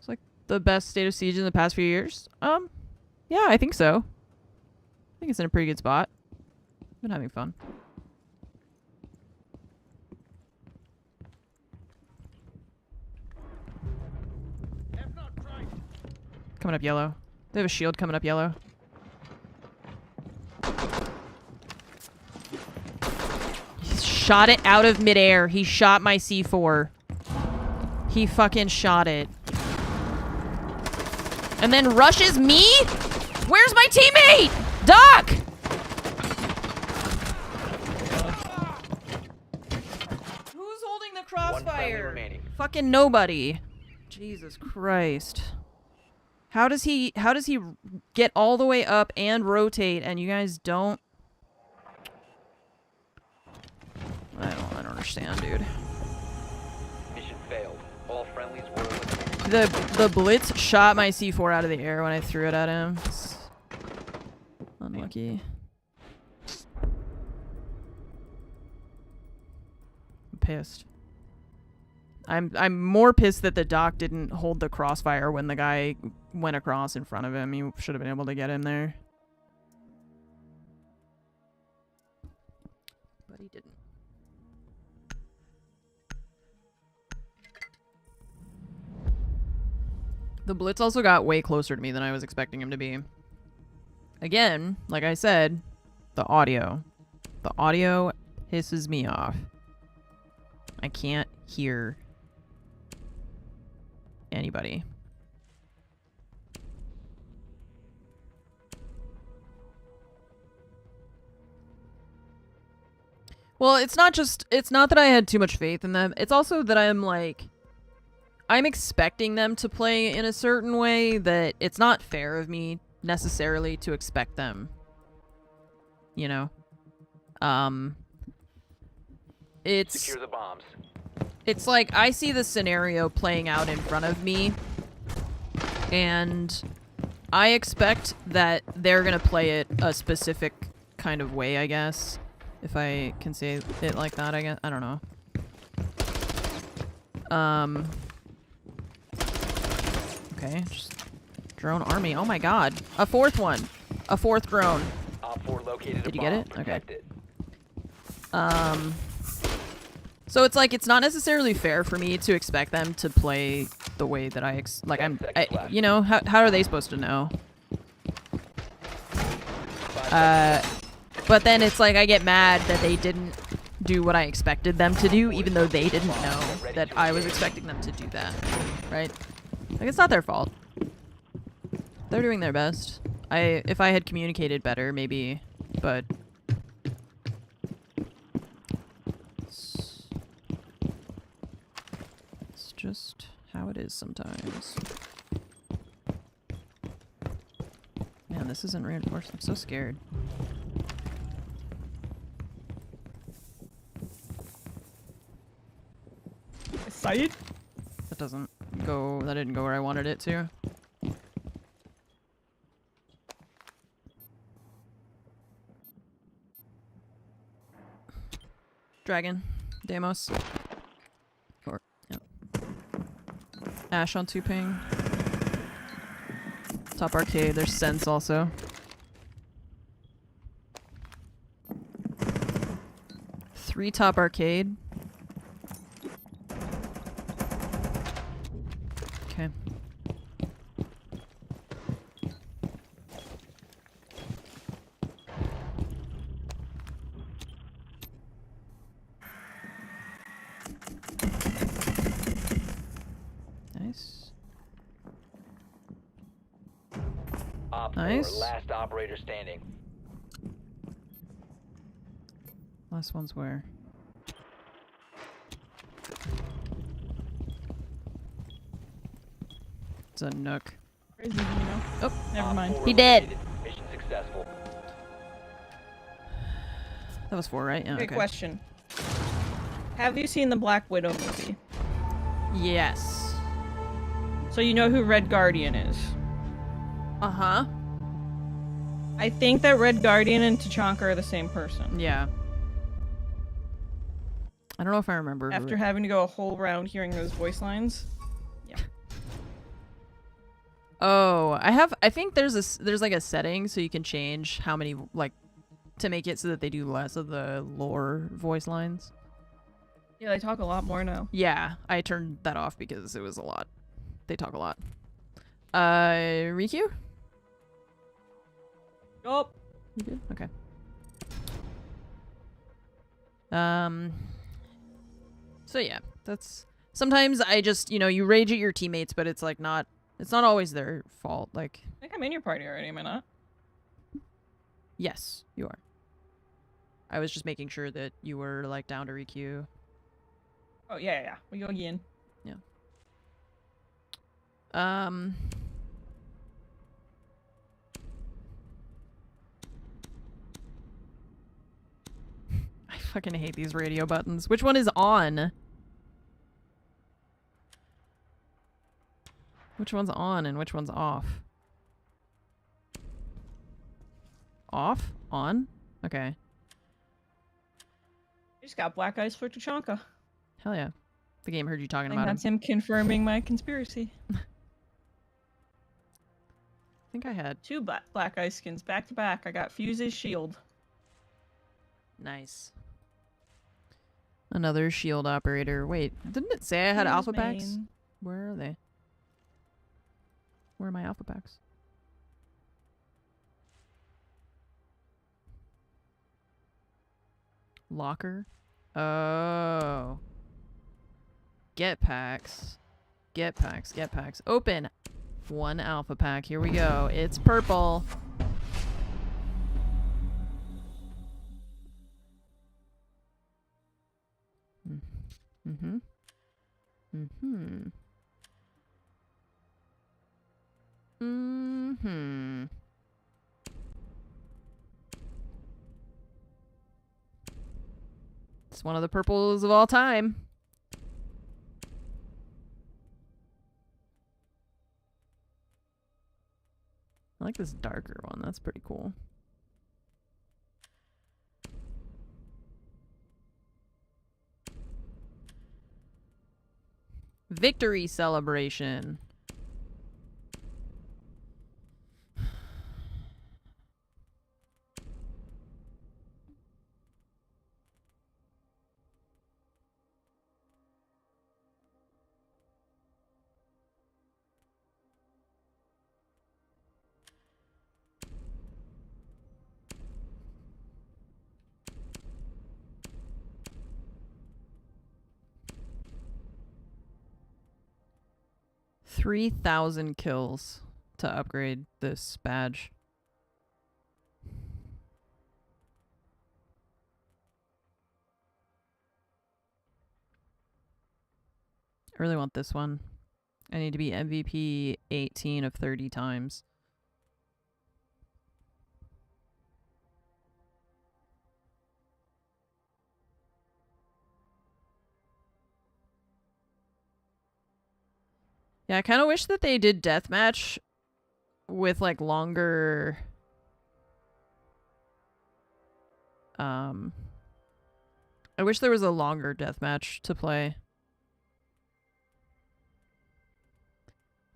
It's like the best State of Siege in the past few years. Yeah, I think so. I think it's in a pretty good spot. Been having fun. Coming up yellow. They have a shield coming up yellow. Shot it out of midair. He shot my C4. He fucking shot it. And then rushes me? Where's my teammate? Doc! Who's holding the crossfire? Fucking nobody. Jesus Christ. How does he get all the way up and rotate and you guys don't? I don't understand, dude. Mission failed. All friendlies were eliminated. The blitz shot my C4 out of the air when I threw it at him. It's unlucky. I'm pissed. I'm more pissed that the doc didn't hold the crossfire when the guy went across in front of him. He should have been able to get him there. But he didn't. The blitz also got way closer to me than I was expecting him to be. Again, like I said, the audio. The audio pisses me off. I can't hear anybody. Well, it's not that I had too much faith in them. It's also that I'm expecting them to play in a certain way that it's not fair of me necessarily to expect them. You know? Secure the bombs. It's like I see the scenario playing out in front of me and I expect that they're gonna play it a specific kind of way, I guess. If I can say it like that, I guess. I don't know. Okay, just drone army. Oh my god. A fourth one. A fourth drone. Op 4 located Did a you get bomb. it? Okay. Protect it. So it's like, it's not necessarily fair for me to expect them to play the way that like 10 seconds left. you know, how are they supposed to know? 5 seconds. But then it's like I get mad that they didn't do what I expected them to do, even though they didn't know that I was expecting them to do that, right? Like, it's not their fault. They're doing their best. If I had communicated better, maybe, but it's just how it is sometimes. Man, this isn't reinforced. I'm so scared. Sight? That doesn't go. That didn't go where I wanted it to. Dragon. Deimos. Or, yep. Ash on 2 ping. Top arcade. There's Sense also. Three top arcade. Okay. Nice. Op 4, Nice. last operator standing. Last one's where? It's a nook. Where is he, you know? Oh, Never Op mind. 4 He did. eliminated. Mission successful. that was 4, right? Yeah, Good okay. question. Have you seen the Black Widow movie? Yes. So you know who Red Guardian is. Uh-huh. I think that Red Guardian and Tachanka are the same person. Yeah. I don't know if I remember. After having to go a whole round hearing those voice lines. Yeah. Oh, I think there's like a setting so you can change how many, like, to make it so that they do less of the lore voice lines. Yeah, they talk a lot more now. Yeah, I turned that off because it was a lot. They talk a lot. Riku? Yup. You good? Okay. So yeah, that's sometimes I just, you rage at your teammates, but it's like it's not always their fault. Like, I think I'm in your party already, am I not? yes, you are. I was just making sure that you were like down to Riku. Oh, yeah. We go again. Yeah. I fucking hate these radio buttons. Which one is on? Which one's on and which one's off? Off? On? Okay. I just got black eyes for Tachanka. Hell yeah. The game heard you talking I think about him. that's him confirming my conspiracy. I think I had. 2 black eye skins back to back. I got Fuse's shield. Nice. Another shield operator. Wait, didn't it say I had Fuse alpha packs? main. Where are they? Where are my alpha packs? Locker? Oh. Get packs. Get packs. Get packs. Open. 1 alpha pack. Here we go. It's purple. Mm-hmm. Mm-hmm. Mm-hmm. It's one of the purples of all time. I like this darker one. That's pretty cool. Victory celebration. 3,000 kills to upgrade this badge. I really want this one. I need to be MVP 18 of 30 times. Yeah, I kind of wish that they did deathmatch with like longer I wish there was a longer deathmatch to play.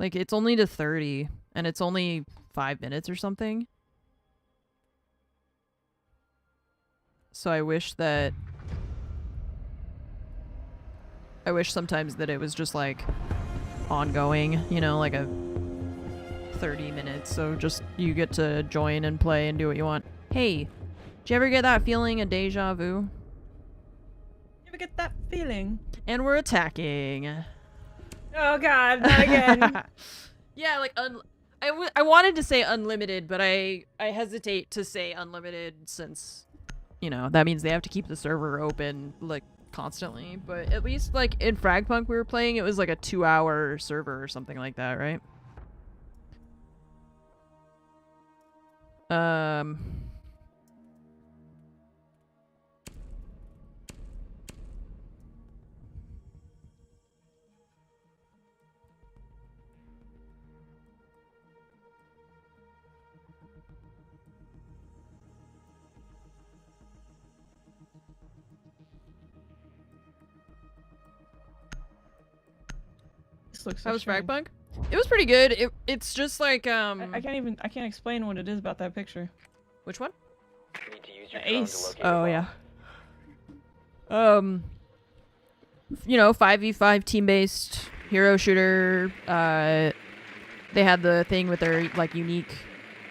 Like it's only to 30 and it's only 5 minutes or something. So I wish sometimes that it was just like ongoing, you know, like a 30 minutes, so just you get to join and play and do what you want. Hey, did you ever get that feeling of deja vu? You ever get that feeling? And we're attacking. Oh god, not again. Yeah, like I wanted to say unlimited, but I hesitate to say unlimited since, you know, that means they have to keep the server open like constantly. But at least like in Fragpunk we were playing, it was like a 2-hour server or something like that, right? This looks so How was strange. Fragpunk? It was pretty good. It's just like I can't explain what it is about that picture. Which one? Need to use your The drone ace. to locate a Oh bomb. yeah. You know, 5v5 team-based hero shooter. They had the thing with their like unique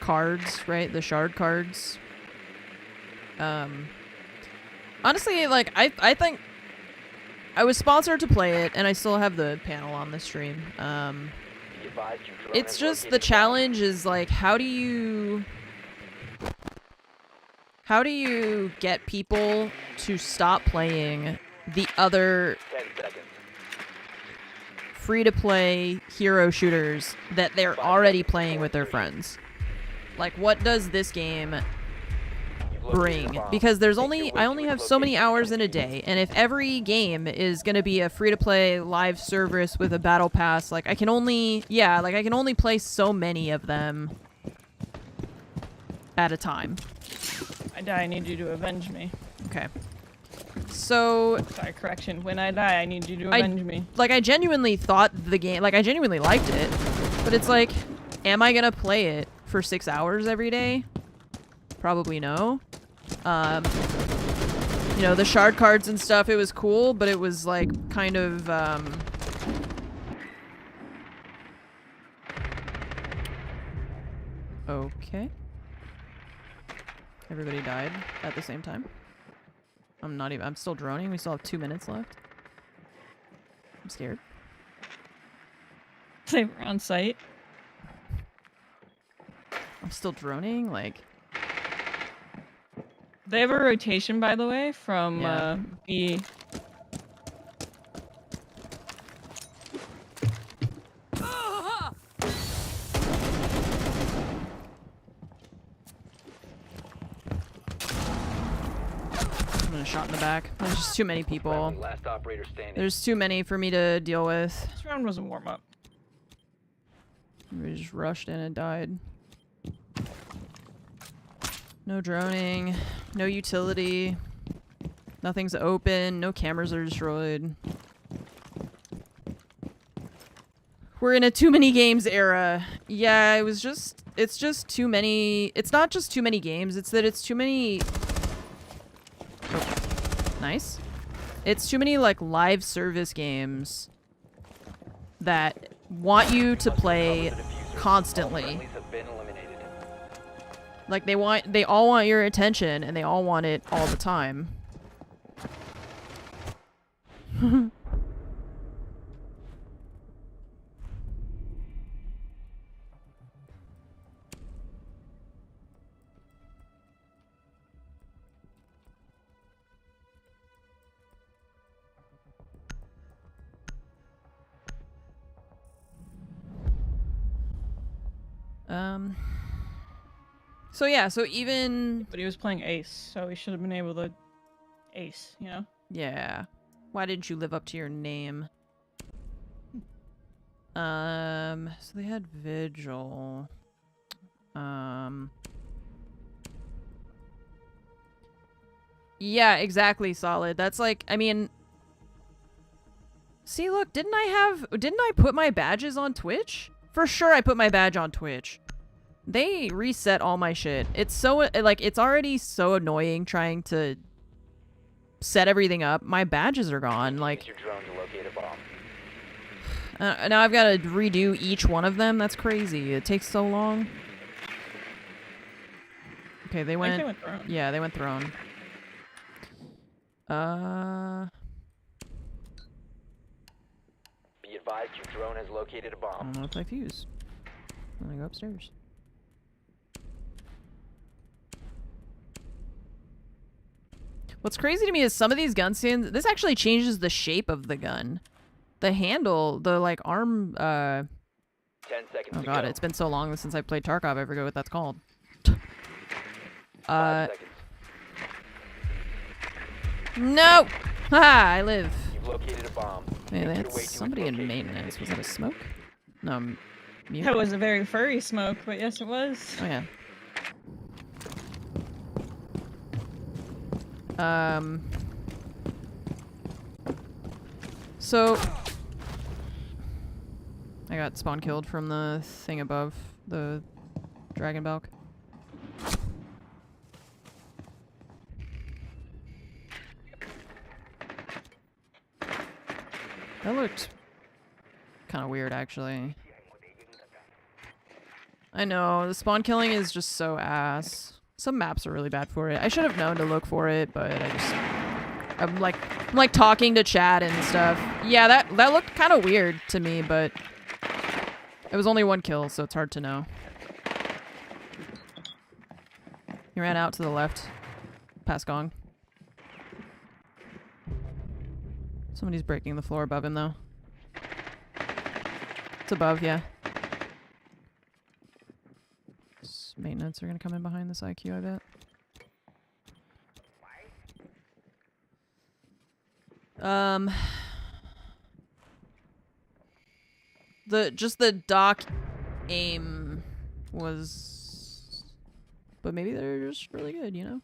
cards, right? The shard cards. Honestly, like I think I was sponsored to play it, and I still have the panel on the stream. Be advised your drone It's has just located the a bomb. challenge is like how do you get people to stop playing the other 10 seconds. free-to-play hero shooters that they're already playing with their friends? Like, what does this game You've located a bring? bomb. Because there's Make only your way I to only its have so many location and hours in a defuse it. day, and if every game is gonna be a free-to-play live service with a battle pass, like I can only play so many of them at a time. I die, I need you to avenge me. Okay. So Sorry, correction. When I die, I need you to avenge me. like I genuinely thought the game, like I genuinely liked it, but it's like, am I gonna play it for 6 hours every day? Probably no. You know, the shard cards and stuff, it was cool, but it was like kind of okay. Everybody died at the same time. I'm still droning. We still have 2 minutes left. I'm scared. They were on site. I'm still droning, like... They have a rotation, by the way, from Yeah. B. I'm gonna shot in the back. There's just too many people. Friendly, last operator standing. There's too many for me to deal with. This round was a warm up. We just rushed in and died. No droning. No utility. Nothing's open. No cameras are destroyed. We're in a too many games era. Yeah, it's just too many. It's not just too many games, it's that it's too many. Oh, nice. It's too many like live service games that want you to play constantly. Friendlies have been eliminated. Like they all want your attention and they all want it all the time. So yeah, so even But he was playing ace, so he should have been able to ace, you know? yeah. Why didn't you live up to your name? So they had Vigil. Yeah, exactly, Solid. That's like, I mean, see, look, didn't I put my badges on Twitch? For sure I put my badge on Twitch. They reset all my shit. It's so, like, it's already so annoying trying to set everything up. My badges are gone, like... Use your drone to locate a bomb. now I've got to redo each one of them. That's crazy. It takes so long. Okay, they went... they went throne. Yeah, they went throne. Be advised your drone has located a I bomb. don't know if I fuse. I'm gonna go upstairs. What's crazy to me is some of these gun skins, this actually changes the shape of the gun. The handle, the like arm, 10 seconds oh to god, go. it's been so long since I played Tarkov, I forget what that's called. 5 seconds. No! Ha! I live. You've located a bomb. Hey, Make your that's way to its somebody in location. maintenance. Was that a smoke? No, mute. That was a very furry smoke, but yes, it was. Oh yeah. So I got spawn killed from the thing above the dragon balk. That looked kind of weird, actually. I know, the spawn killing is just so ass. Some maps are really bad for it. I should have known to look for it, but I'm like talking to chat and stuff. Yeah, that looked kind of weird to me, but it was only one kill, so it's hard to know. He ran out to the left, past Gong. Somebody's breaking the floor above him, though. It's above, yeah. Maintenance are gonna come in behind this IQ, I bet. Just the dock aim was, but maybe they're just really good, you know?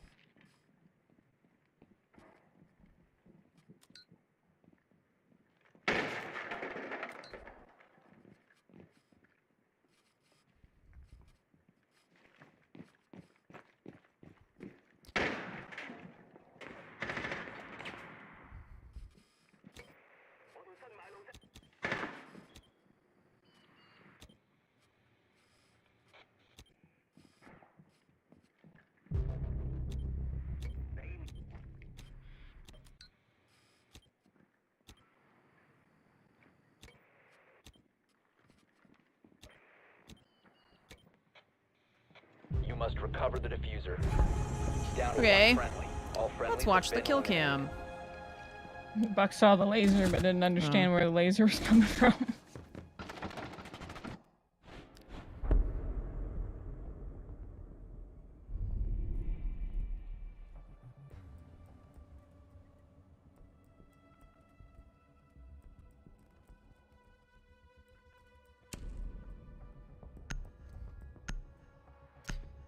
You must recover the diffuser. Down to Okay. one friendly. All friendlies Let's watch have the been kill eliminated. cam. Buck saw the laser, but didn't understand where the laser was coming from.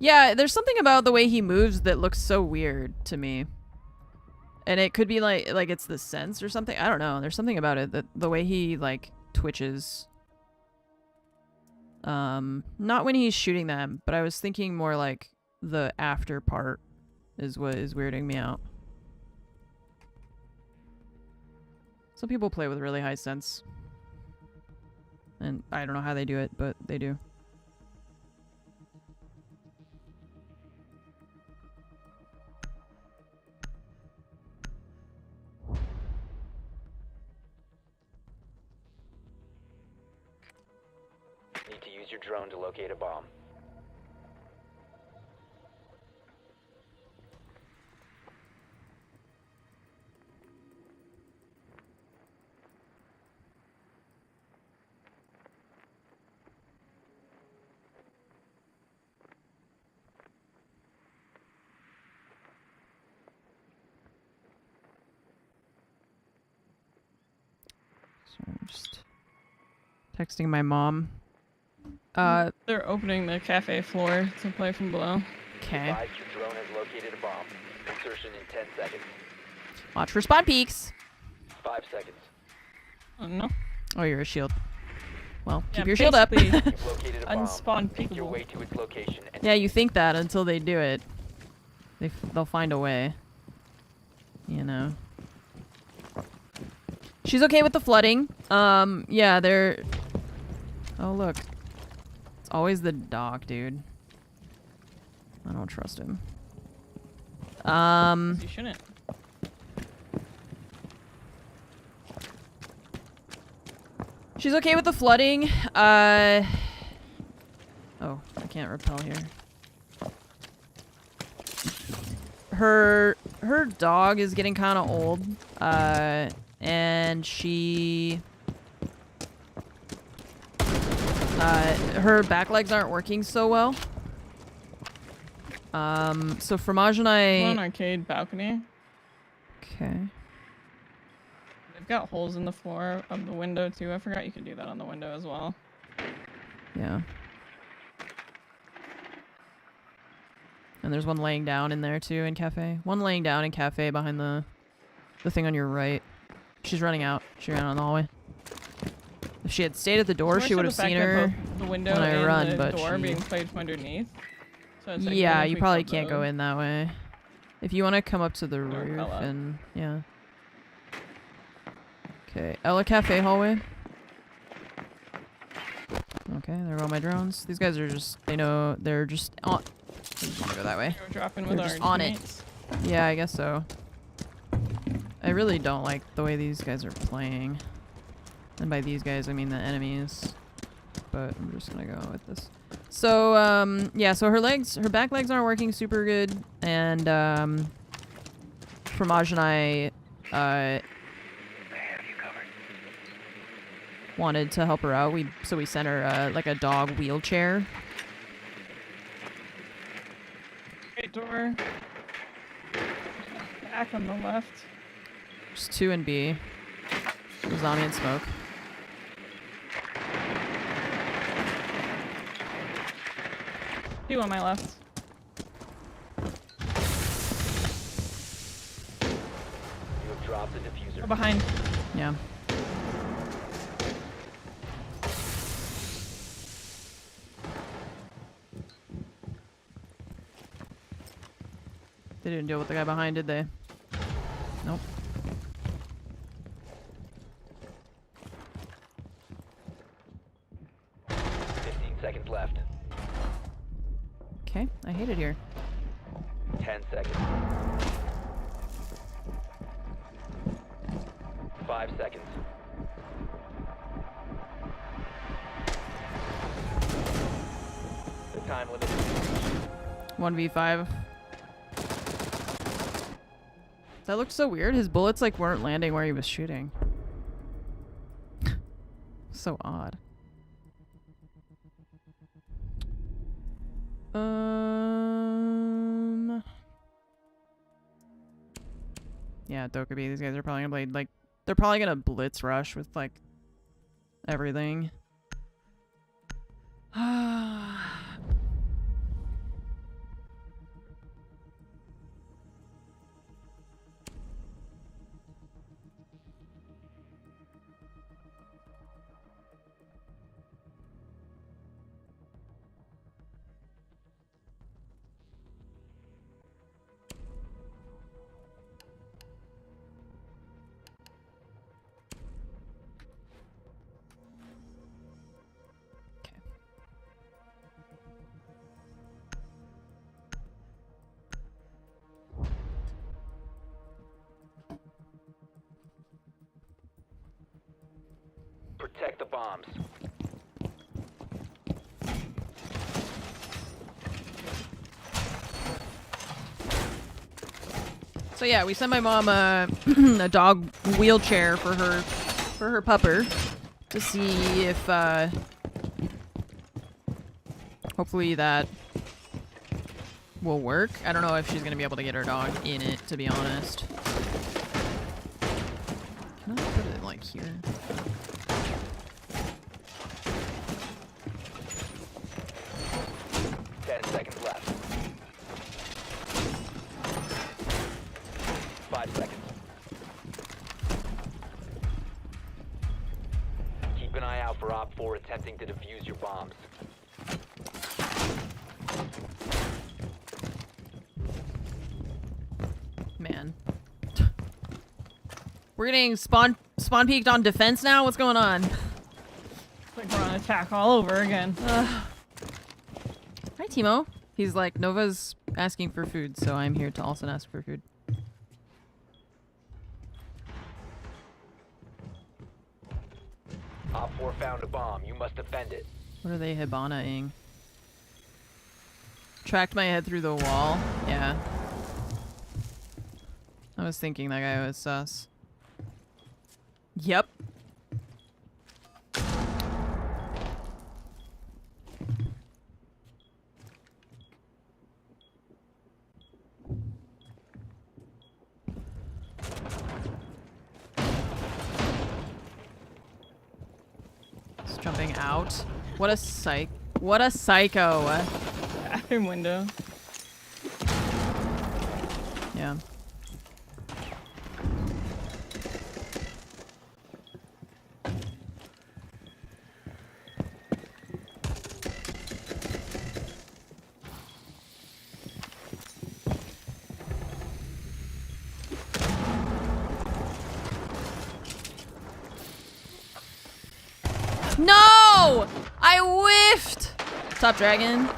Yeah, there's something about the way he moves that looks so weird to me. And it could be like it's the sense or something. I don't know. There's something about it that the way he like twitches. Not when he's shooting them, but I was thinking more like the after part is what is weirding me out. Some people play with really high sense. And I don't know how they do it, but they do. Need to use your drone to locate a bomb. So I'm just texting my mom. They're opening the cafe floor to play from below. Okay. Advise your drone has located a bomb. Insertion in 10 seconds. Watch for spawn peaks. 5 seconds. Oh no. Oh, you're a shield. Well, Yeah, keep your shield up. basically, You've located a bomb. Unspawn Make your peekable. way to its location and Yeah, you think that until they do it. They'll find a way. You know. She's okay with the flooding. Yeah, they're... Oh, look. It's always the dog, dude. I don't trust him. You shouldn't. She's okay with the flooding. Oh, I can't repel here. Her dog is getting kind of old. And she... her back legs aren't working so well. So Fromage and We're on I... arcade balcony. Okay. They've got holes in the floor of the window too. I forgot you could do that on the window as well. Yeah. And there's one laying down in there too in cafe. One laying down in cafe behind the thing on your right. She's running out. She ran out in the hallway. If she had stayed at the door, More she so would the have fact seen that her both the window when I and run, the but door she... being played from underneath. So it's like, Yeah, what if you we probably killed can't go those? in that way. If you want to come up to the Or roof Ella. and... Yeah. Okay, Ella Cafe hallway. Okay, there go my drones. These guys are just... They know... They're just on... I'm just gonna go that way. We're dropping They're with just our on it. teammates. Yeah, I guess so. I really don't like the way these guys are playing. And by these guys, I mean the enemies. But I'm just gonna go with this. So, yeah, so her back legs aren't working super good. And, Fromage and I, wanted to help her out. So we sent her, like a dog wheelchair. Great door. Back on the left. Just 2 and B. Zombie and smoke. Two on my left. you have dropped the diffuser. Or behind. Yeah. They didn't deal with the guy behind, did they? Nope. Seconds left. Okay, I hate it here. 10 seconds. 5 seconds. The time limit is 1v5. That looked so weird. His bullets like weren't landing where he was shooting. So odd. Yeah, Dokkaebi. These guys are probably gonna play like they're probably gonna blitz rush with like everything. protect the bombs. So yeah, we sent my mom a dog wheelchair for her pupper to see if hopefully that will work. I don't know if she's gonna be able to get her dog in it, to be honest. Can I put it like back here. Seconds left. 5 seconds. Keep an eye out for Op 4 attempting to defuse your bombs. Man. We're getting spawn peeked on defense now? What's going on? It's like we're on attack all over again. Hi, Timo. He's like, Nova's asking for food, so I'm here to also ask for food. Op 4 found a bomb. You must defend it. What are they Hibana-ing? Tracked my head through the wall? Yeah. I was thinking that guy was sus. Yep. He's jumping out. What a what a psycho. Bathroom window. Yeah. No! I whiffed! Top dragon.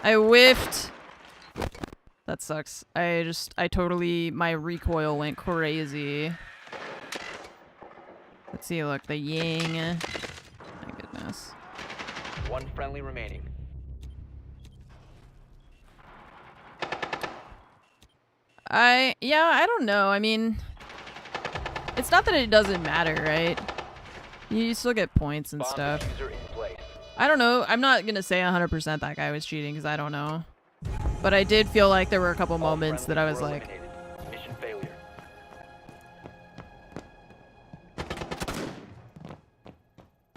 I whiffed. That sucks. I totally, my recoil went crazy. Let's see, look, the ying. My goodness. One friendly remaining. Yeah, I don't know. I mean, it's not that it doesn't matter, right? You still get points and Bomb stuff. diffuser in place. I don't know. I'm not gonna say 100% that guy was cheating because I don't know. But I did feel like there were a couple All moments that I was friendlies like, were eliminated. Mission failure.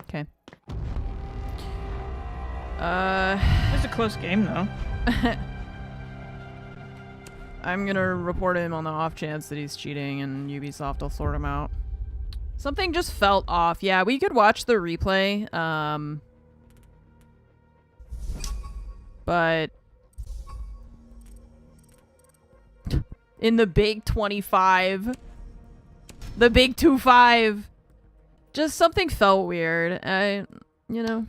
okay. It was a close game though. I'm gonna report him on the off chance that he's cheating and Ubisoft will sort him out. Something just felt off. Yeah, we could watch the replay. But in the big 25, the big 2-5, just something felt weird. You know.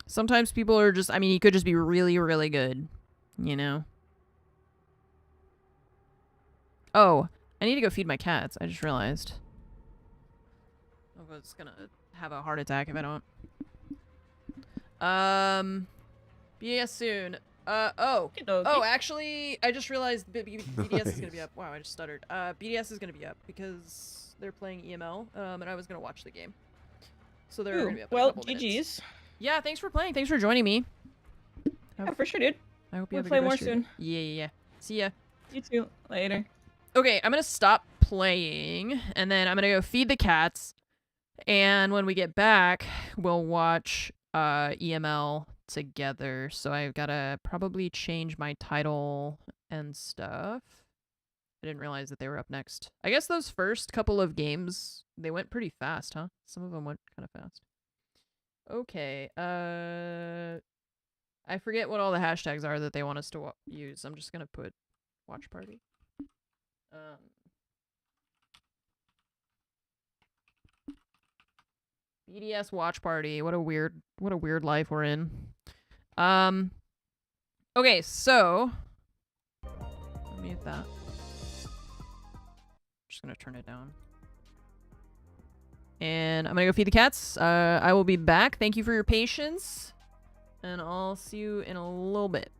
Sometimes people are just, I mean, he could just be really, really good, you know? Oh, I need to go feed my cats. I just realized. I was gonna have a heart attack if I don't. BS soon. Oh, actually, I just realized BDS is gonna be up. Wow, I just stuttered. BDS is gonna be up because they're playing EML, and I was gonna watch the game. So they're gonna be up in a Well, couple minutes. GG's. Yeah, thanks for playing. Thanks for joining me. Yeah, for sure, dude. I hope you We'll have a play good more rest of your day. soon. Yeah. See ya. You too. Later. Okay, I'm gonna stop playing, and then I'm gonna go feed the cats, and when we get back, we'll watch EML together. So I've gotta probably change my title and stuff. I didn't realize that they were up next. I guess those first couple of games, they went pretty fast, huh? Some of them went kind of fast. Okay, I forget what all the hashtags are that they want us to use. I'm just gonna put watch party. BDS watch party. What a weird life we're in. Okay, so let me mute that. Just gonna turn it down. And I'm gonna go feed the cats. I will be back. Thank you for your patience. And I'll see you in a little bit.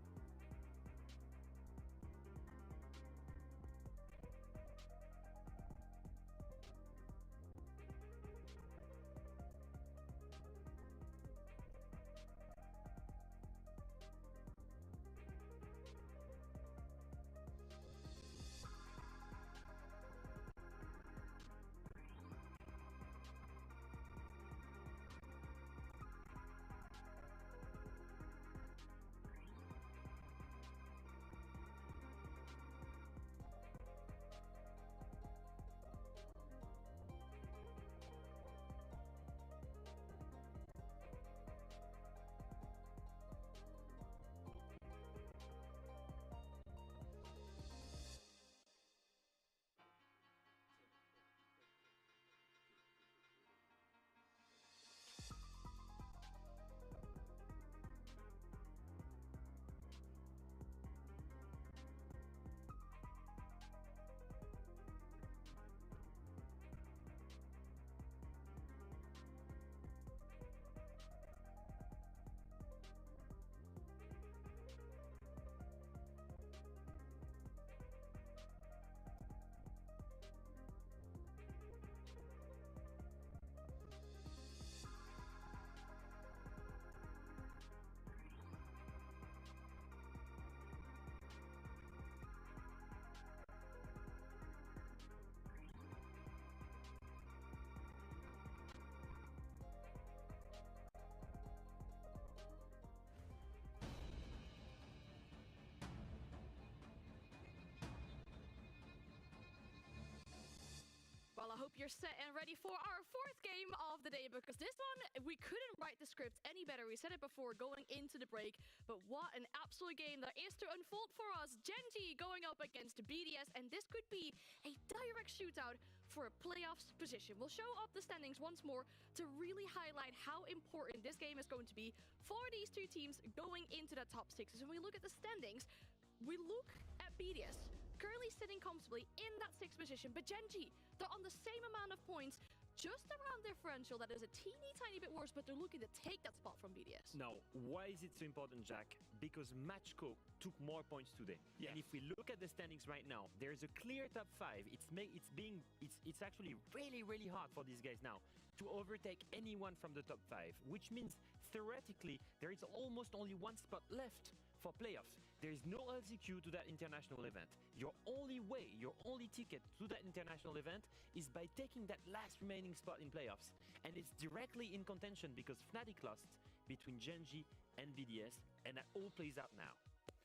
hope you're set and ready for our fourth game of the day, because this one, we couldn't write the script any better. We said it before going into the break, but what an absolute game that is to unfold for us. Gen.G going up against BDS, and this could be a direct shootout for a playoffs position. We'll show up the standings once more to really highlight how important this game is going to be for these two teams going into the top 6. So when we look at the standings, we look at BDS currently sitting comfortably in that 6th position, but Gen.G, they're on the same amount of points, just around differential. That is a teeny tiny bit worse, but they're looking to take that spot from BDS. Now, why is it so important, Jack? Because Matchco took more points today. Yeah. And if we look at the standings right now, there's a clear top 5. It's actually really hard for these guys now to overtake anyone from the top 5, which means theoretically there is almost only one spot left for playoffs. There is no LCQ to that international event. Your only way, your only ticket to that international event is by taking that last remaining spot in playoffs. And it's directly in contention because Fnatic lost between Gen.G and BDS, and that all plays out now.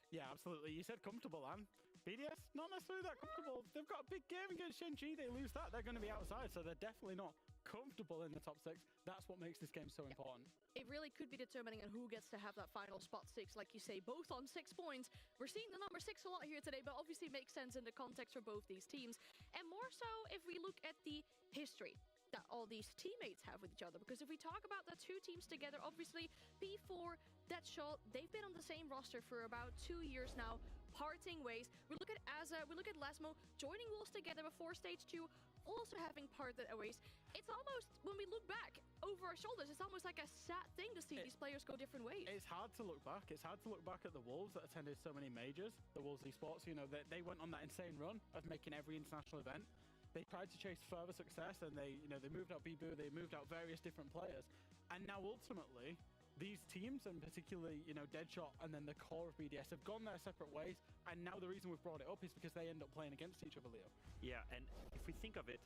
Yeah, absolutely. You said comfortable, Anne. BDS, not necessarily that comfortable. They've got a big game against Gen.G. They lose that, they're going to be outside, so they're definitely not comfortable in the top 6. That's what makes this game so important. It really could be determining on who gets to have that final spot 6, like you say, both on 6 points. We're seeing the number 6 a lot here today, but obviously it makes sense in the context for both these teams. And more so if we look at the history that all these teammates have with each other, because if we talk about the two teams together, obviously P4, Deadshot, they've been on the same roster for about 2 years now, parting ways. We look at Aza, we look at Lasmo joining Wolves together before stage 2, also having parted ways. It's almost, when we look back over our shoulders, it's almost like a sad thing to see these players go different ways. It's hard to look back. It's hard to look back at the Wolves that attended so many majors, the Wolves esports. You know, they went on that insane run of making every international event. They tried to chase further success, and they moved out Bibu, they moved out various different players, and now ultimately these teams, and particularly Deadshot and then the core of BDS, have gone their separate ways. And now the reason we've brought it up is because they end up playing against each other, Leo. Yeah, and if we think of it,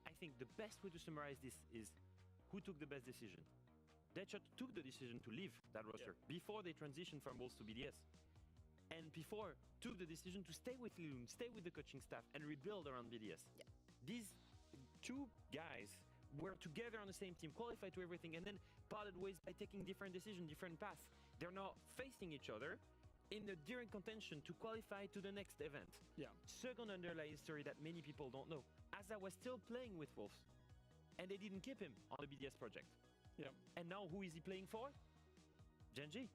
I think the best way to summarize this is who took the best decision. Deadshot took the decision to leave that roster before they transitioned from Wolves to BDS. And P4 took the decision to stay with Lilun, stay with the coaching staff, and rebuild around BDS. Yeah. These two guys were together on the same team, qualified to everything, and then parted ways by taking different decisions, different paths. They're now facing each other in the direct contention to qualify to the next event. Yeah. Second underlying story that many people don't know. Aza was still playing with Wolves, and they didn't keep him on the BDS project. Yeah. And now who is he playing for? Gen.G.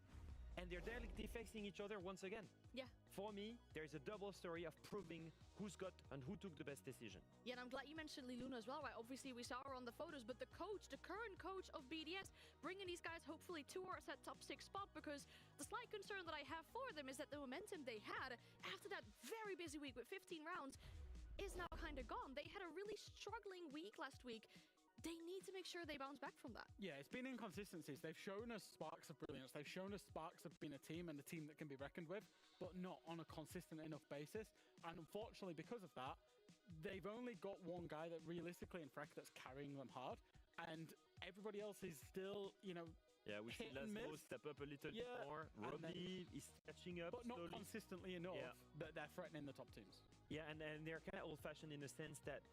And they're directly facing each other once again. Yeah. For me, there's a double story of proving who's got and who took the best decision. Yeah, and I'm glad you mentioned Liluna as well, right? Obviously, we saw her on the photos, but the current coach of BDS, bringing these guys hopefully towards that top 6 spot, because the slight concern that I have for them is that the momentum they had after that very busy week with 15 rounds is now kind of gone. They had a really struggling week last week. They need to make sure they bounce back from that. Yeah, it's been inconsistencies. They've shown us sparks of brilliance. They've shown us sparks of being a team and a team that can be reckoned with, but not on a consistent enough basis. And unfortunately, because of that, they've only got one guy that realistically in Freck that's carrying them hard. And everybody else is still, yeah, we see Lasmo step up a little bit more. Robbie is catching up, but slowly. Not consistently enough that they're threatening the top teams. Yeah, and they're kind of old-fashioned in the sense that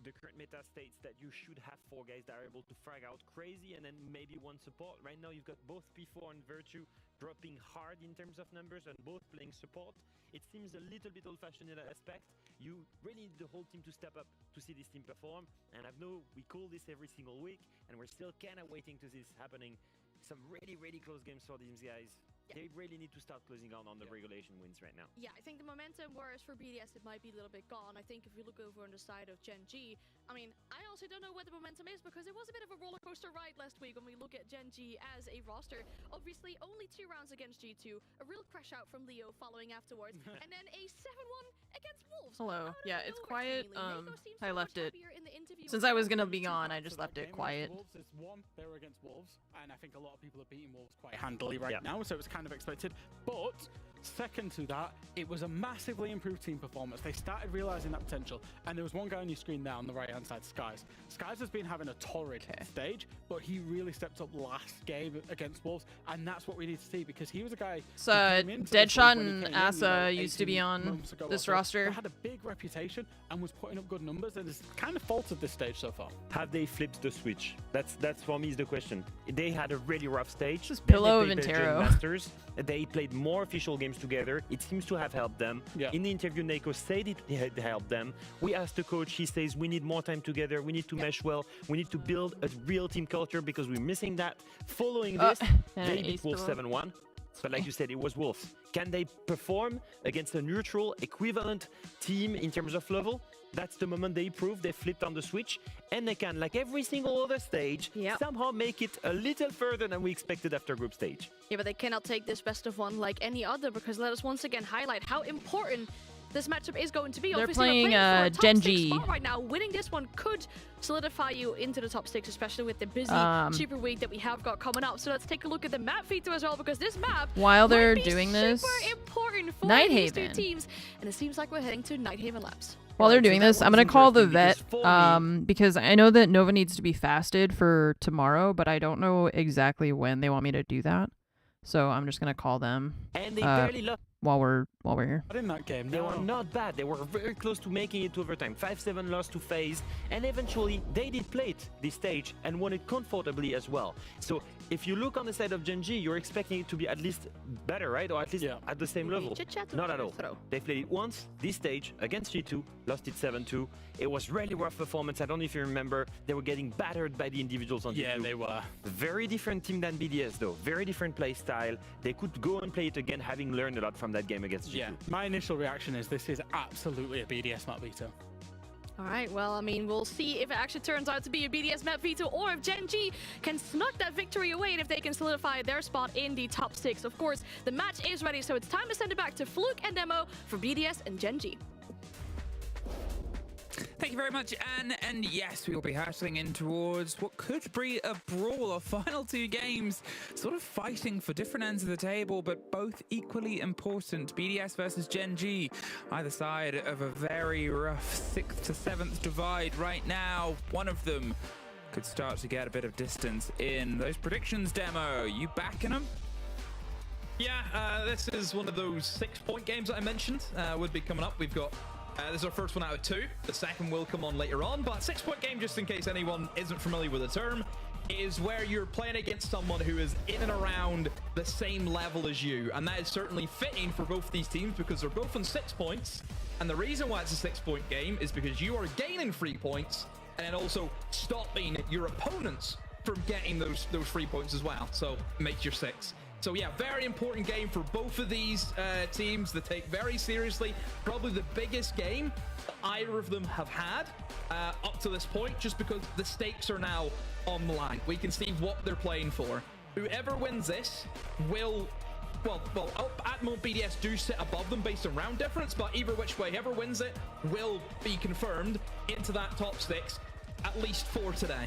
the current meta states that you should have 4 guys that are able to frag out crazy and then maybe 1 support. Right now, you've got both P4 and Virtue dropping hard in terms of numbers and both playing support. It seems a little bit old-fashioned in that aspect. You really need the whole team to step up to see this team perform. And I know we call this every single week, and we're still kind of waiting to see this happening. Some really close games for these guys. Yeah. They really need to start closing on the regulation wins right now. Yeah, I think the momentum, whereas for BDS it might be a little bit gone. I think if we look over on the side of Gen.G, I mean, I also don't know what the momentum is, because it was a bit of a roller coaster ride last week when we look at Gen.G as a roster. Obviously, only 2 rounds against G2, a real crash out from Leo following afterwards, and then a 7-1 against Wolves. Hello. Yeah, it's quiet. I left it. Since I was gonna be gone, I just left it quiet. Wolves is one, they were against Wolves, and I think a lot lot of people are beating Wolves quite handily right now, so it was kind of expected. But second to that, it was a massively improved team performance. They started realizing that potential, and there was one guy on your screen there on the right hand side, Skies. Skies has been having a torrid stage, but he really stepped up last game against Wolves, and that's what we need to see, because he was a guy. So Deadshot and Asa used to be on this roster. Had a big reputation and was putting up good numbers, and has kind of faltered this stage so far. Have they flipped the switch? That's for me is the question. They had a really rough stage. Just Pillow of Intero. Masters. They played more official games together. It seems to have helped them. In the interview, Neko said it had helped them. We asked the coach. He says we need more time together. We need to mesh well. We need to build a real team culture because we're missing that. Following this, they beat Wolves 7-1. But like you said, it was Wolves. Can they perform against a neutral, equivalent team in terms of level? That's the moment they proved they flipped on the switch, and they can, like every single other stage, somehow make it a little further than we expected after group stage. Yeah, but they cannot take this best of one like any other, because let us once again highlight how important this matchup is going to be. They're Obviously, playing for a top Genji 6 spot right now. Winning this one could solidify you into the top 6, especially with the busy Super Week that we have got coming up. So let's take a look at the map feature as well, because this map while they're might be doing this, super important for these two teams, and it seems like we're heading to Nighthaven Labs. While they're doing this, I'm going to call the vet because I know that Nova needs to be fasted for tomorrow, but I don't know exactly when they want me to do that. So I'm just going to call them And they barely lost. while we're here. But in that game, they were not bad. They were very close to making it to overtime. 5-7 loss to FaZe, and eventually they did play it this stage and won it comfortably as well. So if you look on the side of Genji, you're expecting it to be at least better, right? Or at least at the same level. Not at all. They played it once, this stage, against G2, lost it 7-2. It was really rough performance. I don't know if you remember, they were getting battered by the individuals on G2. Yeah, they were. Very different team than BDS though. Very different play style. They could go and play it again, having learned a lot from that game against G2. Yeah, my initial reaction is this is absolutely a BDS map veto. All right, well, I mean, we'll see if it actually turns out to be a BDS map veto, or if Genji can snuck that victory away, and if they can solidify their spot in the top 6. Of course, the match is ready, so it's time to send it back to Fluke and Demo for BDS and Genji. Thank you very much, Anne. And yes, we will be hurtling in towards what could be a brawl of final 2 games, sort of fighting for different ends of the table, but both equally important. BDS versus Genji, either side of a very rough 6th to 7th divide right now. One of them could start to get a bit of distance in. Those predictions, Demo, you backing them? Yeah, this is one of those 6-point games that I mentioned would be coming up. We've got this is our first one out of 2. The second will come on later on, but 6-point game, just in case anyone isn't familiar with the term, is where you're playing against someone who is in and around the same level as you, and that is certainly fitting for both these teams because they're both on 6 points, and the reason why it's a 6-point game is because you are gaining 3 points and then also stopping your opponents from getting those 3 points as well, so it makes your 6. So yeah, very important game for both of these teams to take very seriously. Probably the biggest game that either of them have had up to this point, just because the stakes are now on the line. We can see what they're playing for. Whoever wins this will, well, at the moment BDS do sit above them based on round difference, but either which way, whoever wins it will be confirmed into that top 6, at least for today.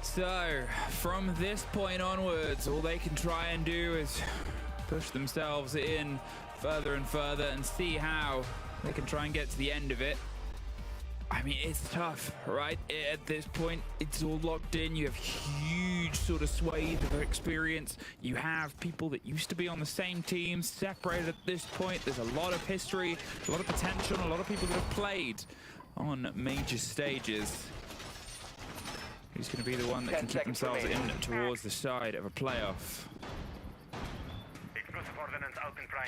So, from this point onwards, all they can try and do is push themselves in further and further and see how they can try and get to the end of it. I mean, it's tough, right? At this point, it's all locked in. You have huge sort of swathe of experience. You have people that used to be on the same team separated at this point. There's a lot of history, a lot of potential, a lot of people that have played on major stages. Who's going to be the one that can keep themselves in towards the side of a playoff?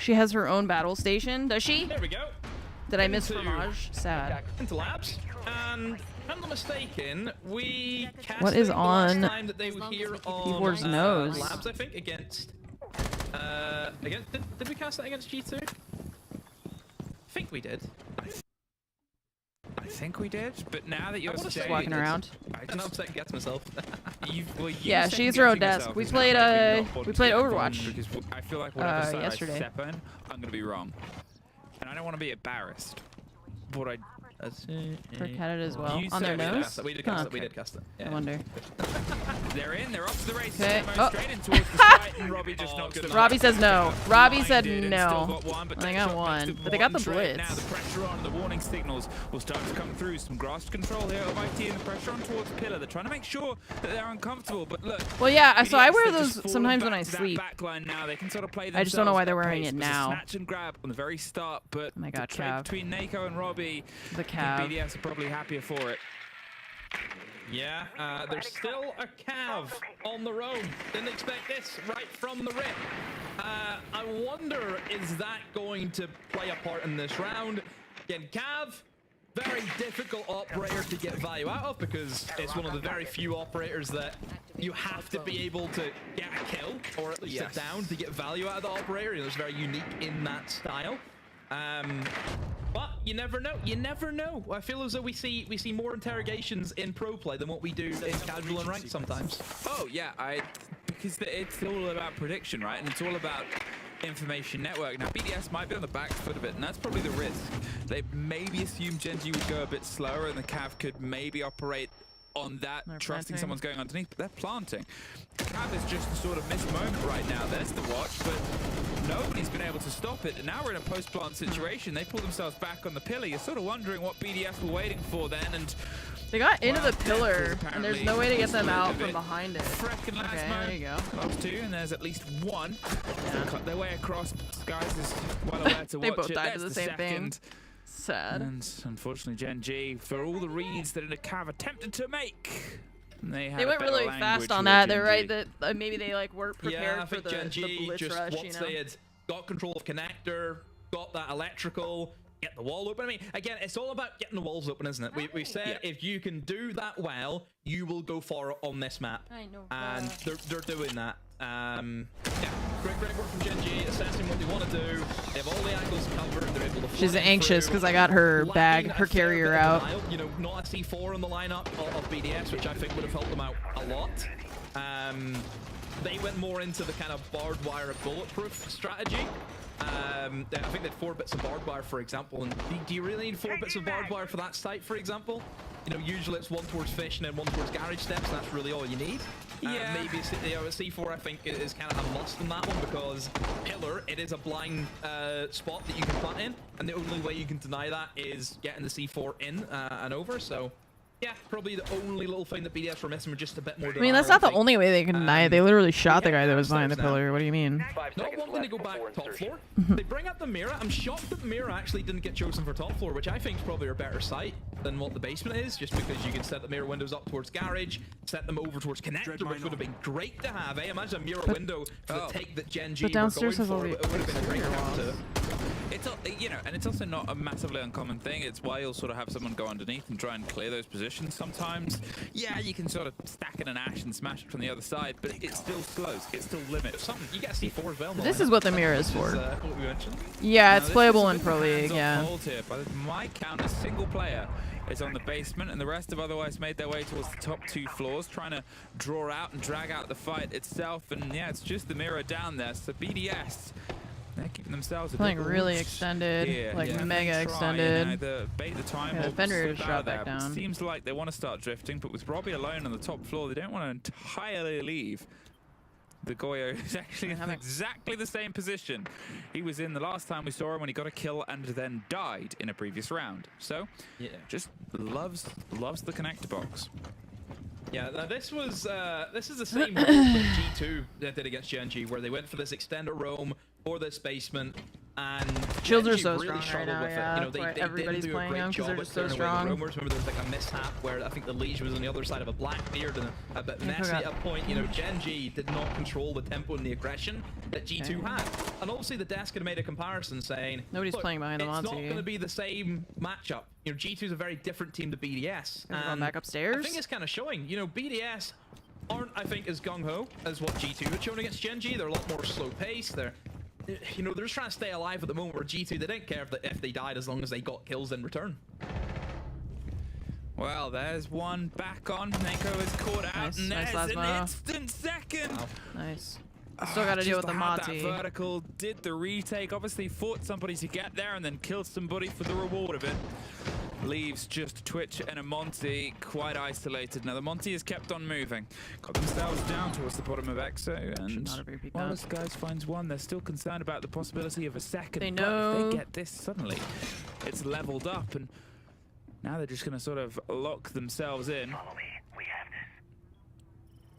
She has her own battle station, does she? There we go. Did I miss Fromage? Sad. Into labs, and if I'm not mistaken, we cast What is the last on time that they were here on Keyword's nose? labs, I think, against did we cast that against G2? I think we did. I think we did, but now that you're just walking around. And I'm second guessing myself. Yeah, she's her own desk. We played Overwatch because I feel like whatever side yesterday. I step in, I'm gonna be wrong, and I don't want to be embarrassed. But For Canada as well. You On their said we nose? cast it. We did cast it. We did cast it. Yeah. I wonder. They're in. They're off to the races. Okay. They're straight in towards the site, and Robbie just knocks them Robbie out. says no. Robbie said Blinded and no. still got one, but They Deathshot got makes one. it But they got the one straight. blitz. Now the pressure on, the warning signals will start to come through. Some grasp control here of IT and the pressure on towards Pillar. They're trying to make sure that they're uncomfortable, but look. Well, yeah, so I BDS, wear they've those just fallen sometimes when back I to that sleep. backline now. They can sort of play I just don't know why they're themselves wearing at it pace. It was a now. snatch and grab on the very start, but Oh my God, the trade Cav. between Nako and Robbie, The I think Cav. BDS are probably happier for it. Yeah, there's still a Cav on the road. Didn't expect this right from the rip. I wonder, is that going to play a part in this round? Again, Cav, very difficult operator to get value out of because it's one of the very few operators that you have to be able to get a kill or at least a down to get value out of the operator. You know, it's very unique in that style. But you never know. You never know. I feel as though we see more interrogations in pro play than what we do in casual and ranked sometimes. Oh yeah, because it's all about prediction, right? And it's all about information network. Now BDS might be on the back foot of it, and that's probably the risk. They maybe assumed Genji would go a bit slower, and the Cav could maybe operate on that, trusting someone's going underneath, but they're planting. Cav is just a sort of missed moment right now. There's the watch, but nobody's been able to stop it. And now we're in a post-plant situation. They pull themselves back on the pillar. You're sort of wondering what BDS were waiting for then, and They got into the pillar, and there's no way to get them out from it. behind it. Frickin' last Okay, man. there you go. Close two, and there's at least one. They cut their way across. Skies is well aware to They watch both it. died to There's the same thing. second. Sad. And unfortunately, Gen G, for all the reads that a Cav attempted to make, they went really fast on that. They're right that maybe they like weren't prepared for the blitz just rush. once they had got control of connector, got that electrical, get the wall open. I mean, again, it's all about getting the walls open, isn't it? We said if you can do that well, you will go far on this map. I know. And they're doing that. Yeah, great work from Gen G, assessing what they want to do. They have all the angles covered. They're able to. She's anxious because I got her bag, her carrier out. You know, not a C4 in the lineup of BDS, which I think would have helped them out a lot. They went more into the kind of barbed wire bulletproof strategy. I think they had 4 bits of barbed wire, for example. And do you really need 4 bits of barbed wire for that site, for example? You know, usually it's 1 towards fish and then 1 towards garage steps, and that's really all you need. Yeah. Maybe a C4, I think, is kind of a must in that one because pillar, it is a blind spot that you can plant in, and the only way you can deny that is getting the C4 in and over. So, yeah, probably the only little thing that BDS were missing was just a bit more. I mean, that's not the only way they can deny it. They literally shot the guy that was behind the pillar. What do you mean? Not wanting to go back to top floor. They bring up the mirror. I'm shocked that the mirror actually didn't get chosen for top floor, which I think is probably a better site than what the basement is, just because you can set the mirror windows up towards garage, set them over towards connector, which would have been great to have. Imagine a mirror window for the take that Gen G were going for. It would have been a great have to. It's, you know, and it's also not a massively uncommon thing. It's why you'll sort of have someone go underneath and try and clear those positions. Sometimes, yeah, you can sort of stack in an ash and smash it from the other side, but it still slows. It still limits. Something you get a C4 as well. This is what the mirror is for. What we mentioned. Yeah, it's playable in Pro League. Yeah. Here. By my count, a single player is on the basement, and the rest have otherwise made their way towards the top 2 floors, trying to draw out and drag out the fight itself. And yeah, it's just the mirror down there. So BDS, they're keeping themselves a Playing bit really loose extended, here. like Yeah, mega they try extended. and either bait the time Yeah, or the Fender slip just out dropped of there. back down. It seems like they want to start drifting, but with Robbie alone on the top floor, they don't want to entirely leave. The Goyo is actually in exactly the same position he was in the last time we saw him when he got a kill and then died in a previous round. So, yeah, just loves the connector box. Yeah, now this is the same move that G2 did against Gen G, where they went for this extended roam for this basement, and Shields Gen are G so really strong right struggled now, with it. yeah. You know, That's why they everybody's didn't do a playing great them 'cause job they're at just so clearing away the strong. roamers. Remember, there was like a mishap where I think the Liege was on the other side of a Blackbeard and a bit messy at a point. You know, Gen G did not control the tempo and the aggression that G2 had. And obviously the desk had made a comparison saying, Nobody's look, playing behind the it's not Monty. going to be the same matchup. You know, G2 is a very different team to BDS. Going And back upstairs? I think it's kind of showing. You know, BDS aren't, I think, as gung-ho as what G2 had shown against Gen G. They're a lot more slow-paced. They're, you know, they're just trying to stay alive at the moment, where G2, they didn't care if they died as long as they got kills in return. Well, there's one back on. Nako is caught out, Nice, and nice there's an Lasma. instant second. Wow. Nice. Still got to deal with the Had Mati. that vertical, did the retake, obviously fought somebody to get there, and then killed somebody for the reward of it. leaves just Twitch and a Monty quite isolated. Now the Monty has kept on moving, got themselves down towards the bottom of EXO, and while this guys finds one, they're still concerned about the possibility of a second. They But know. if they get this suddenly, it's leveled up, and now they're just going to sort of lock themselves in.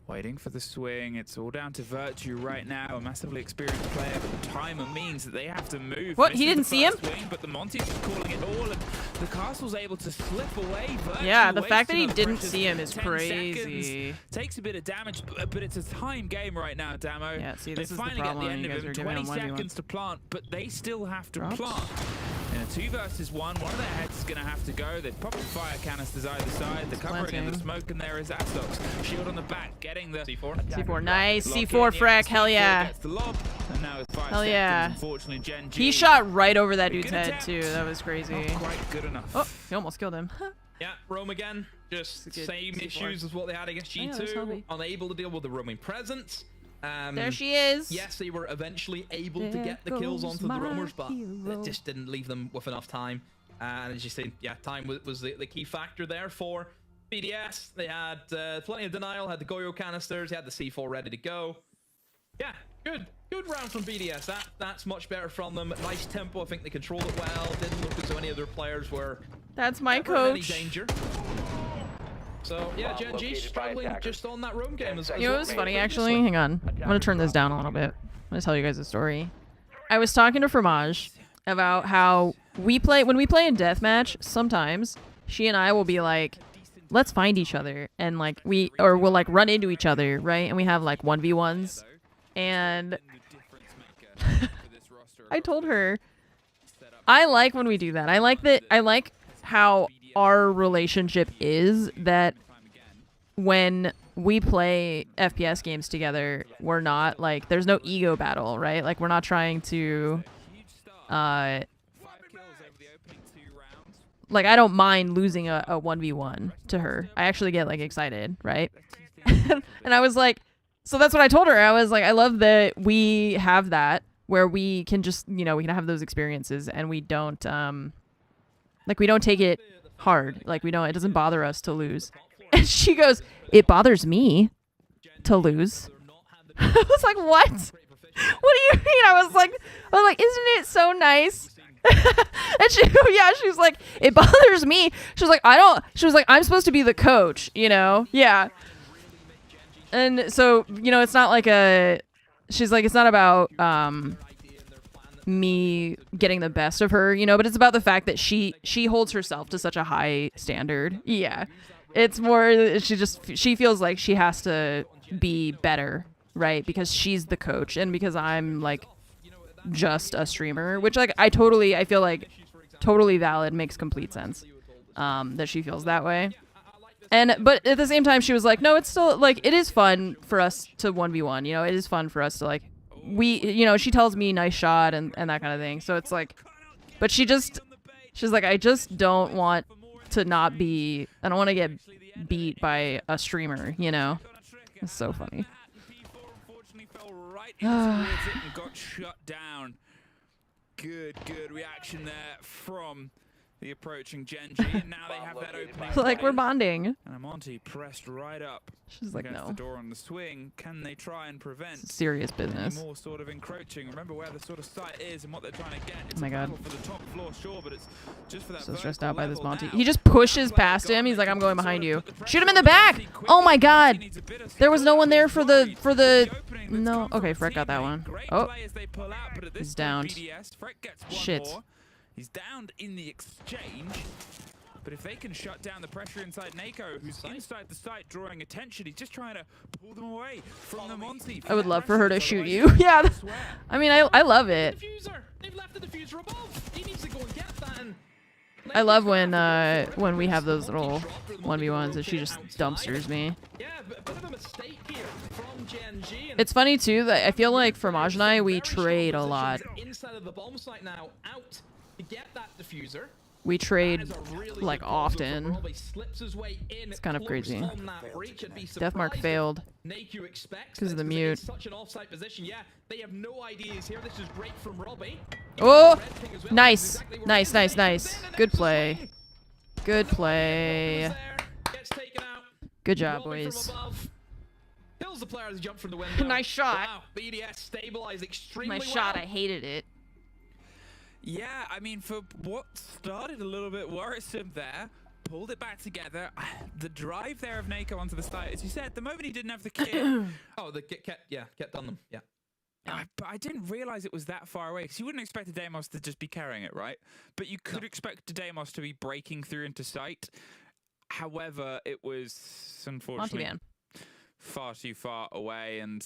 Waiting for the swing. It's all down to Virtue right now, a massively experienced player, but the timer means that they have to move. What? He Misses didn't the see him? first swing, but the Monty's just calling it all, and the castle's able to slip away. Virtue Yeah, the fact that he wasting didn't precious see him is 10 crazy. seconds. Takes a bit of damage, but it's a time game right now, Damo. Yeah, see, They this is the finally problem. get the end You of guys him. are giving 20 him 1v1. seconds to plant, but they still have to Drops. plant. In a 2 versus 1, one of their heads is going to have to go. They've popped fire canisters either side. The covering of the Planting. smoke, and there is Astox. Shield on the back, getting the C4. C4, nice. Lock C4 in, frack, hell C4 yeah. gets the lob, and now it's 5 Hell seconds. yeah. Unfortunately, Gen G. He shot right over that A dude's good head attempt. too. That was crazy. Not quite good enough. Oh, he almost killed him. Yeah, Rome again. Just It's a good same C4. issues as what they had against Oh, yeah, that's G2. healthy. Unable to deal with the roaming presence. There she is. Yes, they were eventually able to There get the kills goes onto the my roamers, but hero. it just didn't leave them with enough time. And as you say, yeah, time was the key factor there for BDS. They had plenty of denial, had the Goyo canisters, had the C4 ready to go. Yeah, good round from BDS. That's much better from them. Nice tempo. I think they controlled it well. Didn't look as though any other players were That's my ever in any coach. danger. So yeah, Gen G struggling just on that roam game as You know what was funny actually? Hang on. I'm gonna turn this down a little bit. I'm gonna tell you guys a story. I was talking to Fromage about how when we play in deathmatch, sometimes she and I will be like, let's find each other, and like we'll like run into each other, right? And we have like 1v1s. And I told her I like when we do that. I like how our relationship is, that when we play FPS games together, we're not like, there's no ego battle, right? Like we're not trying to like, I don't mind losing a 1v1 to her. I actually get like excited, right? And I was like, so that's what I told her. I was like, I love that we have that where we can just, we can have those experiences, and we don't like, we don't take it hard. Like it doesn't bother us to lose. And she goes, it bothers me to lose. I was like, what? What do you mean? I was like, isn't it so nice? And she was like, it bothers me. She was like, I'm supposed to be the coach, Yeah. And so, it's not like she's like, it's not about me getting the best of her, but it's about the fact that she holds herself to such a high standard. Yeah. It's more, she feels like she has to be better, right? Because she's the coach, and because I'm like just a streamer, which like I feel like totally valid, makes complete sense that she feels that way. But at the same time, she was like, no, it's still like, it is fun for us to 1v1, it is fun for us to like, she tells me nice shot and that kind of thing. So it's like, but she's like, I just don't want to I don't want to get beat by a streamer, It's so funny. Got shut down. Good reaction there from the approaching Gen G. And now they have that opening. Like, we're bonding. And Monty pressed right up. She's like, against no. the door on the swing. Can they try and prevent Serious business. any more sort of encroaching? Remember where the sort of site is and what they're trying to get. It's Oh my a God. battle for the top floor, sure, but it's just for that So stressed vertical out by this level Monty. now. He just pushes past him. He's like, I'm going behind you. Shoot him in the back. Oh my God. There was no one there for the no. Okay, Freck got that one. Oh, he's downed. Shit. He's downed in the exchange. But if they can shut down the pressure inside Nako, who's inside the site drawing attention, he's just trying to pull them away from the Monty. I would love for her to shoot you. Yeah. I mean, I love it. They've left the diffuser above. He needs to go and get that. And I love when we have those little 1v1s and she just dumpsters me. yeah, a bit of a mistake here from Gen G. And It's funny too that I feel like Fromage and I, we trade a lot. inside of the bomb site now, out to get that diffuser. We trade like often. It's kind of crazy. Deathmark failed because of the mute. Such an offside position. Yeah, they have no ideas here. This is great from Robbie. Oh, nice. Good play. Good play. Gets taken out. Good job, Robbie boys. From above. Kills the player as he jumped from the window. Nice shot. Wow, BDS stabilized extremely Nice well. shot. I hated it. Yeah, I mean, for what started a little bit worrisome there, pulled it back together. The drive there of Nako onto the side, as you said, the moment he didn't have the kit. Oh, the kept on them. Yeah. But I didn't realize it was that far away, because you wouldn't expect Deimos to just be carrying it, right? But you could expect Deimos to be breaking through into sight. However, it was unfortunately far too far away, and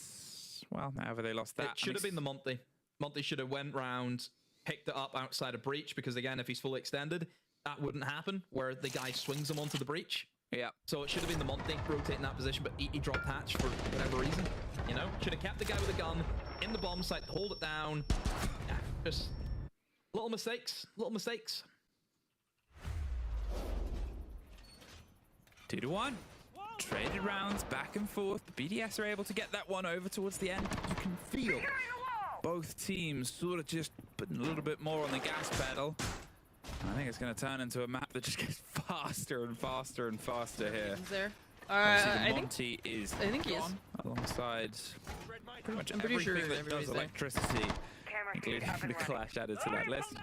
well, however they lost that. It should have been the Monty. Monty should have went round, picked it up outside a breach, because again, if he's fully extended, that wouldn't happen, where the guy swings him onto the breach. Yeah. So it should have been the Monty rotating that position, but he dropped hatch for whatever reason. You know, should have kept the guy with a gun in the bomb site, hold it down. Yeah, just little mistakes, little mistakes. 2-1. Traded rounds back and forth. The BDS are able to get that one over towards the end. You can feel both teams sort of just putting a little bit more on the gas pedal. I think it's going to turn into a map that just gets faster and faster and faster here. Is there? I think is I think he is. gone alongside pretty much I'm pretty sure everything that does everybody's there. electricity, including the clash added to that list.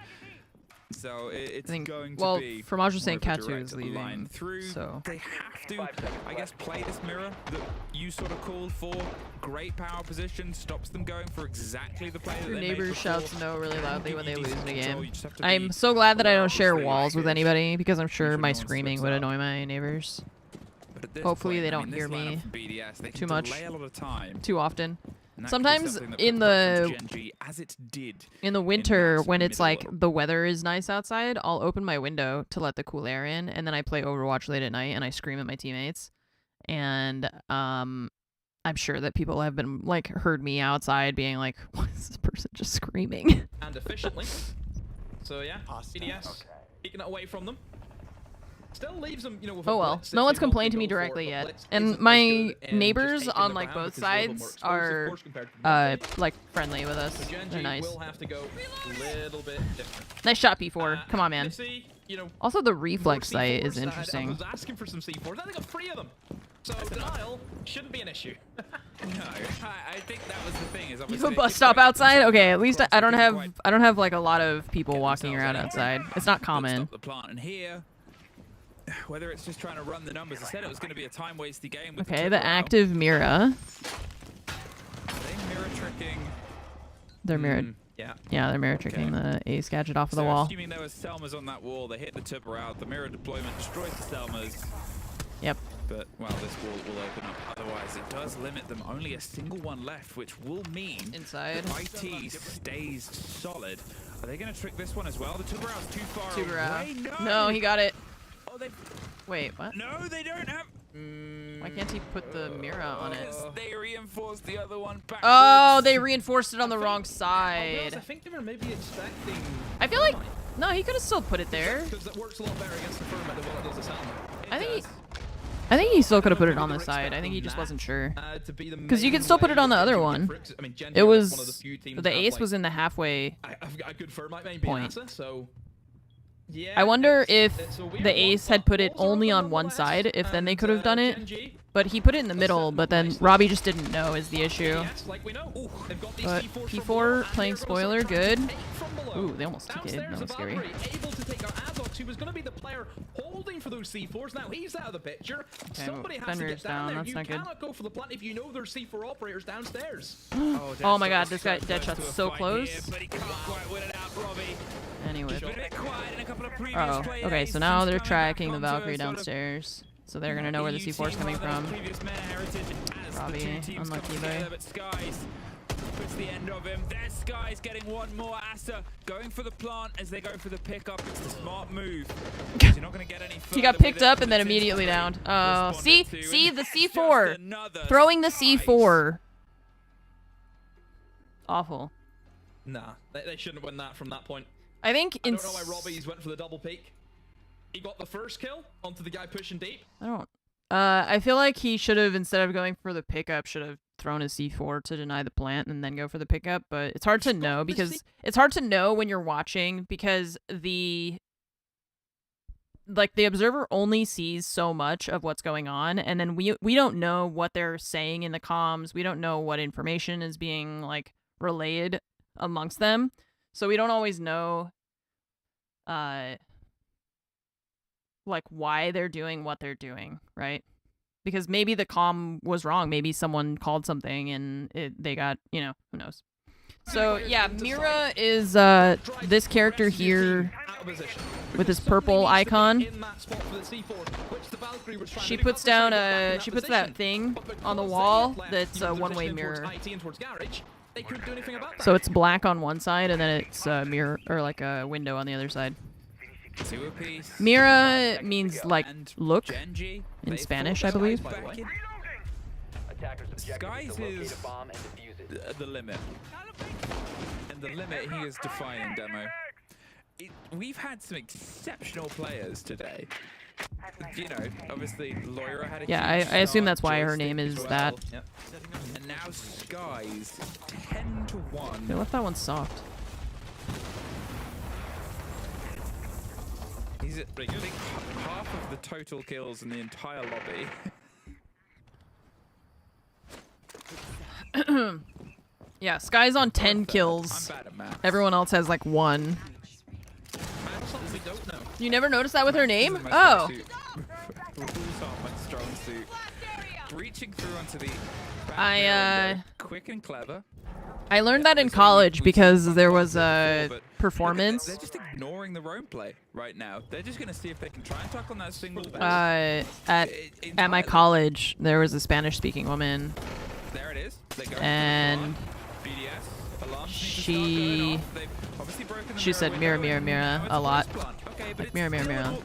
So it's going to well, be Fromage was saying more of a Katsu direct is leaving, line through. so They have to, I guess, play this mirror that you sort of called for. Great power position, stops them going for exactly the play that Your they neighbor made before. shouts no really loudly when they lose in a game. You just have to I'm be so glad that I don't share aware of walls with anybody, because I'm sure my no one screaming slips would up. annoy my neighbors. But at this Hopefully point, they I don't mean, hear this lineup me from BDS, they too can much, delay a lot of time. too often. And that could be Sometimes something that in put pressure the onto Gen G, as it did in the winter, that when it's middle like the weather is nice outside, I'll open my window to let the cool air in, and then I play Overwatch late at night and I scream at my teammates. And I'm sure that people have been like heard me outside being like, "What is this person just screaming?" And efficiently. So yeah, BDS taking it away from them. Still leaves them, you know, with Oh well, no one's complained to me directly yet, and my neighbors on like both sides are like friendly with us. They're nice. Will have to go a little bit different. Nice shot, P4. Come on, man. See, you know, Also, the reflex sight is I interesting. was asking for some C4s. I think got 3 of them. So denial shouldn't be an issue. No, I think that was the thing. Is You have obviously a bus stop outside? Okay, at least I don't have like a lot of people walking around outside. It's not common. Stop the plant, and here, whether it's just trying to run the numbers, I said it was going to be a time-wasty game. With Okay, the the active Mira. Are they mirror tricking? They're mirror. Yeah. Yeah, they're mirror tricking the ace gadget off of the wall. Assuming there was Selmas on that wall, they hit the Tibber out. The mirror deployment destroys the Selmas. Yep. But, well, this wall will open up. Otherwise, it does limit them. Only a single one left, which will mean inside if IT stays solid. Are they going to trick this one as well? The Tibber out's too far away. No, he got it. Oh, they... Wait, what? No, they don't have... Why can't he put the Mira on it? They reinforced the other one backwards. Oh, they reinforced it on the wrong side. I think they were maybe expecting... I feel like... No, he could have still put it there. Because that works a lot better against the firmware than what it does at I think he still could have put it on the side. I think he just wasn't sure. Because you could still put it on the other one. It was... The ace was in the halfway point. Yeah, I wonder if the ace had put it only on one side, if then they could have done it. But he put it in the middle, but then Robbie just didn't know is the issue. But P4 playing spoiler, good. Ooh, they almost took it. That was scary. Able to take out Azox, who was going to be the player holding for those C4s. Now he's out of the picture. Okay, Somebody has to Fenrir's get down there. That's You not good. cannot go for the plant if you know there's C4 operators downstairs. Oh my god, this guy Deadshot's so close. Anyway. Oh, okay, so now they're tracking the Valkyrie downstairs. So they're gonna know where the C4 is coming from. Robbie, unlucky there. Puts the end of him. There's Sky's getting one more. Asa going for the plant as they go for the pickup. It's the smart move. You're not going to get any He got picked up and then immediately downed. See the C4. Throwing the C4. Awful. Nah, they shouldn't have won that from that point. I think I don't know why Robbie's went for the double peek. He got the first kill onto the guy pushing deep. I don't. I feel like he should have, instead of going for the pickup, should have thrown his C4 to deny the plant and then go for the pickup. But it's hard to know because it's hard to know when you're watching because the like the observer only sees so much of what's going on, and then we don't know what they're saying in the comms. We don't know what information is being like relayed amongst them, so we don't always know like why they're doing what they're doing, right? Because maybe the comm was wrong. Maybe someone called something and they got, you know, who knows. So yeah, Mira is this character here with this purple icon. She puts down that thing on the wall that's a one-way mirror. So it's black on one side and then it's a mirror or like a window on the other side. Mira means like look in Spanish, I believe. Skies is the limit. And the limit he is defining, Demo. We've had some exceptional players today. You know, obviously Loira had a I assume that's why her name is that. Yep. And now Skies 10-1. They left that one soft. He's at like, I think half of the total kills in the entire lobby. Yeah, Sky's on 10 kills. Everyone else has like 1. You never noticed that with her name? Oh. Reaching through onto the quick and clever. I learned that in college because there was a performance. They're just ignoring the roam play right now. They're just gonna see if they can try and tuck on that single. At my college, there was a Spanish-speaking woman. There it is. And she said mirror, mirror, mirror a lot. Like, mirror, mirror, mirror.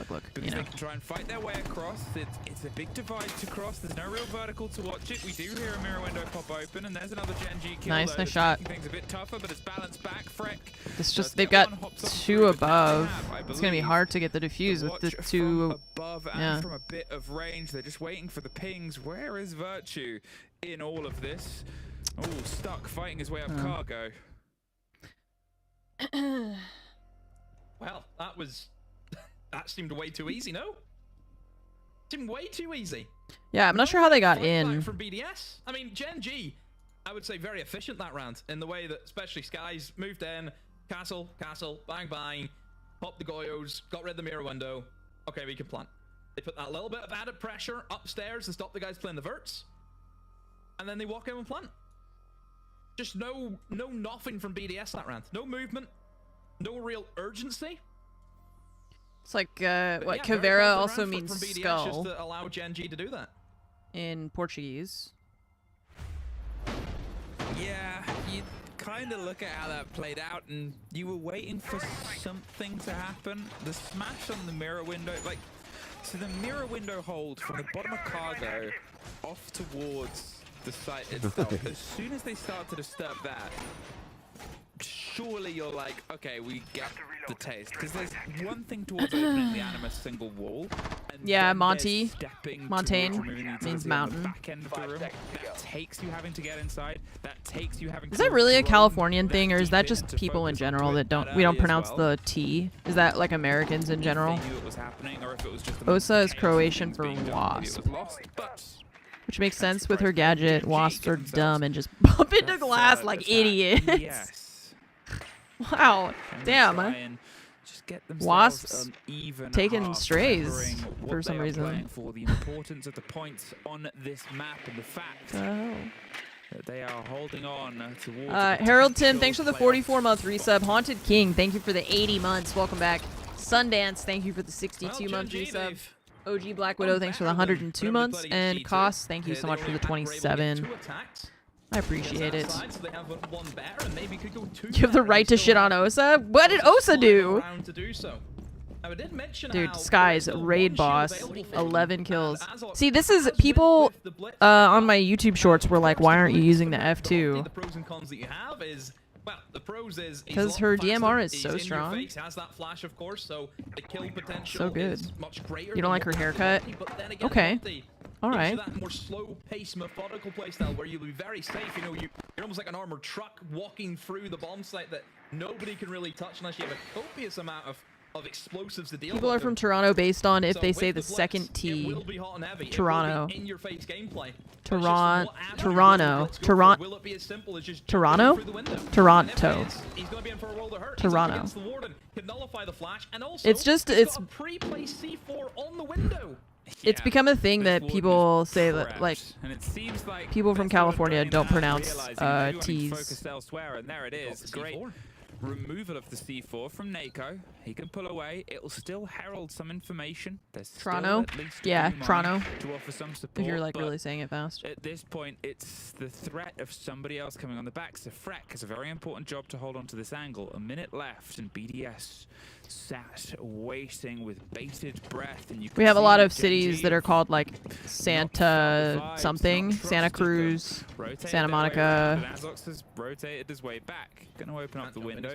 Look. You know. They can try and fight their way across. It's a big divide to cross. There's no real vertical to watch it. We do hear a mirror window pop open, and there's another Gen G kill. Nice shot. Things a bit tougher, but it's balanced back. Freck. It's just they've got 2 above. It's gonna be hard to get the defuse with the 2 above and from a bit of range. They're just waiting for the pings. Where is Virtue in all of this? Oh, stuck fighting his way up cargo. Well, that seemed way too easy, no? Seemed way too easy. Yeah, I'm not sure how they got in. From BDS. I mean, Gen G, I would say very efficient that round in the way that especially Skies moved in, castle, bang, bang, popped the Goyos, got rid of the mirror window. Okay, we can plant. They put that little bit of added pressure upstairs to stop the guys playing the verts, and then they walk in and plant. Just no nothing from BDS that round. No movement, no real urgency. It's like what Caveira also means from BDS skull. Just to allow Gen G to do that. In Portuguese. Yeah, you kind of look at how that played out, and you were waiting for something to happen. The smash on the mirror window, like, so the mirror window hold from the bottom of cargo off towards the site itself. As soon as they start to disturb that, surely you're like, okay, we get the taste. Because there's one thing towards opening the Animus single wall. And yeah, Montaigne means mountain. Back end of the room. That takes you having to get inside. That takes you having Is that really a Californian thing, or is that just people in general that we don't pronounce the T? Is that like Americans in general? Osa is Croatian for wasp. Which makes sense with her gadget. Wasps are dumb and just bump into glass like idiots. Yes. Wow. Damn. Wasps taking strays for some reason. For the importance of the points on this map and the fact that they are holding on towards Haroldton, thanks for the 44-month resub. Haunted King, thank you for the 80 months. Welcome back. Sundance, thank you for the 62-month resub. OG Black Widow, thanks for the 102 months. And Koss, thank you so much for the 27. I appreciate it. You have the right to shit on Osa? What did Osa do? Dude, Sky's raid boss, 11 kills. See, this is people on my YouTube shorts were like, why aren't you using the F2? The pros and cons that you have is, well, the pros is because her DMR is so strong. Face, has that flash, of course, so the kill potential so good. is much greater. You don't like her haircut? Again, okay. All right. That more slow-paced, methodical playstyle where you'll be very safe. You know, you're almost like an armored truck walking through the bomb site that nobody can really touch unless you have a copious amount of of explosives to deal People with are from them. Toronto based on if So they with say the Blitz, second it T. will be hot and heavy. It will Toronto. be in-your-face gameplay. Toronto. But it's just what avenue will Toronto. Blitz go for? Will it be as simple as just jumping Toronto? through the window? Toronto. And if it is, he's gonna be in for a world of hurt. He's up Toronto. against the warden. Can nullify the flash, and also It's just he's it's got a pre-placed C4 on the window. it's become a thing that people say that like And it seems like people from California don't pronounce realizing T's. focused elsewhere, and there it is. Great removal of the C4 from Nako. He can pull away. It'll still herald some information. There's still Toronto? at least Yeah, a few Toronto. money to offer some support. If you're like but really saying it fast. at this point, it's the threat of somebody else coming on the back. So Freck has a very important job to hold on to this angle. A minute left, and BDS sat waiting with bated breath. And you can We have a see lot of Genji cities that are called like Santa something, Santa Cruz, rotated Santa their way Monica. around, and Azox has rotated his way back. Gonna open up the window.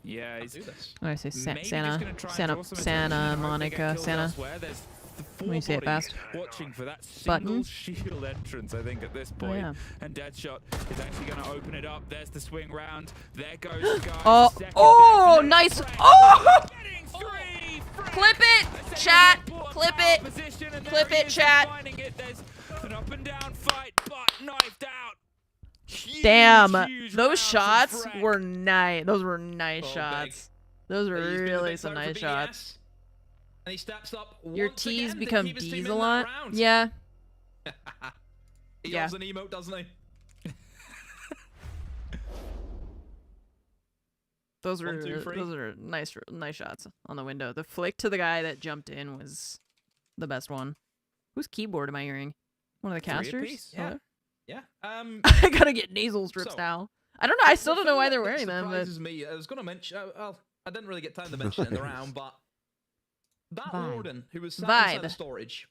Yeah, he's I say maybe Santa, just gonna try and Santa, draw some Santa attention and hope they Monica, get killed Santa. elsewhere. There's the Let me say it bodies fast. watching for that Button. single shield entrance, I think, at this point. yeah. And Deadshot is actually going to open it up. There's the swing round. There goes the guy. Oh, Second oh, death. nice. Oh! Getting three. Clip it, chat. Clip it. Position, and Clip there he it, is, chat. finding it. There's an up and down fight, but knifed out. Huge, Damn, huge those rounds shots from Freck. were nice. Those were nice Oh, shots. Those were He's been a really big some player for nice BDS, shots. And he steps up Your once T's again to become keep his team D's in a that lot. round. Yeah. He Yeah. loves an emote, doesn't he? Those were 1, 2, 3. those are nice shots on the window. The flick to the guy that jumped in was the best one. Whose keyboard am I hearing? One of the Three casters? apiece. Yeah. Yeah. I gotta get nasal strips So, now. I don't know. I still the don't know thing why that they're wearing them. But surprises me. I was going to mention. Well, I didn't really get time to mention it in the round, but that Vibe. warden who was sat Vibe. inside the storage.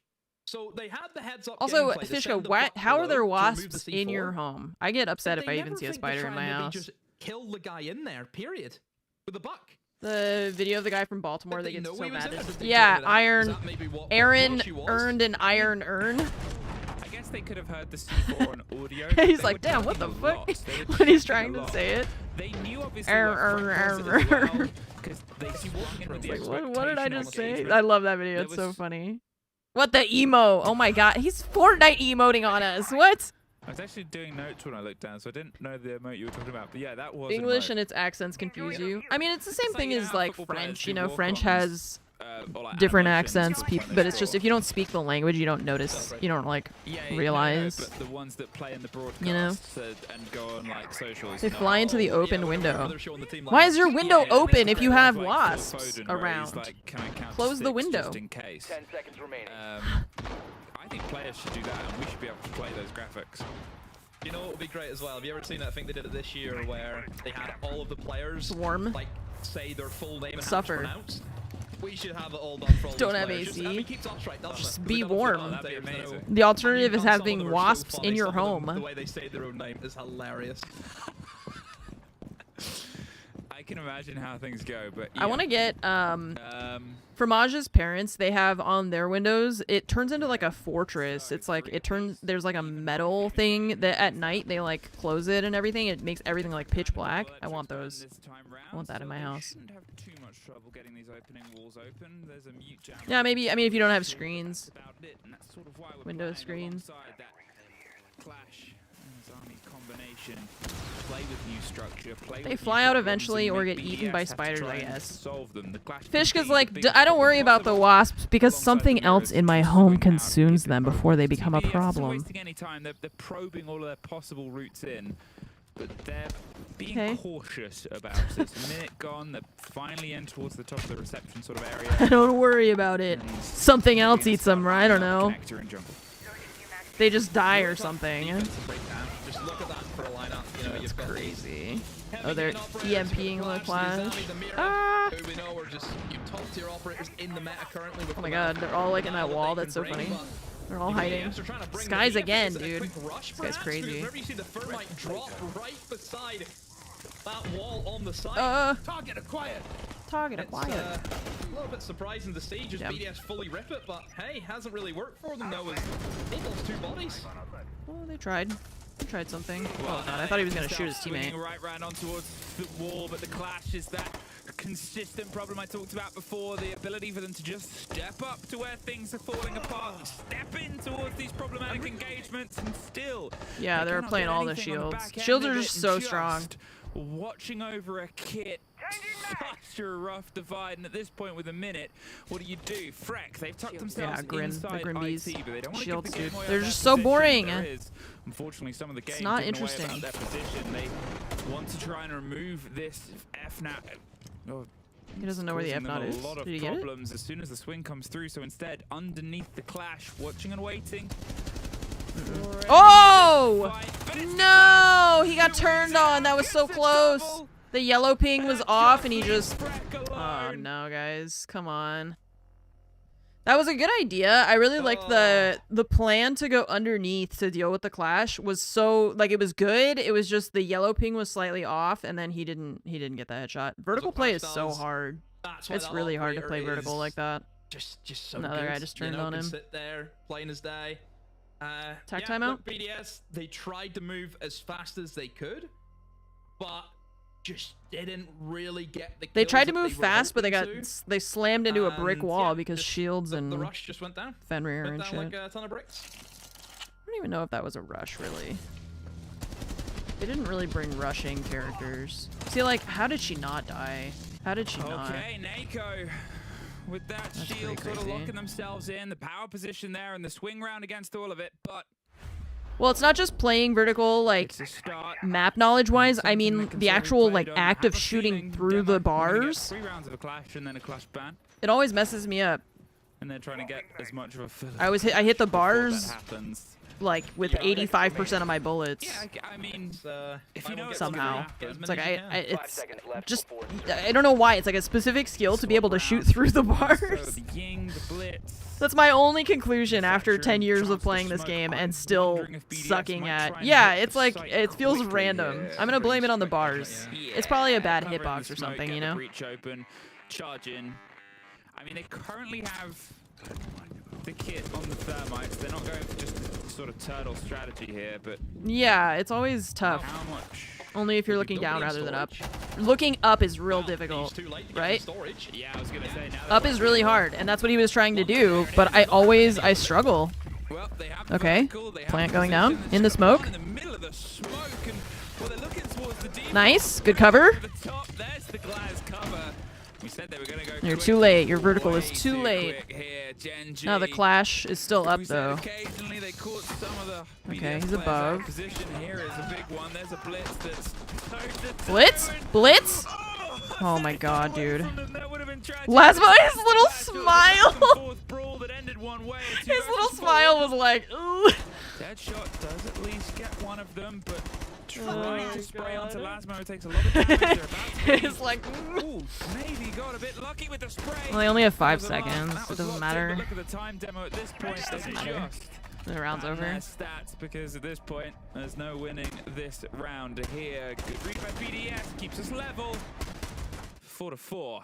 So they had the heads up. also, gameplay to Fishka, send the why? buck How are below there to remove wasps the in C4. your home? I get upset But if they I even never see a think to spider try in my and maybe house. Just kill the guy in there. Period. With a buck. The video of the guy from Baltimore Did that they gets know so he was mad. there? At Did they yeah, figure it out? Is Iron. that maybe what Aaron she was? earned an iron urn. I guess they could have heard the C4 on audio. He's They like, were damn, what the talking a fuck? lot. They were When he's talking trying a to lot. say it. They knew obviously Err, where err, Freck was err, as well, err. because they swung in with the Like, what did I expectation just on say? engagement. I love that video. There It's so was- funny. What the emo? Oh my god, he's Fortnite emoting on us. What? I was actually doing notes when I looked down, so I didn't know the emote you were talking about. But yeah, that was an English emote. and its accents confuse you. I mean, it's the same It's like, thing you as know how like football players French. do You know, French walk-ons, has or like different animations accents, when they but it's just score. if you don't speak the language, you don't notice. You don't like Yeah, no, realize. but the ones that play in the broadcast You know? and go on like socials. They no. fly into the open yeah, window. they're showing the team Why is your lineups. window Yeah, open it's if you great. have Like Phil wasps Foden, where he's around? like, can I count to Close the 6 window. Just in case. 10 seconds remaining. I think players should do that, and we should be able to play those graphics. You know what would be great as well? Have you ever seen that thing they did it this year where they had all of the players Swarm. like say their full name and Suffer. how it's pronounced? We should have it all done for all Don't these have players. AC. Just, I mean, keeps us right, doesn't Just it? 'Cause be we don't have to warm. put That'd be commentators, amazing. no. The alternative And is some of them having are so wasps funny, in your some of them, home. The way they say their own name is hilarious. I can imagine how things go, but I want to yeah. get Fromage's parents. They have on their windows. It turns into like a fortress. It's like it turns. There's like a metal thing that at night they like close it and everything. It makes everything like pitch black. I want those. I want that in my house. Shouldn't have too much trouble getting these opening walls open. There's a mute jam. Yeah, maybe. I mean, if you don't have screens, About it, and that's sort of why we're window playing screens. alongside that clash and his army's combination. Play with new structure. Play They with fly new out problems eventually and or make get eaten BDS by have to spiders, try I and guess. Solve them. The clash Fishka's could be like, the biggest I don't worry problem about the possible. wasps because Alongside something the else mirrors in my just home swing out and consumes get them the before they problems. become a BDS isn't problem. wasting any time. They're probing all of their possible routes in, but they're being Okay. cautious about it. It's a minute gone. They're finally in towards the top of the reception sort of area. Don't worry about it. Something else eats them, right? I don't know. Connector and jump. They just die or something. Defensive breakdown. Just look at that for a lineup. You know, you've got Crazy. heavy Oh, they're hitting operators EMPing with the Flash, Flash. Nizami, the Mirror, Ah! who we know are just top tier operators in the meta currently. With Oh my the god, they're all like in that they wall. can That's so bring, funny. but They're all the hiding. BDS are trying to bring the Skies BDS again, in a dude. quick rush, This guy's perhaps, crazy. because whenever you see the thermite drop right beside that wall on the side. Target acquired. Target acquired. A little bit surprising to see just Yep. BDS fully rip it, but hey, hasn't really worked for them though. As they lost 2 bodies. Oh, they tried. They tried something. Oh god, I thought he was gonna shoot his teammate. Right round on towards the wall, but the clash is that consistent problem I talked about before, the ability for them to just step up to where things are falling apart, step in towards these problematic engagements, and still... Yeah, they're playing all the shields. Shields are just so strong. Watching over a kit, such a rough divide, and at this point with a minute, what do? Freck, they've tucked themselves inside IT, but they don't want to give the game away. They're just so boring. Unfortunately, some of the game it's not getting interesting. away about their position. They want to try and remove this FNAT. Oh, he doesn't know where the FNAT is. A lot of Did he get problems as soon as the swing comes through. So instead, underneath the clash, watching and waiting. Oh! No! He got turned on. That was so close. The yellow ping was off and he just... Oh no, guys. Come on. That was a good idea. I really liked the plan to go underneath to deal with the clash was so... Like, it was good. It was just the yellow ping was slightly off and then he didn't get the headshot. Vertical play is so hard. It's really hard to play vertical like that. Just so Another good. guy just turned on him. Sit there, plain as day. Tag yeah, timeout? Look, BDS, they tried to move as fast as they could, but just didn't really get the They kills tried to that move they were fast, but hoping they slammed into a brick And, wall yeah, because just shields and the rush just went down. Fenrir Went and down shit. like a ton of bricks. I don't even know if that was a rush, really. They didn't really bring rushing characters. See, like, how did she not die? How did she not? Okay, Nako. With that That's shield pretty sort of crazy. locking themselves in, the power position there, and the swing round against all of it, but... Well, it's not just playing vertical, like, map knowledge-wise. I mean, the actual, like, act of shooting through the bars. 3 rounds of a clash and then a clash ban. It always messes me up. And they're trying to get as much of a fill. I hit the bars, That happens. like, with 85% of my bullets. Yeah, I mean, if you know somehow. it's It's like, it's just, I don't know why. It's like a specific skill to be able to shoot through the bars. the ying, the blitz. That's my only conclusion after 10 years of playing this game and still sucking at... Yeah, it's like, it feels random. I'm gonna blame it on the bars. It's probably a bad hitbox or something, you know? Breach open, charge in. I mean, they currently have the kit on the thermites. They're not going for just a sort of turtle strategy here, but... Yeah, it's always tough. How much? Only if you're looking down rather than up. Looking up is real difficult, right? Yeah, I was gonna say now Up is really hard, and that's what he was trying to do, but I struggle. Well, they have Okay, vertical, they have plant going position, down, they're in the just smoke. in the middle of the smoke, and well, they're looking towards the deep. Nice, good cover. To the top, there's the glass cover. We said they were gonna go You're quick. too late, your vertical is Way too late. quick here, Genji. Now the clash is still up We said though. occasionally they caught some of the Okay, BDS he's players out above. of position. Here is a big one. There's a blitz that's Blitz? Blitz? Oh my god, dude. Lasmo, his little smile! His little smile was like, ooh. Deadshot does at least get one of them, but trying to spray onto Lasmo takes a lot of damage. They're about to It's like, ooh, maybe got a bit lucky with the spray. well, they only have 5 That was a lot. seconds. That It was doesn't locked matter. in, but look at the time demo at this point. Doesn't They matter. just The round's ran over. their stats because at this point there's no winning this round here. Good read by BDS keeps us level. 4-4.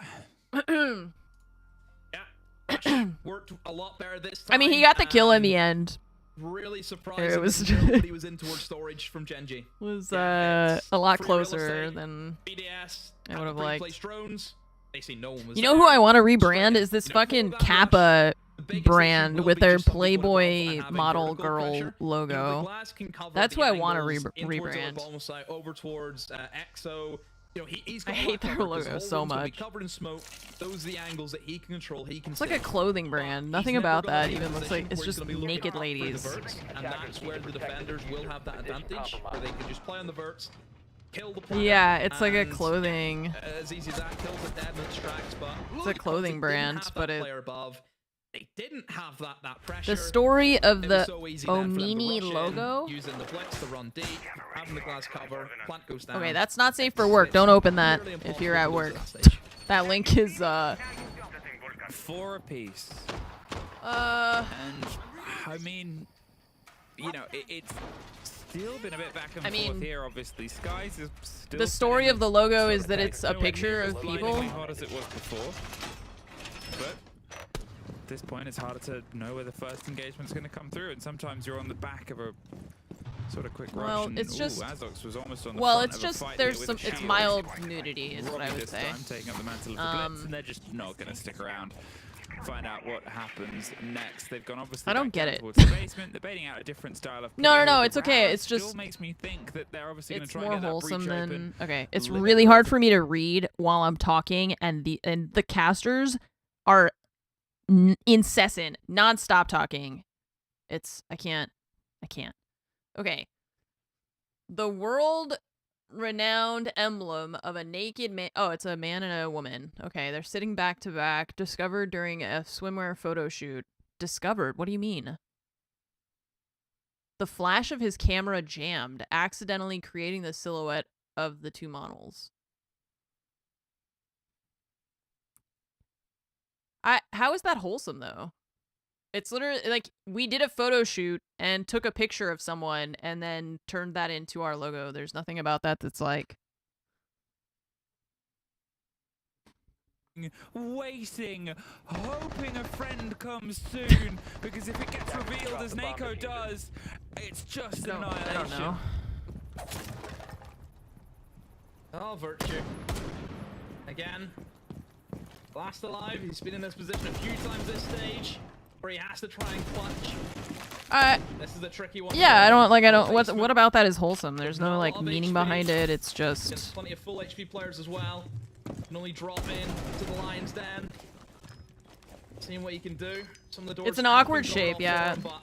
Worked a lot better this time. I mean, he got the kill in the end. Really surprised It was nobody was in towards storage from Genji. Was a lot free real closer estate. than BDS I would have liked. drones. They see no one was You know who I want to rebrand is this fucking Kappa brand with their Playboy model girl logo. That's who I want to rebrand. Almost like over towards EXO. You know, he's got I hate their logo so much. Covered in smoke. Those are the angles that he can control. He can. It's like a clothing brand. Nothing about that even looks like it's just naked ladies. And that's where the defenders will have that advantage, where they can just play on the verts, kill the player, Yeah, it's like a and clothing. as easy as that, kills the dead and extracts, but It's a clothing brand, but it. player above. They didn't have that pressure. The story of It the was so easy then for them to Omini rush in, logo. using the flex to run deep, having the glass cover, plant goes down. Okay, that's not safe for work. Don't open that if you're at work. That link is 4 apiece. Uh. And I mean, you know, it's still been a bit back and I mean, forth here. Obviously, Skies is still. The story of the logo is that it's a picture of people. Blindingly hot as it was before, but at this point, it's harder to know where the first engagement's going to come through, and sometimes you're on the back of a sort of quick Well, rush. And, it's just. Azox was almost on the Well, front it's of a just fight there's here some. with a It's shield. mild nudity, is what I Robbie would this say. time taking up the mantle of the Blitz, and they're just not going to stick around. Find out what happens next. They've gone obviously. I don't back get down it. towards the basement. They're baiting out a different style of. No, play. it's The okay. round It's just. Still makes me think that they're obviously going to It's try and more get that wholesome breach than. open. Okay, it's Limit really hard for me to read while I'm talking, and the casters are incessant, non-stop talking. I can't. Okay. The world-renowned emblem of a naked man. Oh, it's a man and a woman. Okay, they're sitting back to back. Discovered during a swimwear photo shoot. Discovered? What do you mean? The flash of his camera jammed, accidentally creating the silhouette of the two models. How is that wholesome, though? It's literally like we did a photo shoot and took a picture of someone and then turned that into our logo. There's nothing about that that's like waiting, hoping a friend comes soon, because if it gets revealed as Nako does, it's just annihilation. I don't know. Oh, Virtue. Again. Last alive. He's been in this position a few times this stage, where he has to try and clutch. This is a tricky one. Yeah, I don't. What about that is wholesome? There's no like meaning behind it. It's just. Against plenty of full HP players as well. Can only drop in to the lion's den. Seeing what you can do. Some of the doors. It's an have awkward been shape, gone yeah. off for him,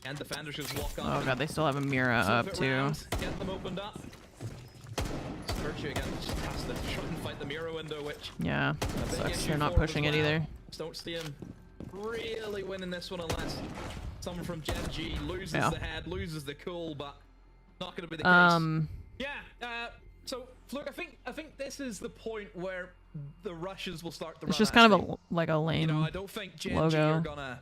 and defenders just walk Oh up. god, they still have a mirror up too. Get them opened up. Virtue again just has to try and fight the mirror window, which Yeah, that sucks. They're not pushing it either. Just don't see him really winning this one unless someone from Gen G loses Yeah. the head, loses the cool, but not going to be the case. Yeah. So look, I think this is the point where the rushes will start to run. It's just kind of like a lame You know, I don't think Gen G logo. are gonna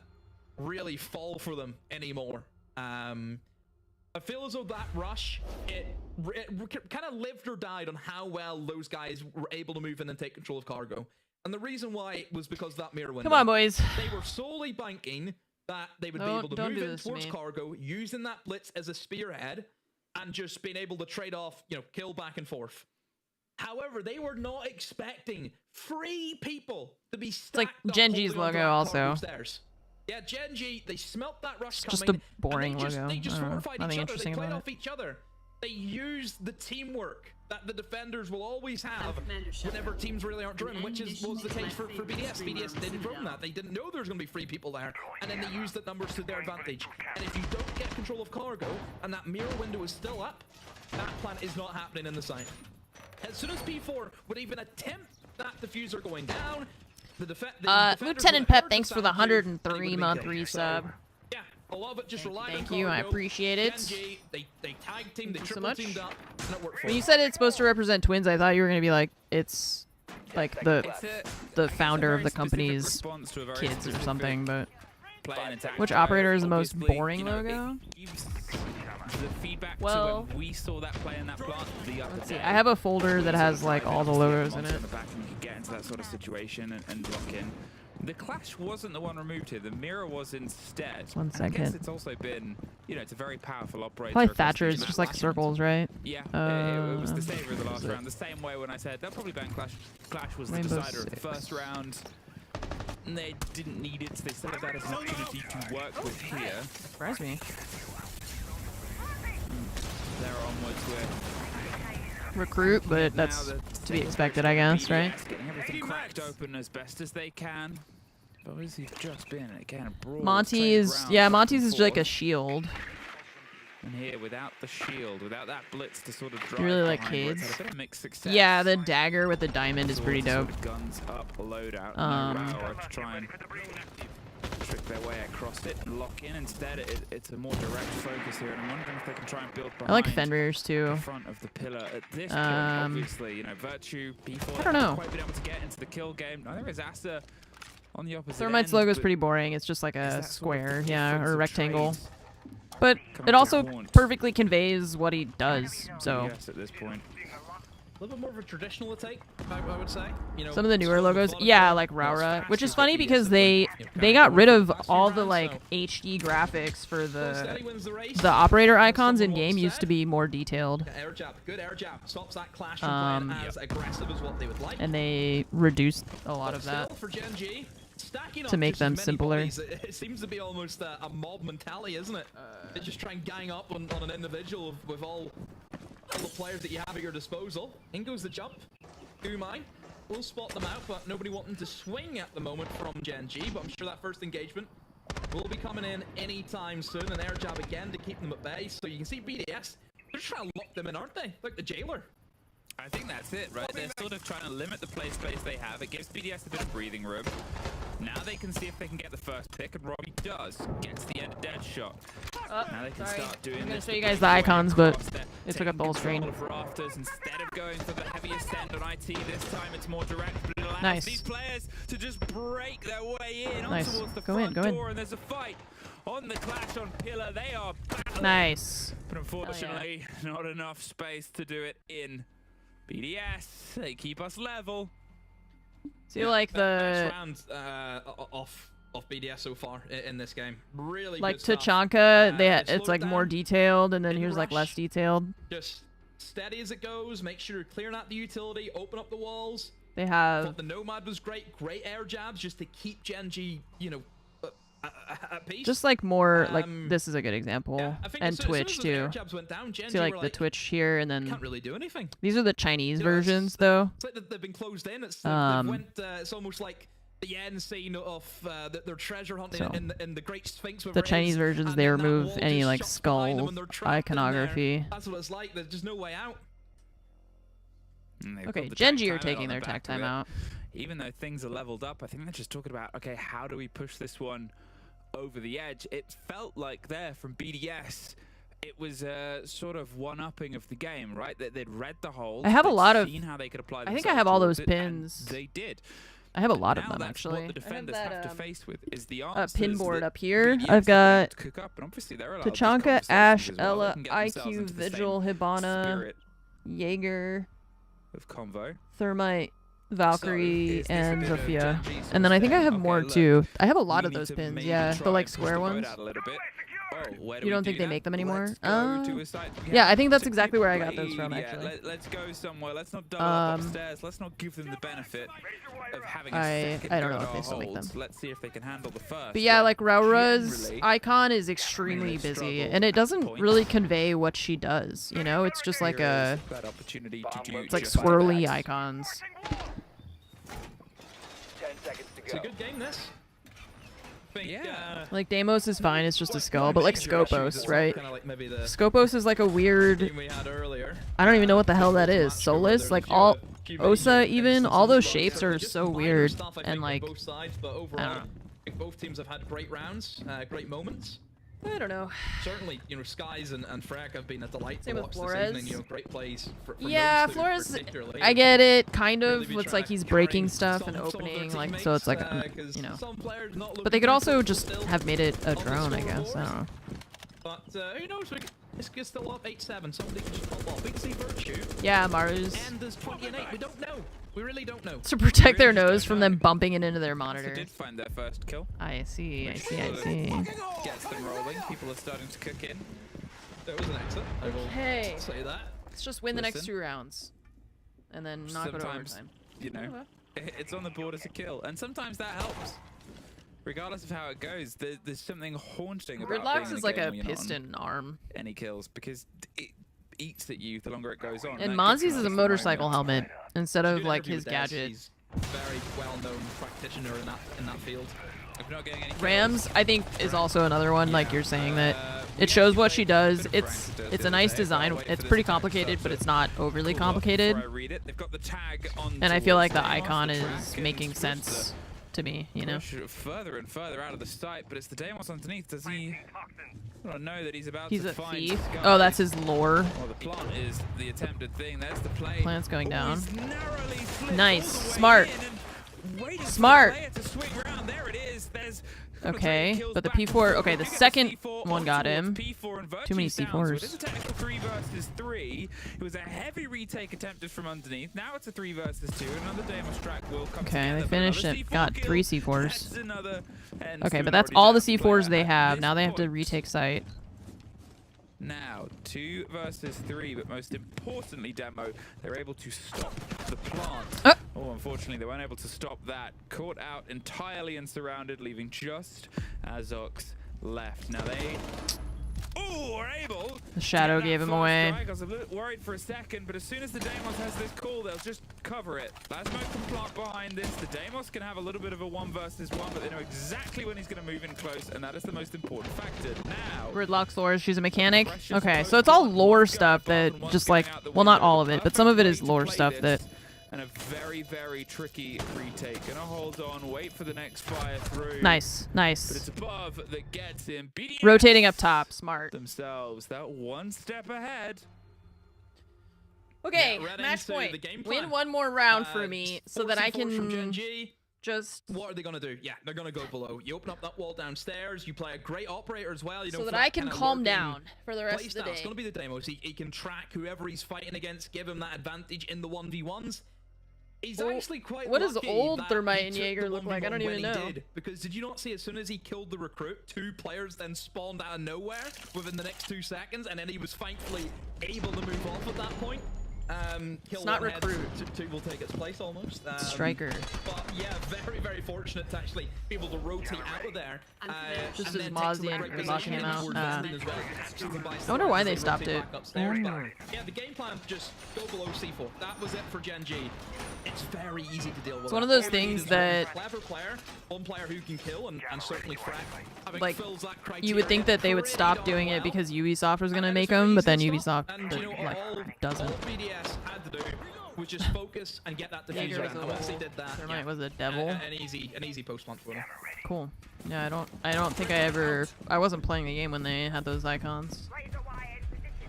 really fall for them anymore. I feel as though that rush, it kind of lived or died on how well those guys were able to move in and take control of cargo. And the reason why was because of that mirror window. Come on, boys. They were solely banking that they would be able to move in towards cargo, using that blitz as a spearhead, and just being able to trade off, kill back and forth. However, they were not expecting 3 people to be stacked It's like Gen G's logo also. Stairs. Yeah, Gen G, they smelt that rush It's coming. just a boring and logo. they just I don't know. fortified Nothing each other. interesting They played about off each other. They used the teamwork that the defenders will always have whenever teams really aren't driven, which was the case for BDS. BDS didn't run that. They didn't know there was going to be 3 people there, and then they used the numbers to their advantage. And if you don't get control of cargo, and that mirror window is still up, that plan is not happening in the site. As soon as P4 would even attempt that diffuser going down, Lieutenant Pep, thanks for the 103-month resub. Yeah, a lot of it just relied Thank on you, I cargo. appreciate it. Gen G, they tag teamed, they Thank you so triple much. teamed up, and it worked for When you them. said it's supposed to represent twins, I thought you were gonna be like, it's like the founder of the company's kids or something, but which operator is the most boring logo? The feedback Well, to when we saw that play in that plant the other let's see. day. I have a folder that has like all the logos in it. The back and you could get into that sort of situation and lock in. The clash wasn't the one removed here. The mirror was instead. One And I guess second. it's also been, it's a very powerful operator. Probably across Thatcher the is map just like last circles, right? Yeah, it was the saver of the last round. The same way when I said they'll probably ban Clash. Clash was Rainbow the decider of the 6. first round. And they didn't need it, so they still have that as an opportunity to work with here. Surprise me. They're onwards with Recruit, but that's to be expected, I guess, right? getting everything cracked open as best as they can. But obviously just been again a broad Monty's, trade yeah, round Monty's back is and like a forth. shield. And here, without the shield, without that blitz to sort of drive You really like behind where it's Cades? had a bit of mixed success. Yeah, the dagger with the diamond is Sort pretty of dope. guns up, loadout, Um, no power to try and trick their way across it and lock in. Instead, it's a more direct focus here, and I'm wondering if they can try and build behind I like Fenrir's too. the front of the pillar. At this point, obviously, Virtue, P4, I don't know. haven't quite been able to get into the kill game. I think it's Asa on the opposite Thermite's end, logo is but pretty boring. It's just like a that sort of square, the yeah, or a offensive rectangle. trades But coming it to also haunt perfectly conveys what he does. So yes, at this point. little bit more of a traditional take, I would say. You know, Some of the newer sort of logos, methodical, yeah, like not as Raura, fast which as is the funny BDS because that they you know, they kinda got go rid for of the last few all the rounds, like so HD graphics for Steady wins the race. the operator As icons in someone once game used said. to be more detailed. Air jab, good air jab. Stops that clash from playing as aggressive as what they would like. And they reduced a lot But of that still, for Gen G, stacking to up make just them as many simpler. bodies, it seems to be almost a mob mentality, isn't it? They just try and gang up on an individual with all the players that you have at your disposal. In goes the jump. Umai will spot them out, but nobody wanting to swing at the moment from Gen G. But I'm sure that first engagement will be coming in anytime soon. An air jab again to keep them at bay. So you can see BDS, they're just trying to lock them in, aren't they? Like the jailer. I think that's it, right? They're sort of trying to limit the play space they have. It gives BDS a bit of breathing room. Now they can see if they can get the first pick, and Robbie does. Gets the end dead shot. Now they can start doing I'm gonna this. show you guys the icons, but it took up the whole screen. Of rafters instead of going for the heavy ascend on IT this time, it's more direct, but it allows Nice. these players to just break their way in Nice. towards the Go in, front go in. door, and there's a fight on the clash on Pillar. They are battling, Nice. but unfortunately, not enough space to do it in. BDS, they keep us level. See, like the Round off BDS so far in this game. Really like good stuff. Tachanka, They it's slowed like it more down. detailed, and then Didn't here's like less rush. detailed. Just steady as it goes. Make sure you're clearing out the utility. Open up the walls. They have Thought the Nomad was great. Great air jabs just to keep Gen G, you know, at peace. just like more like this is a good example, yeah, I think and as soon as Twitch those air too. jabs went down, Gen See G like were the Twitch here, and then can't really do anything. these are the Chinese You know, versions though. It's like they've been closed in. It's it's almost like the end scene of their treasure hunting So, in the Great Sphinx. With The Raze, Chinese versions, and they then that remove wall any just like shuts behind them skull and they're trapped in there. iconography. That's what it's like. There's just no way out. Okay, Gen G are taking their tech time out. Even though things are leveled up, I think they're just talking about, okay, how do we push this one over the edge? It felt like there from BDS, it was a sort of one-upping of the game, right? That they'd read the hole. I have a lot of. Seen how they could apply I think I have all those themselves towards it, and pins. They did. I have a lot of Now them that's actually. What the defenders have to face with is the A answers pin board that up here. BDS I've got to cook up, and obviously they're allowed these Tachanka, conversations Ash, as well. They Ella, can get themselves IQ, into the same Vigil, Hibana, spirit Jaeger, of convo. Thermite, Valkyrie, is this and a bit of Zofia. Gen G sort And then of I think I saying, have okay, more look, too. I have a lot we of need those to pins, maybe yeah. try The like and push square the boat ones. out a little bit. Oh, where do You we don't think do they that? make them anymore? Let's go to a site. Yeah, I think that's To exactly keep where I got those played, from, yeah, actually. let's go somewhere. Let's not double up upstairs. Let's not give them the benefit of having a second I don't go know at if they our still make holds. them. Let's see if they can handle the first. But yeah, like Raura's generally, icon is extremely they've busy, struggled and it at doesn't points. really convey what she does. You know, it's just like Here a. is that opportunity to do It's like just swirly that. icons. 10 seconds to It's a go. good game, this. Like Deimos is fine, it's just a skull, but like Scopos, right? Kinda like maybe the Scopos is like a weird. game we had earlier. I don't even know what the hell that is. Soulless, like all Osa, even all those shapes are so weird, Stuff, I and think, on like both sides, but overall, I think both teams have had great rounds, great moments. I don't know. Certainly, you know, Skies and Frek have been a delight Same to with watch this Flores. evening. You know, great plays for Yeah, those two Flores. particularly. I get it, kind of. Really be It's trying like to he's carry breaking stuff some and of their opening, like teammates, so. It's like 'cause you know. some players not But they could looking also good, just still have made it a on the drone, I guess. I scoreboard. don't know. But who knows? This could still up 8-7. Somebody can just pop off. We can see Virtue. Yeah, Maru's. And there's 20 and 8. We don't know. We really don't know. To protect their We really nose just from don't them bumping it into their So monitor. did find their first kill. I see. I Which see. I sort of see. Gets them rolling. People are starting to cook in. There was an exit. I will Okay. say that. Let's just win the next Listen. 2 rounds, and then not go to Sometimes, overtime. you know, it's on the border to kill, and sometimes that helps. Regardless of how it goes, there's something haunting about being Gridlocks in is like game a when you're not on piston arm. any kills because it eats at you the longer it goes on. And that Monzi's gives is you a the motorcycle moment. helmet instead Did of an like interview his with Des. gadget. He's very well-known practitioner in that field. If you're not getting any kills, Rams, I think, is also another one. Like you're saying that it shows what she does. It's a nice design. It's pretty complicated, but it's not overly complicated. Before I read it, they've got the tag on And I feel like the towards icon the is track, making and sense to me. You know. push further and further out of the sight, but it's the Deimos underneath. Does he not know that he's about He's to a find thief. Sky? Oh, that's his lore. Well, the plant is the attempted thing. There's the play. Plant's going down. Always narrowly slips Nice. all the way Smart. in and waiting for the Smart. player to swing round. There it is. There's Okay, but the P4. Okay, the second one got him. Too many C4s. It is C4s. a technical 3 versus 3. It was a heavy retake attempted from underneath. Now it's a 3 versus 2. Another Deimos track will come Okay, together, they but finished another it. C4 Got kill. 3 That's C4s. another end Okay, to but an that's already all the down C4s player they at have. this Now they have to point. retake site. Now, 2 versus 3, but most importantly, Demo, they're able to stop the plant. Oh, unfortunately, they weren't able to stop that. Caught out entirely and surrounded, leaving just Azox left. Now they were able. The shadow gave him away. Strike. I was a little worried for a second, but as soon as the Deimos has this call, they'll just cover it. Lasmo can plant behind this. The Deimos can have a little bit of a 1 versus 1, but they know exactly when he's going to move in close, and that is the most important factor. Now, Gridlock's lore, she's a mechanic. Okay, so it's all lore stuff that just like, well, not all of it, but some of it is lore stuff that. And a very, very tricky retake. Gonna hold on, wait for the next fire through. Nice, nice. But it's above that gets him. BDS Rotating up top, smart. Themselves, that 1 step ahead. Okay, Yeah, right match into point. the game plan. Win one more round for me so that I from Gen can G. just. What are they gonna do? Yeah, they're gonna go below. You open up that wall downstairs. You play a great operator as well. You know, So that flat I can kinda calm lurking down for the rest play of the style. It's day. gonna be the Deimos. He can track whoever he's fighting against, give him that advantage in the 1v1s. He's actually quite What does lucky old that Thermite he and took Jaeger the look like? I don't 1v1 even when he know. did. Because did you not see as soon as he killed the recruit, 2 players then spawned out of nowhere within the next 2 seconds, and then he was thankfully able to move off at that point. Kill not one head, recruit. 2 will take its place almost. Striker. But yeah, very, very fortunate to actually be able to rotate out of there. Just and as then Mozzie take some and great Gridlock position came out, towards Weston as well. I wonder why they stopped it. Upstairs, but yeah, the game plan, just go below C4. That was it for Gen G. It's very easy to deal with. It's one of those All you need things is that- one clever player, one player who can kill, and certainly Frack. having Like, fills that you would think that they would criteria stop pretty doing darn it well. because Ubisoft was gonna make them, but then Ubisoft And you know, like doesn't. all BDS had to do was just focus and get that Jaeger diffuser was down. a Once they little- did that, Thermite was a devil. an easy post plant for them. Cool. Yeah, I don't think I wasn't playing the game when they had those icons.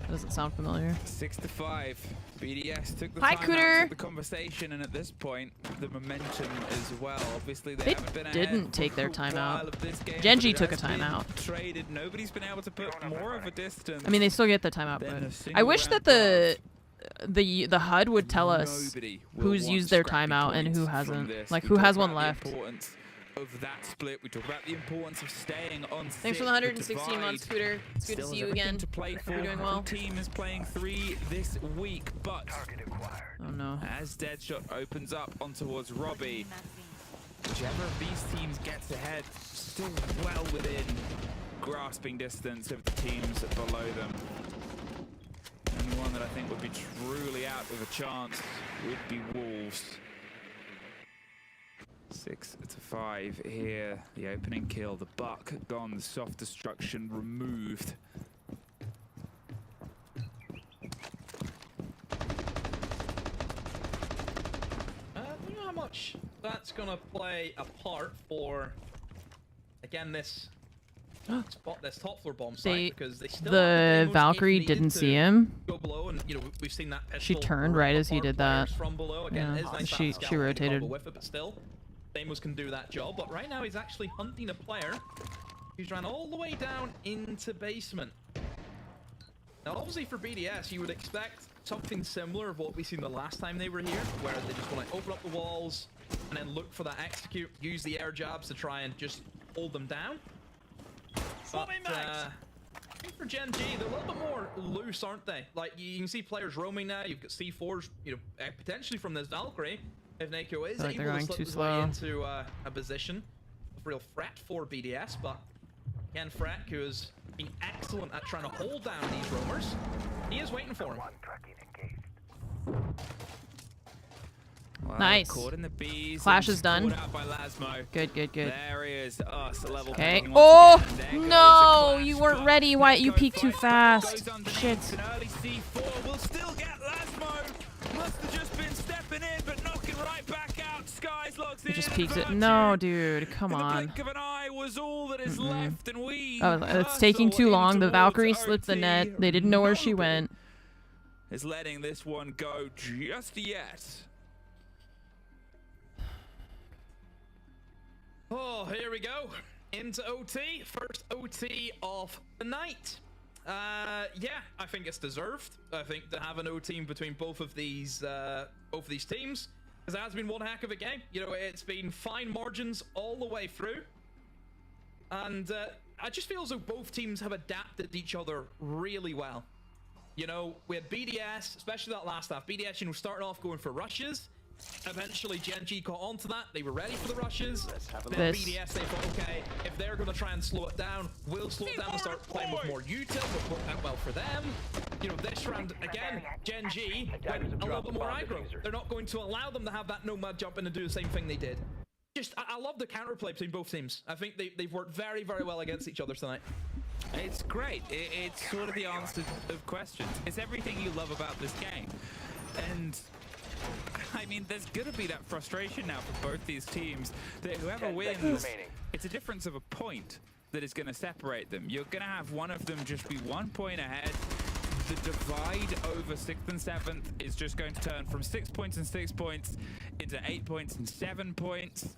That doesn't sound familiar. 6-5. BDS took the Hi, time Cooter. out of the conversation, and at this point, the momentum as well. Obviously, they haven't been ahead didn't take their for a timeout. while of this game, Gen G but it took a has been timeout. Traded. Nobody's been able to put more of a distance. I mean, they still get the timeout, Then a but I single wish that round the HUD would tell us Nobody will who's want used their scrappy timeout and points who from hasn't. this. Like, We who talk has one about the left. importance of that split. We talk about the importance of staying on. Thanks for the 116 months, Scooter. It's good to see you again. To play for. You're doing well. The team is playing 3 this week, but oh no! As Deadshot opens up on towards Robbie, whichever of these teams gets ahead, still well within grasping distance of the teams below them. And the one that I think would be truly out with a chance would be Wolves. 6-5 here. The opening kill, the buck gone, the soft destruction removed. I don't know how much that's gonna play a part for, again, this spot, this top floor bomb site, because they still have The demos Valkyrie if needed didn't to see him. Go below, and you know we've seen that. She pistol turned right as he apart did that. players from below. Again, it is Yeah, nice to she have Scalp and rotated. combo with it, but still, Deimos can do that job. But right now he's actually hunting a player who's ran all the way down into basement. Now, obviously for BDS, you would expect something similar of what we seen the last time they were here, where they just want to open up the walls and then look for that execute, use the air jabs to try and just hold them down. But, I think for Gen G, they're a little bit more loose, aren't they? Like, you can see players roaming now. You've got C4s, you know, potentially from this Valkyrie. If Neko is Like they're able to going slip too his slow. way into a position of real threat for BDS, but again, Frack, who has been excellent at trying to hold down these roamers, he is waiting for him. Well, Nice. Caught in the bees. Clash and is done. caught out by Lasmo. Good. There he is. Us, a level Okay. pegging Oh once again. There goes no! the You clash, weren't but ready. Why you Neko peeked too fights fast? back, goes Shit. underneath. An early C4 will still get Lasmo. Must have just been stepping in, but knocking right back out. Skies logs It in. just peeks it. Virtue. No, dude. Come In the on. blink of an eye was all that is left, and we Oh, it's taking too hustle long. The in Valkyrie towards slipped the OT. net. They didn't know where she Nobody went. is letting this one go just yet. Oh, here we go. into OT. First OT of the night. Yeah, I think it's deserved. I think to have an OT between both of these teams, because it has been one heck of a game. You know, it's been fine margins all the way through, and I just feel as though both teams have adapted each other really well. You know, we had BDS, especially that last half. BDS, you know, starting off going for rushes. Eventually, Gen G caught on to that. They were ready for the rushes. Then BDS, they thought, okay, if they're going to try and slow it down, we'll slow it down and start playing with more util, which worked out well for them. You know, this round, again, Gen G went a little bit more aggro. They're not going to allow them to have that nomad jump in and do the same thing they did. Just, I love the counterplay between both teams. I think they've worked very, very well against each other tonight. It's great. It's sort of the answer of questions. It's everything you love about this game. And I mean, there's going to be that frustration now for both these teams that whoever wins, it's a difference of a point that is going to separate them. You're going to have one of them just be 1 point ahead. The divide over 6th and 7th is just going to turn from 6 points and 6 points into 8 points and 7 points.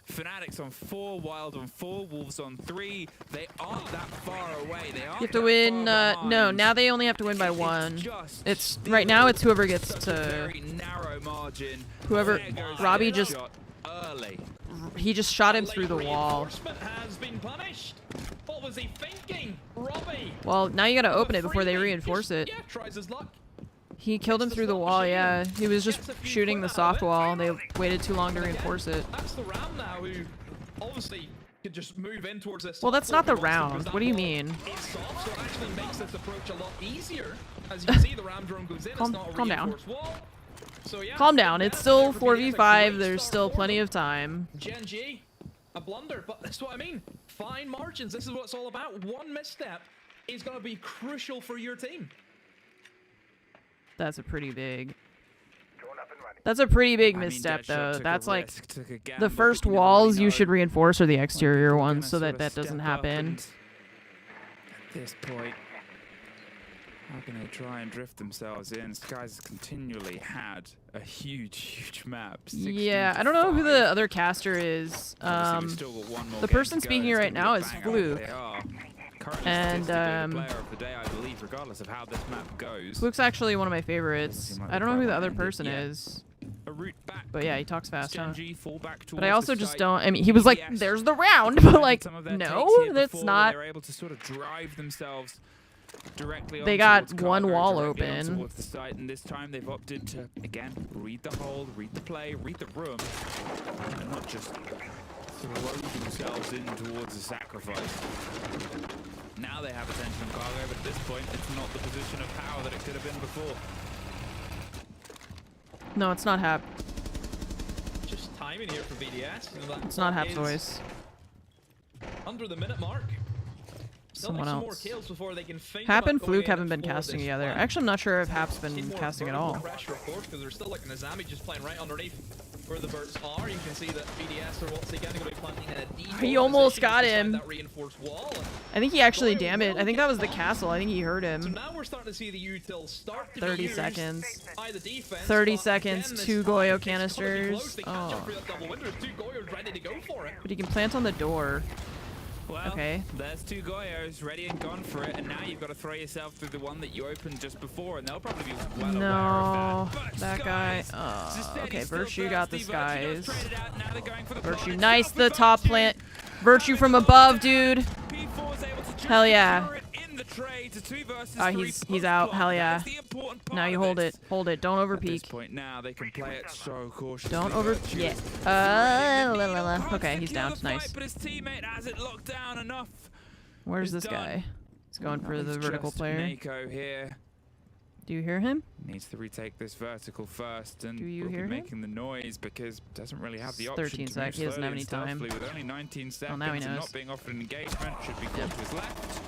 Fanatics on 4, Wild on 4, Wolves on 3. They aren't that far away. They aren't. You have to win. No, now they only have to win by 1. It's right now. It's whoever gets to. Very narrow margin. Whoever. Robbie just. Early. He just shot him through the wall. Has been punished. What was he thinking, Robbie? Well, now you gotta open it before they reinforce it. Yeah, tries his luck. He killed him through the wall, yeah. He was just shooting the soft wall. They waited too long to reinforce it. That's the Ram now, who obviously could just move in towards this. Well, that's not the round. What do you mean? It's soft, so it actually makes this approach a lot easier. As you can see, the Ram drone goes in. It's not a calm down. reinforced wall. So, yeah, Calm down. It's still 4v5. There's still plenty of time. Gen G, a blunder, but that's what I mean. Fine margins. This is what it's all about. One misstep is going to be crucial for your team. That's a pretty big. That's a pretty big misstep, though. That's like the first walls you should reinforce are the exterior ones, so that doesn't happen. At this point, how can they try and drift themselves in? Sky's continually had a huge map. Yeah, I don't know who the other caster is. The person speaking right now is Fluke. And player of the day, I believe, regardless of how this map goes. Fluke's actually one of my favorites. I don't know who the other person is. But yeah, he talks fast, huh? But I also just don't. I mean, he was like, "There's the round," but like, no, that's not. They're able to sort of drive themselves directly. They got one wall open. Towards the site, and this time they've opted to again read the hold, read the play, read the room, and not just throw themselves in towards a sacrifice. Now they have attention on cargo, but at this point, it's not the position of power that it could have been before. No, it's not Hap. Just timing here for BDS. You know, it's not Hap's voice. Under the minute mark. Someone else. More kills before they can think Hap and about Fluke going haven't been casting together. Actually, I'm not sure if Hap's been casting at all. Pressure, of course, because they're still like Nazami just playing right underneath where the birds are. You can see that BDS are once again going to be planting in a deep. He almost got him. That reinforced wall. I think he actually damaged. I think that was the castle. I think he hurt him. So now we're starting to see the util start to 30 be used seconds. by the defense. 30 seconds. 2 Goyo canisters. Oh. But he can plant on the door. Well, okay. There's 2 Goyos ready and gone for it, and now you've got to throw yourself through the one that you opened just before, and they'll probably be well aware of that. That guy. Okay, Virtue got the skies. Virtue, nice, the top plant. Virtue from above, dude. Hell yeah. He's out. Hell yeah. Now you hold it. Hold it. Don't over peek. At this point now, they can play it so cautiously. Don't over. Yeah. Okay, he's down. Nice. But his teammate has it locked down enough. Where's this guy? He's going for the vertical player. Mako here. Do you hear him? Needs to retake this vertical first, and do you will hear be him? making the noise because doesn't really have the option 13 to seconds. He doesn't have any time. With only 19 seconds now he knows. and not being offered an engagement, should be caught to his left.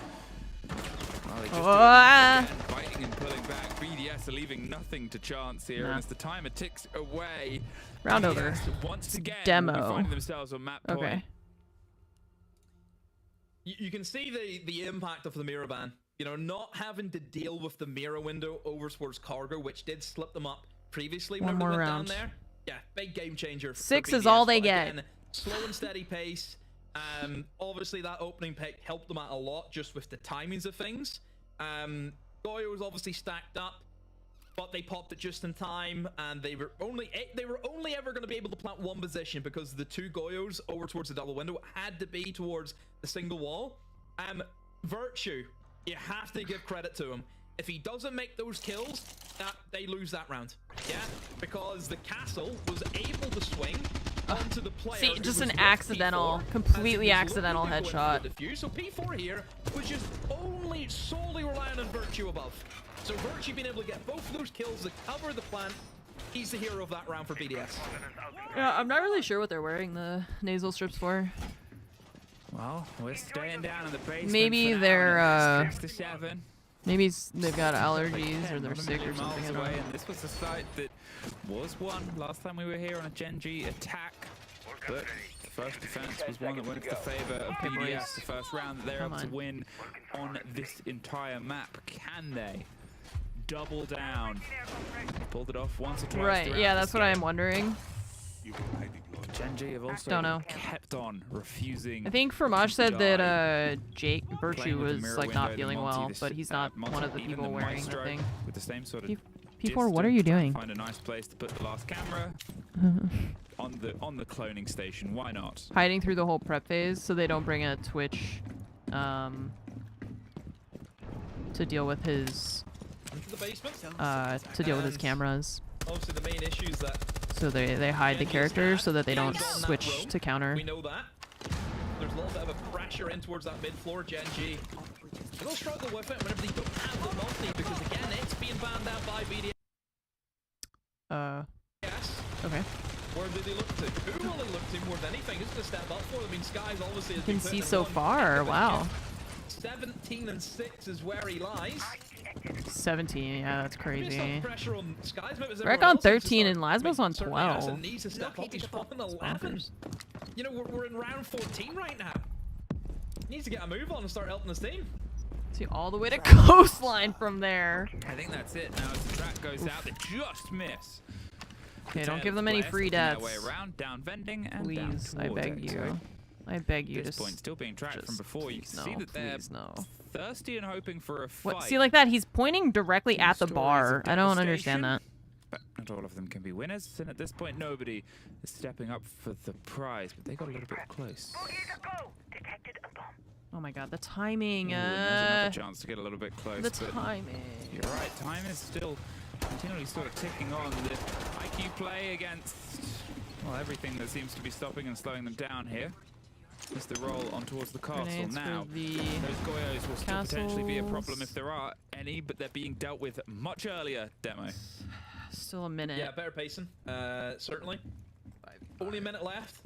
Well, they just fighting and pulling back. BDS are leaving nothing to chance here, and as the timer ticks away, round over. Once again, demo. Find themselves on map point. Okay. You can see the impact of the mirror ban. You know, not having to deal with the mirror window over towards cargo, which did slip them up previously. One more went round. Down there? Yeah, big game changer. 6 for is all they BDS, get. Again, slow and steady pace. Obviously, that opening pick helped them out a lot just with the timings of things. Goyo was obviously stacked up, but they popped it just in time, and they were only ever going to be able to plant one position because the two Goyos over towards the double window had to be towards the single wall. Virtue, you have to give credit to him. If he doesn't make those kills, they lose that round. Yeah, because the castle was able to swing onto the player. See, just an accidental, completely accidental headshot. So P4 here was just solely relying on Virtue above. So Virtue being able to get both of those kills to cover the plant, he's the hero of that round for BDS. Yeah, I'm not really sure what they're wearing the nasal strips for. Well, we're staying down in the basement. Maybe for now, they're 6 to 7. maybe they've got allergies or they're sick or something. I don't know. And this was the site that was won last time we were here on a Gen G attack. But the first defense was one that went into the favor of BDS. The first round that they're able to win on this entire map. Can they double down? Pulled it off once or twice. Right, yeah, that's what I'm wondering. Gen G have also Don't know. kept on refusing. I think Fromage said that Playing Virtue with the was mirror like not window, feeling Monty, well, this, but he's not one of the even people wearing the Maestro thing. with the same sort of P4, what are you doing? Find a nice place to put the last camera on the cloning station. Why not? Hiding through the whole prep phase so they don't bring a Twitch to deal with his Into the basement. to deal with his cameras. Obviously, the main issue is that So they hide the characters so that they don't switch to counter. we know that. There's a little bit of a pressure in towards that mid floor, Gen G. They'll struggle with it whenever they don't have the multi because again, it's being banned out by BDS. Okay. Where do they look to? Who will they look to more than anything? Who's going to step up for them? I mean, Sky's obviously You has can been see putting so one far. heck of a Wow. hit. 17-6 is where he lies. 17, yeah, that's crazy. Pressure on Sky's maybe as Rec everyone on else needs to 13 start- and Lasma's on certainly Addison 12. needs to step up. He's on 11. You know, we're in round 14 right now. He needs to get a move on and start helping his team. See, all the way to coastline from there. I think that's it now. As the track goes out, they just miss. Okay, don't give them any free deaths. Way around, down vending, and Please, down I beg you. I beg you At this to. point, still being tracked from before. You can no, see that they're please, no. thirsty and hoping for a fight. What? See, like that, he's pointing directly at the Stories bar. of I don't understand that. But not all of them can be winners, and at this point, nobody is stepping up for the prize. But they got a little bit close. Oh my god, the timing. Ooh, and there's another chance to get a little bit close. The but timing. You're right. Time is still continually sort of ticking on. The IQ play against well everything that seems to be stopping and slowing them down here. Is the roll on towards the castle Grenades now. for the Those Goyos will still potentially be a problem castles. if there are any, but they're being dealt with much earlier. Demo. Still a minute. Yeah, better pacing. Certainly. Only a minute left.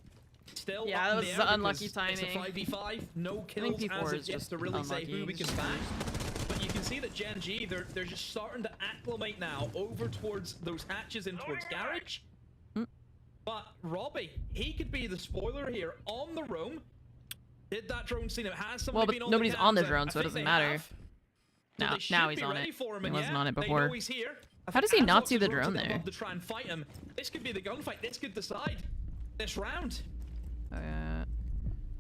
Still Yeah, up that in was the air unlucky because it's a timing. 5v5. No I think kills P4 as is of yet just to really say unlucky. who we can back. But you can see that Gen G, they're just starting to acclimate now over towards those hatches in towards garage. But Robbie, he could be the spoiler here on the roam. Did that drone see him? Has somebody Well, but been on nobody's the on the cams? drone, so it I think doesn't they matter. have. So Now, they should now he's be on ready it. for him, He and wasn't yeah, on it they before. know he's here. How does he not see the Azrox is drone rotating there? above to try and fight him. This could be the gunfight. This could decide this round.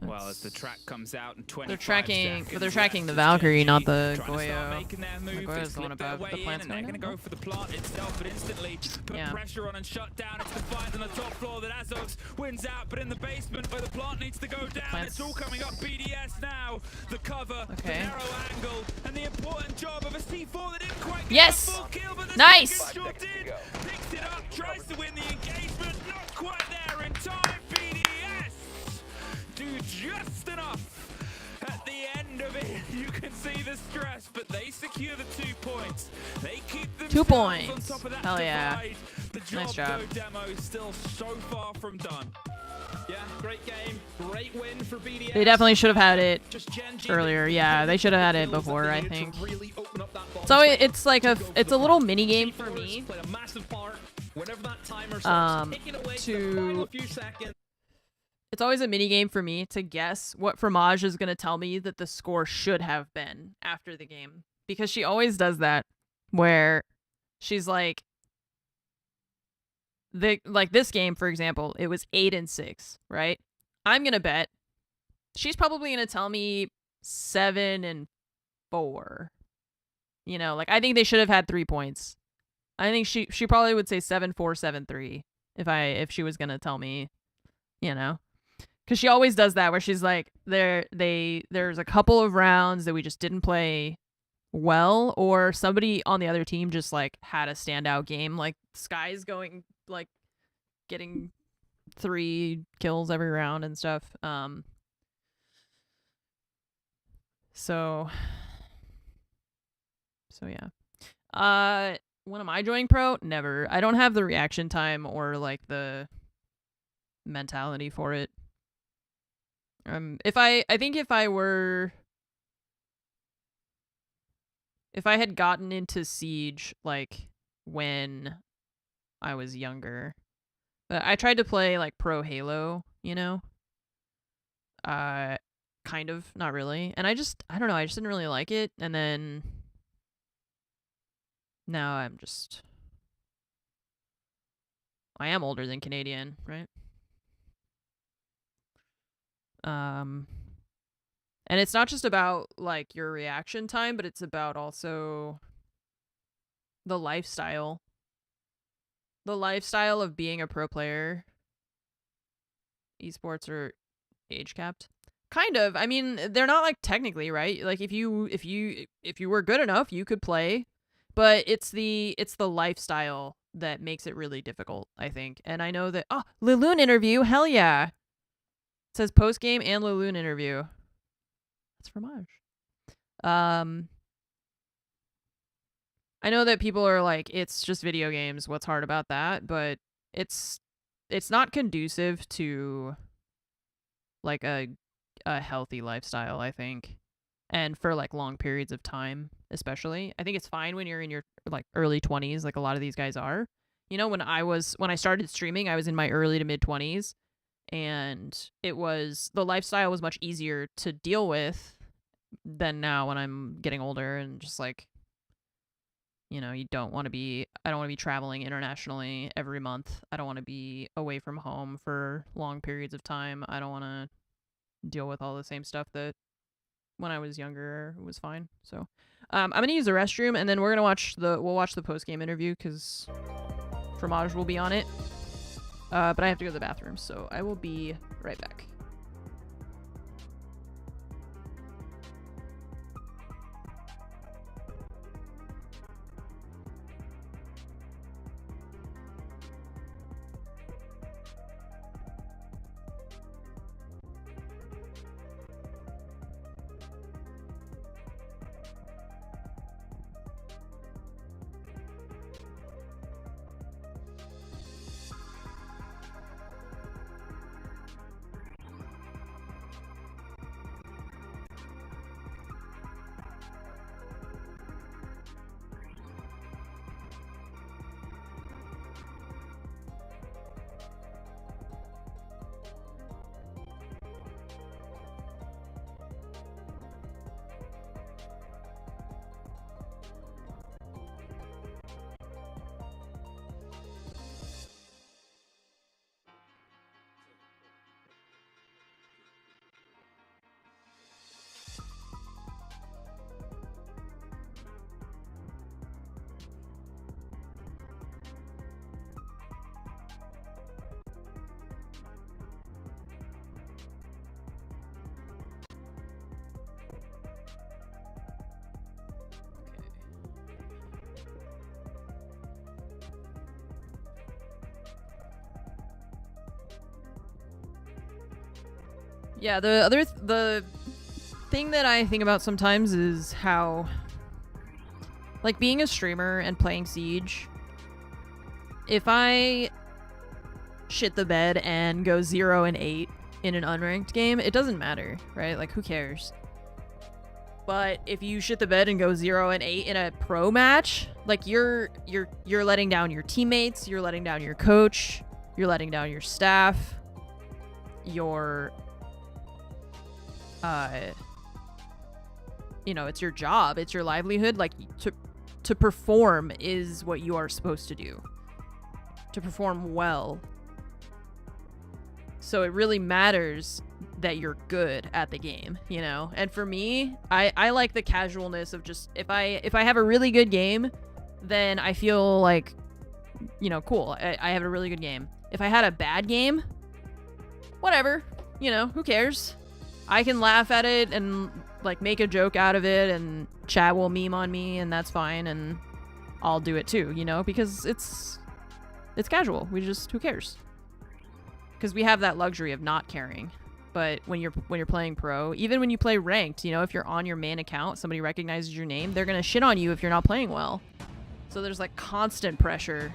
Well, as the track comes out in 25 They're tracking, seconds, but they're tracking the as Valkyrie, Gen not G the trying to start Goyo. making their The move. They Goyo's the one slip their above the way in, plant's and they're going going to now. go for the plant itself, but instantly put pressure on and shut down. It's the fight on the top floor that Azov wins out, but in the basement where the plant needs to go down, it's all coming up. BDS now, the cover, the narrow angle, and the important job of a C4 that didn't quite get Yes! a full kill, but the Nice! second sure did. Picks it up, tries to win the engagement, not quite there in time. BDS do just enough. At the end of it, you can see the stress, but they secure the 2 points. They keep them 2 on points. top of that Hell yeah. divide. The job, Nice job. though, demo is still so far from done. Yeah, great game. Great win for BDS. They definitely should have had it Just Gen G earlier. Yeah, they should have had it before, I needed to think. really open up that box. So it's like it's a little mini game for me. Played a massive part. Whenever that timer starts ticking away to the final few seconds. It's always a mini game for me to guess what Fromage is going to tell me that the score should have been after the game. Because she always does that, where she's like, this game, for example, it was 8-6, right? I'm going to bet she's probably gonna tell me 7 and 4. You know, like I think they should have had 3 points. I think she probably would say 7-4, 7-3 if she was gonna tell me, you know, because she always does that where she's like there's a couple of rounds that we just didn't play well, or somebody on the other team just like had a standout game, like Sky's going like getting 3 kills every round and stuff. So yeah. When am I joining pro? Never. I don't have the reaction time or like the mentality for it. I think if I had gotten into Siege like when I was younger, but I tried to play like pro Halo, you know. Kind of, not really, and I don't know, I just didn't really like it, and then now I am older than Canadian, right? And it's not just about like your reaction time, but it's about also the lifestyle. The lifestyle of being a pro player. Esports are age capped. Kind of. I mean, they're not like technically, right? Like if you were good enough, you could play, but it's the lifestyle that makes it really difficult, I think. And I know that Laloon interview, hell yeah. It says post game and Laloon interview. That's fromage. I know that people are like, it's just video games, what's hard about that? But it's not conducive to like a healthy lifestyle, I think. And for like long periods of time, especially. I think it's fine when you're in your like early 20s, like a lot of these guys are. You know, when I started streaming, I was in my early to mid 20s, and the lifestyle was much easier to deal with than now when I'm getting older, and just like, you know, I don't want to be traveling internationally every month. I don't want to be away from home for long periods of time. I don't want to deal with all the same stuff that when I was younger was fine. So I'm gonna use the restroom, and then we'll watch the post-game interview because Fromage will be on it. But I have to go to the bathroom, so I will be right back. Yeah, the thing that I think about sometimes is how, like, being a streamer and playing Siege, if I shit the bed and go 0-8 in an unranked game, it doesn't matter, right? Like, who cares? But if you shit the bed and go 0-8 in a pro match, like, you're letting down your teammates, you're letting down your coach, you're letting down your staff, you know, it's your job, it's your livelihood. Like, to perform is what you are supposed to do, to perform well. So it really matters that you're good at the game, you know? And for me, I like the casualness of just, if I have a really good game, then I feel like, you know, cool, I have a really good game. If I had a bad game, whatever, you know, who cares? I can laugh at it and, like, make a joke out of it, and chat will meme on me, and that's fine, and I'll do it too, you know? Because it's casual. We just, who cares? Because we have that luxury of not caring. But when you're playing pro, even when you play ranked, you know, if you're on your main account, somebody recognizes your name, they're gonna shit on you if you're not playing well. So there's like constant pressure.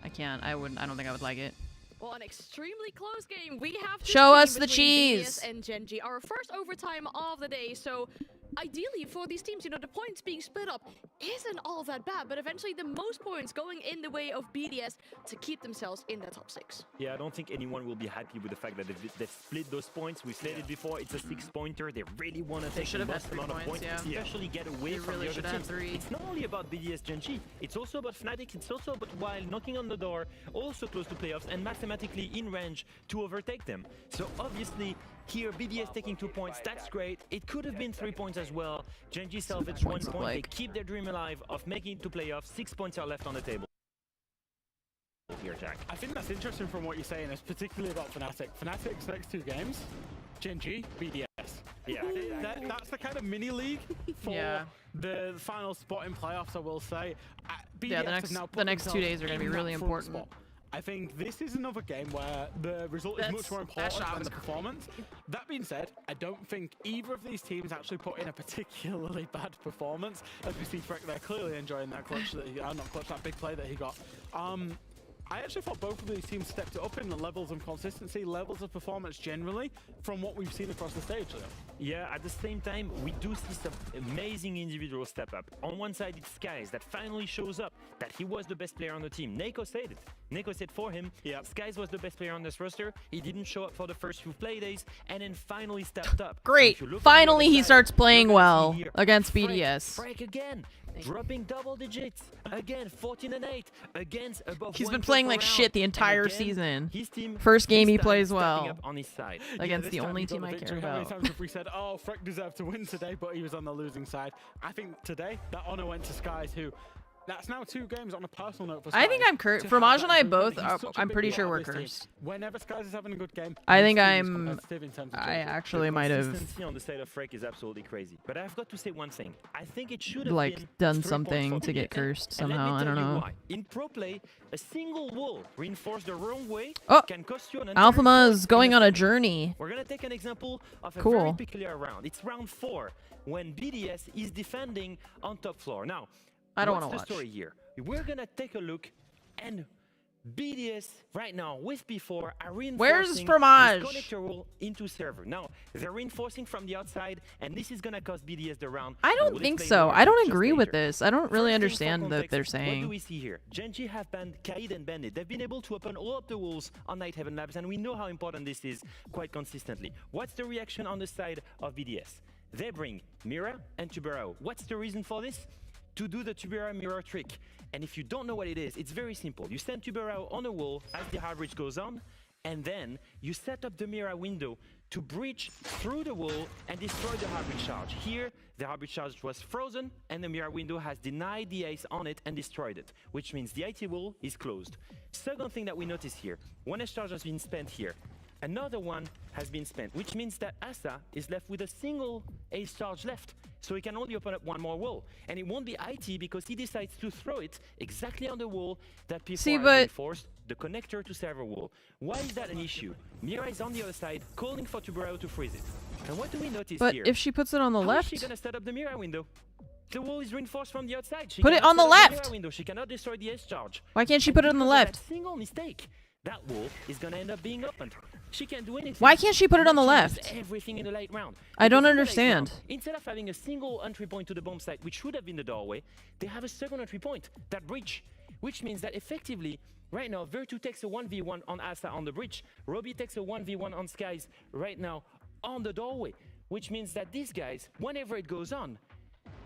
I don't think I would like it. Well, an extremely close game. We have to Show see us the between cheese. BDS and Genji, our first overtime of the day. So ideally for these teams, you know, the points being split up isn't all that bad, but eventually the most points going in the way of BDS to keep themselves in the top 6. Yeah, I don't think anyone will be happy with the fact that they've split those points. We said it before, it's a 6-pointer. They really want to take the most amount of points, especially get away from the other teams. It's not only about BDS Genji, it's also about Fnatic, it's also about Wild knocking on the door, also close to playoffs, and mathematically in range to overtake them. So obviously, here, BDS taking 2 points, that's great. It could have been 3 points as well. Genji salvaged 1 point. They keep their dream alive of making it to playoffs. 6 points are left on the table. Here, Jack. I think that's interesting from what you're saying, is particularly about Fnatic. Fnatic's next 2 games, Genji, BDS. Yeah. That's the kind of mini league for the final spot in playoffs, I will say. BDS the next 2 days are going to be really important. Spot. I think this is another game where the result is much more important than the performance. That being said, I don't think either of these teams actually put in a particularly bad performance. As we see Freck there clearly enjoying that clutch that that big play that he got. I actually thought both of these teams stepped it up in the levels of consistency, levels of performance generally, from what we've seen across the stage, Leo. Yeah, at the same time, we do see some amazing individual step up. On one side, it's Skies that finally shows up that he was the best player on the team. Neko said it. Neko said for him, Skies was the best player on this roster. He didn't show up for the first few play days, and then finally stepped up. Great. Finally, he starts playing well against BDS. Freck again. Dropping double digits again, 14 and 8 against above. He's been playing like shit the entire season. His team, first game he plays well up on his side. against the only team I care How many about. times have we said, oh, Freck deserved to win today, but he was on the losing side? I think today that honor went to Skies, who. That's now 2 games on a personal note for Skies. I think I'm cursed. For Maj and I both, I'm pretty sure we're cursed. Whenever Skies is having a good game, I think I actually might have consistency on the side of Freck is absolutely crazy. But I've got to say one thing. I think it should have like done something to get cursed somehow. I don't know. Why. In pro play, a single wall reinforced the wrong way can cost you an Alphama is going on a journey. We're gonna take an example of a very peculiar round. It's round 4 when BDS is defending on top floor. Now, I don't want to what's watch. the story here? We're gonna take a look, and BDS right now with P4 are reinforcing Where's Fromage? this connector wall into server. Now they're reinforcing from the outside, and this is gonna cost BDS the round. I don't think so. I don't agree with this. I don't really understand what they're saying. What do we see here? Genji have banned Kaid and Bandit. They've been able to open all of the walls on Night Heaven Labs, and we know how important this is quite consistently. What's the reaction on the side of BDS? They bring Mira and Tuberao. What's the reason for this? To do the Tuberao mirror trick. And if you don't know what it is, it's very simple. You send Tuberao on a wall as the hard breach goes on, and then you set up the mirror window to breach through the wall and destroy the hard breach charge. Here, the hard breach charge was frozen, and the mirror window has denied the ace on it and destroyed it, which means the IT wall is closed. Second thing that we notice here, one ace charge has been spent here. Another one has been spent, which means that Asa is left with a single ace charge left. So he can only open up one more wall. And it won't be IT because he decides to throw it exactly on the wall that P4 has reinforced, the connector to server wall. Why is that an issue? Mira is on the other side, calling for Tuberao to freeze it. And what do we notice here? But if she puts it on the How left... is she gonna set up the mirror window? The wall is reinforced from the outside. She put it on the left! She cannot destroy the ace charge. Why can't she put it on the left? Single mistake. That wall is gonna end up being opened. She can't do anything. Why can't she put it on the left? Everything in the late round. I don't understand. Instead of having a single entry point to the bomb site, which should have been the doorway, they have a second entry point, that breach, which means that effectively, right now, Virtu takes a 1v1 on Asa on the breach. Robbie takes a 1v1 on Skies right now on the doorway, which means that these guys, whenever it goes on,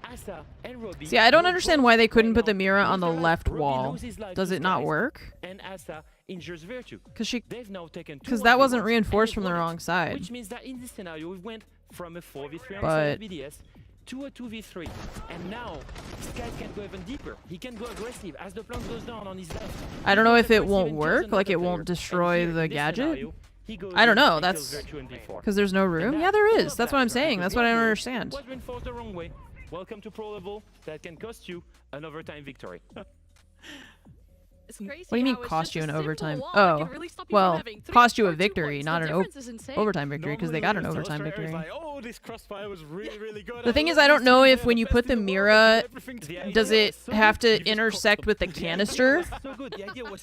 Asa and Robbie... See, I don't understand why they couldn't put the mirror on the left wall. Does it not work? And Asa injures Virtue. Because they've now taken that wasn't 2-1v1s, reinforced and from they've the won it. wrong side. Which means that in this scenario, we went from a 4v3 on But- the side of BDS to a 2v3. And now, this guy can go even deeper. He can go aggressive as the plant goes down on his left. I don't know if it won't work, like it won't destroy the gadget. I don't know, that's because there's no room. Yeah, there is. That's what I'm saying. That's what I don't understand. Was reinforced the wrong way. Welcome to pro level. That can cost you an overtime victory. It's crazy. What do you mean how it's cost just you a an simple overtime? wall that Oh, can really stop you from well, having 3 cost you or a 2 victory, points. not The an difference is insane. overtime victory, because they got an Normally, overtime Illustrator is victory. like, oh, this crossfire was really, really good. The thing is, I don't know if when you put the Mira, does it have to intersect with the canister?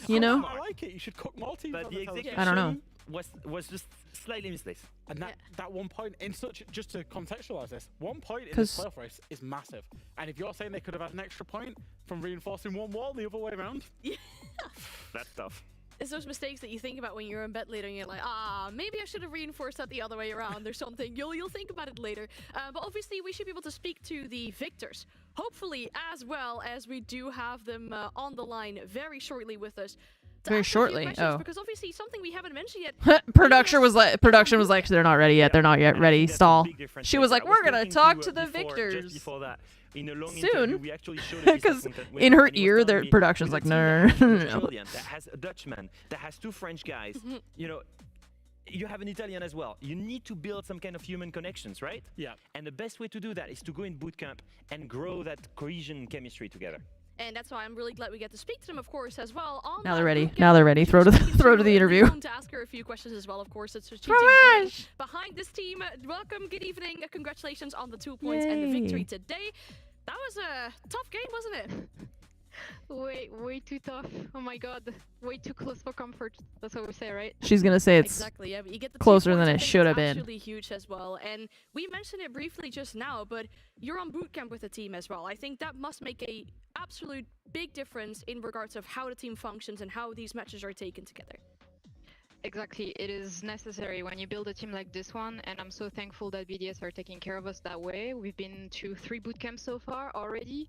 You know? I like it. You should cook more teams. But the execution I don't know. was just slightly misplaced. And that 1 point in such, just to contextualize this, 1 point in this playoff race is massive. And if you're saying they could have had an extra point from reinforcing one wall the other way around, that's tough. It's those mistakes that you think about when you're in bed later and you're like, maybe I should have reinforced that the other way around or something. You'll think about it later. But obviously we should be able to speak to the victors, hopefully, as well as we do have them on the line very shortly with us. Very shortly. Oh. Because obviously something we haven't mentioned yet. Production was like they're not ready yet. They're not yet ready. Stall. She was like, we're gonna talk to the victors soon. Because in her ear, their production's like, no. That has a Dutchman, that has 2 French guys. You know, you have an Italian as well. You need to build some kind of human connections, right? Yeah. And the best way to do that is to go in bootcamp and grow that cohesion chemistry together. And that's why I'm really glad we get to speak to them, of course, as well. On Now they're ready. Now they're ready. Throw to the interview. To ask her a few questions as well, of course. It's strategic behind this team. Welcome, good evening. Congratulations on the 2 points and the victory today. That was a tough game, wasn't it? Way too tough. Oh my god. Way too close for comfort. That's what we say, right? She's gonna say it's exactly, yeah, but you get the closer than it should have been. Absolutely huge as well. And we mentioned it briefly just now, but you're on bootcamp with the team as well. I think that must make a absolute big difference in regards of how the team functions and how these matches are taken together. Exactly. It is necessary when you build a team like this one, and I'm so thankful that BDS are taking care of us that way. We've been to 3 bootcamps so far already.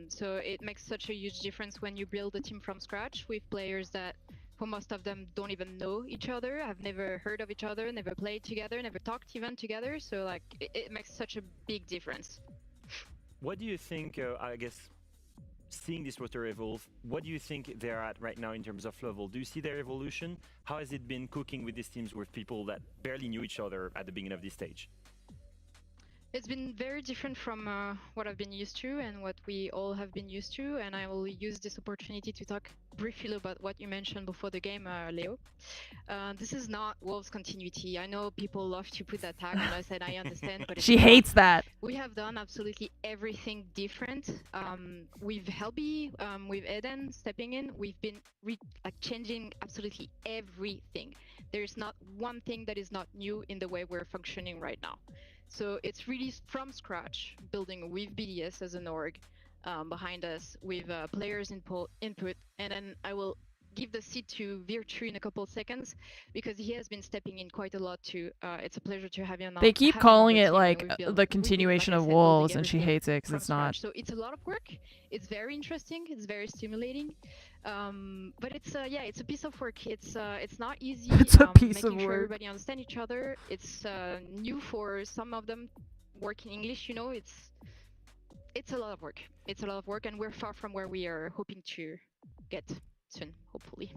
So it makes such a huge difference when you build a team from scratch with players that, for most of them, don't even know each other, have never heard of each other, never played together, never talked even together. So like, it makes such a big difference. What do you think, I guess, seeing this roster evolve, what do you think they're at right now in terms of level? Do you see their evolution? How has it been cooking with these teams with people that barely knew each other at the beginning of this stage? It's been very different from what I've been used to and what we all have been used to, and I will use this opportunity to talk briefly about what you mentioned before the game, Leo. This is not Wolves continuity. I know people love to put that tag on us, and I understand, but she hates that. We have done absolutely everything different. With Helby, with Eden stepping in, we've been changing absolutely everything. There's not one thing that is not new in the way we're functioning right now. So it's really from scratch, building with BDS as an org behind us, with players input, and then I will give the seat to Virtue in a couple of seconds because he has been stepping in quite a lot too. It's a pleasure to have you on. They keep calling it like the continuation of Wolves, and she hates it because it's not. So it's a lot of work. It's very interesting. It's very stimulating. But it's it's a piece of work. It's not easy. It's a piece of making sure work. Everybody understand each other. It's new for some of them. Working English, you know, it's a lot of work. It's a lot of work, and we're far from where we are hoping to get soon, hopefully.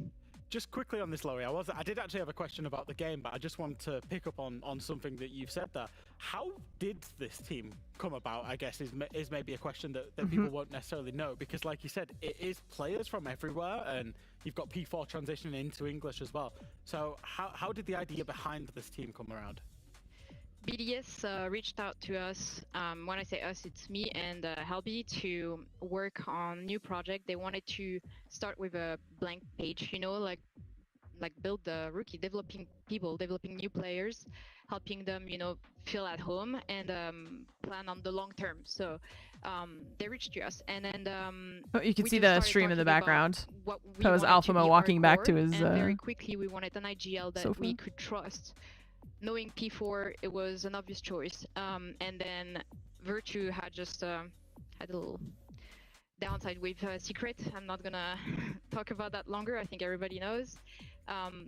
Just quickly on this, Laurie, I did actually have a question about the game, but I just want to pick up on something that you've said there. How did this team come about, I guess, is maybe a question that people won't necessarily know, because like you said, it is players from everywhere, and you've got P4 transitioning into English as well. So how did the idea behind this team come around? BDS reached out to us, when I say us, it's me and Helby, to work on new project. They wanted to start with a blank page, you know, like build the rookie, developing people, developing new players, helping them, you know, feel at home and plan on the long term. So they reached to us, and then you can see the stream in the background. That was Alphamo walking back to his. And very quickly, we wanted an IGL that we could trust. Knowing P4, it was an obvious choice. And then Virtue had just had a little downside with Secret. I'm not gonna talk about that longer. I think everybody knows.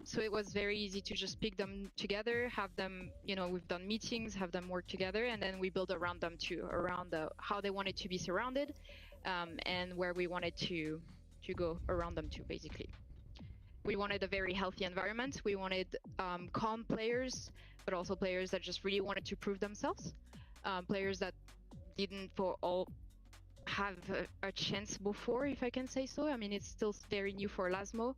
So it was very easy to just pick them together, have them, you know, we've done meetings, have them work together, and then we build around them too, around how they wanted to be surrounded, and where we wanted to go around them too, basically. We wanted a very healthy environment. We wanted calm players, but also players that just really wanted to prove themselves. Players that didn't for all have a chance before, if I can say so. I mean, it's still very new for Lasmo.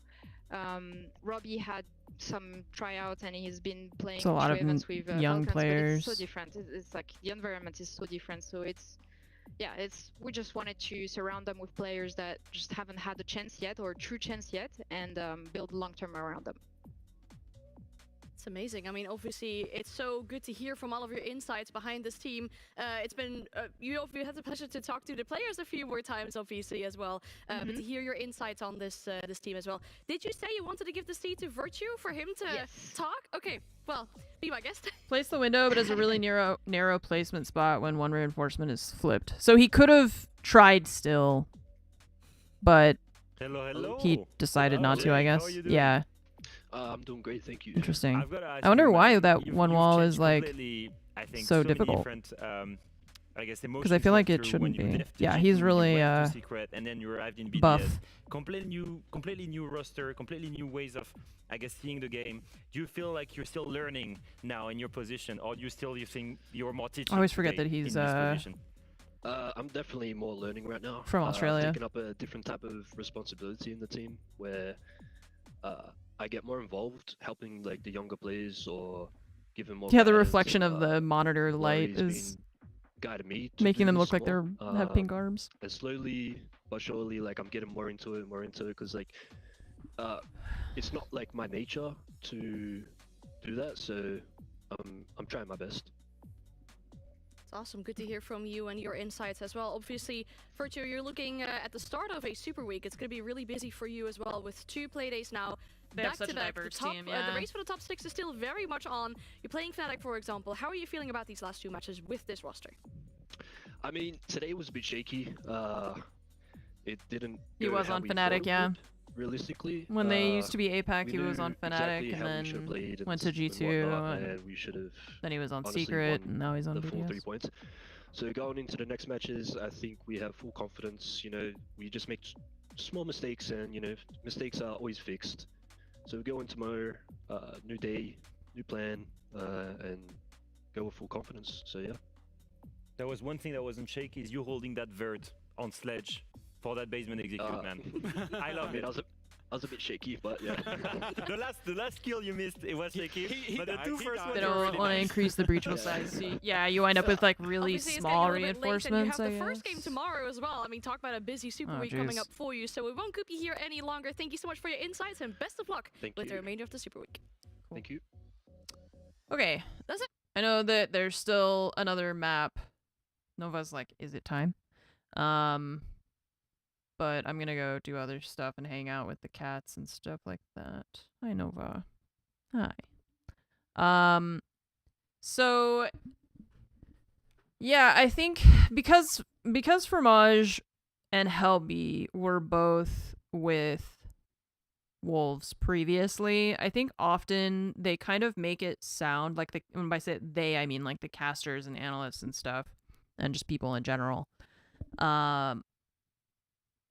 Robbie had some tryouts and he's been playing a lot of events with young Falcons, but it's so players. different. It's like the environment is so different. So it's, yeah, we just wanted to surround them with players that just haven't had a chance yet or a true chance yet, and build long term around them. It's amazing. I mean, obviously, it's so good to hear from all of your insights behind this team. It's been, you had the pleasure to talk to the players a few more times, obviously, as well. But to hear your insights on this team as well. Did you say you wanted to give the seat to Virtue for him to talk? Okay, well, be my guest. Place the window, but as a really narrow placement spot when one reinforcement is flipped. So he could have tried still, but he decided not to, I guess. Yeah. I'm doing great, thank you. Interesting. I wonder why that one wall is like so difficult. Because I feel like it shouldn't be. Yeah, he's really Secret, and then you arrived in BDS. buff. Completely new roster, completely new ways of, I guess, seeing the game. Do you feel like you're still learning now in your position, or do you think you're more teaching? I always forget that today he's in this position? I'm definitely more learning right now. From Australia. Taking up a different type of responsibility in the team where I get more involved, helping like the younger players or giving more. Yeah, the reflection of the monitor light is guiding me, making them look like they have pink arms. And slowly but surely, like I'm getting more into it, because like it's not like my nature to do that, so I'm trying my best. It's awesome. Good to hear from you and your insights as well. Obviously, Virtue, you're looking at the start of a super week. It's going to be really busy for you as well with 2 playdays now. They have back such to a back. diverse The top, team, yeah. the race for the top 6 is still very much on. You're playing Fnatic, for example. How are you feeling about these last 2 matches with this roster? I mean, today was a bit shaky. It didn't. He was on Fnatic, yeah. Realistically, When they used to be APAC, he was on exactly Fnatic, and then and went to G2, and we should have. then he was on honestly Secret, won and now he's on the full BDS. 3 points. So going into the next matches, I think we have full confidence. You know, we just make small mistakes, and you know, mistakes are always fixed. So we go in tomorrow, new day, new plan, and go with full confidence. So yeah. There was one thing that wasn't shaky, is you holding that vert on sledge for that basement execute, man. I love it. I was a bit shaky, but yeah. the last kill you missed, it was shaky, but the 2 first ones They were don't really want to nice. increase the breachable size. So yeah, you wind up with like really Obviously, it's small getting a little bit late, and reinforcements, you I have the first guess. game tomorrow as well. I mean, talk about a busy super Oh, week coming jeez. up for you. So we won't keep you here any longer. Thank you so much for your insights, and best of luck with the remainder of the super week. Thank you. Okay, That's it. I know that there's still another map. Nova's like, is it time? But I'm gonna go do other stuff and hang out with the cats and stuff like that. Hi, Nova. Hi. So yeah, I think because Fromage and Helby were both with Wolves previously, I think often they kind of make it sound like when I say they, I mean like the casters and analysts and stuff, and just people in general.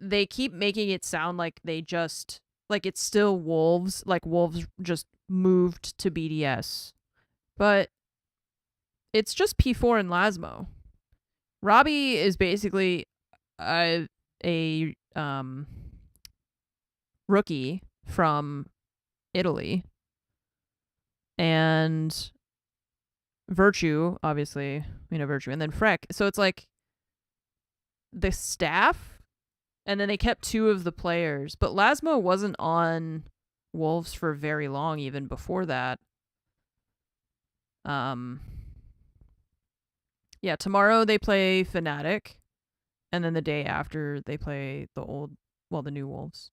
They keep making it sound like they just, like it's still Wolves, like Wolves just moved to BDS. But it's just P4 and Lasmo. Robbie is basically a rookie from Italy. And Virtue, obviously, we know Virtue, and then Freck. So it's like the staff, and then they kept 2 of the players. But Lasmo wasn't on Wolves for very long, even before that. Yeah, tomorrow they play Fnatic, and then the day after they play the new Wolves.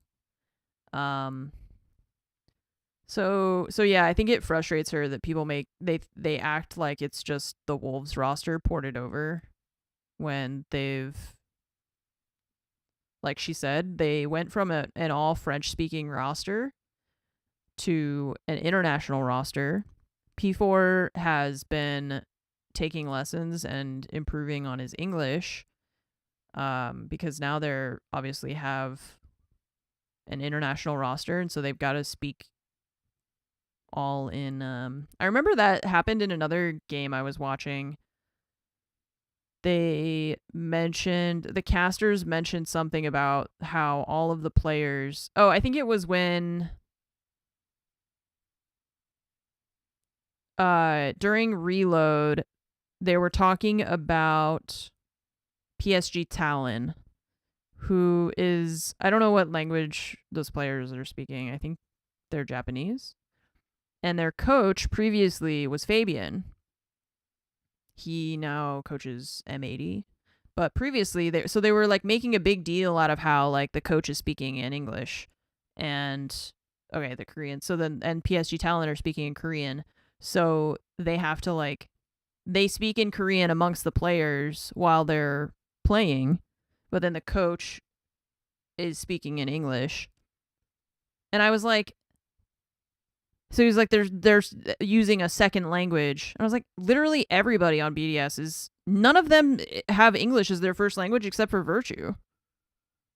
So yeah, I think it frustrates her that people they act like it's just the Wolves roster ported over when they've like she said, they went from an all French speaking roster to an international roster. P4 has been taking lessons and improving on his English, because now they're obviously have an international roster, and so they've got to speak all in. I remember that happened in another game I was watching. The casters mentioned something about how all of the players, I think it was when during reload they were talking about PSG Talon, who is, I don't know what language those players are speaking. I think they're Japanese. And their coach previously was Fabian. He now coaches M80. But previously, they were like making a big deal out of how like the coach is speaking in English, and the Korean. So then, and PSG Talent are speaking in Korean. So they have to like, they speak in Korean amongst the players while they're playing, but then the coach is speaking in English. And I was like, so he's like, they're using a second language. And I was like, literally everybody on BDS none of them have English as their first language except for Virtue.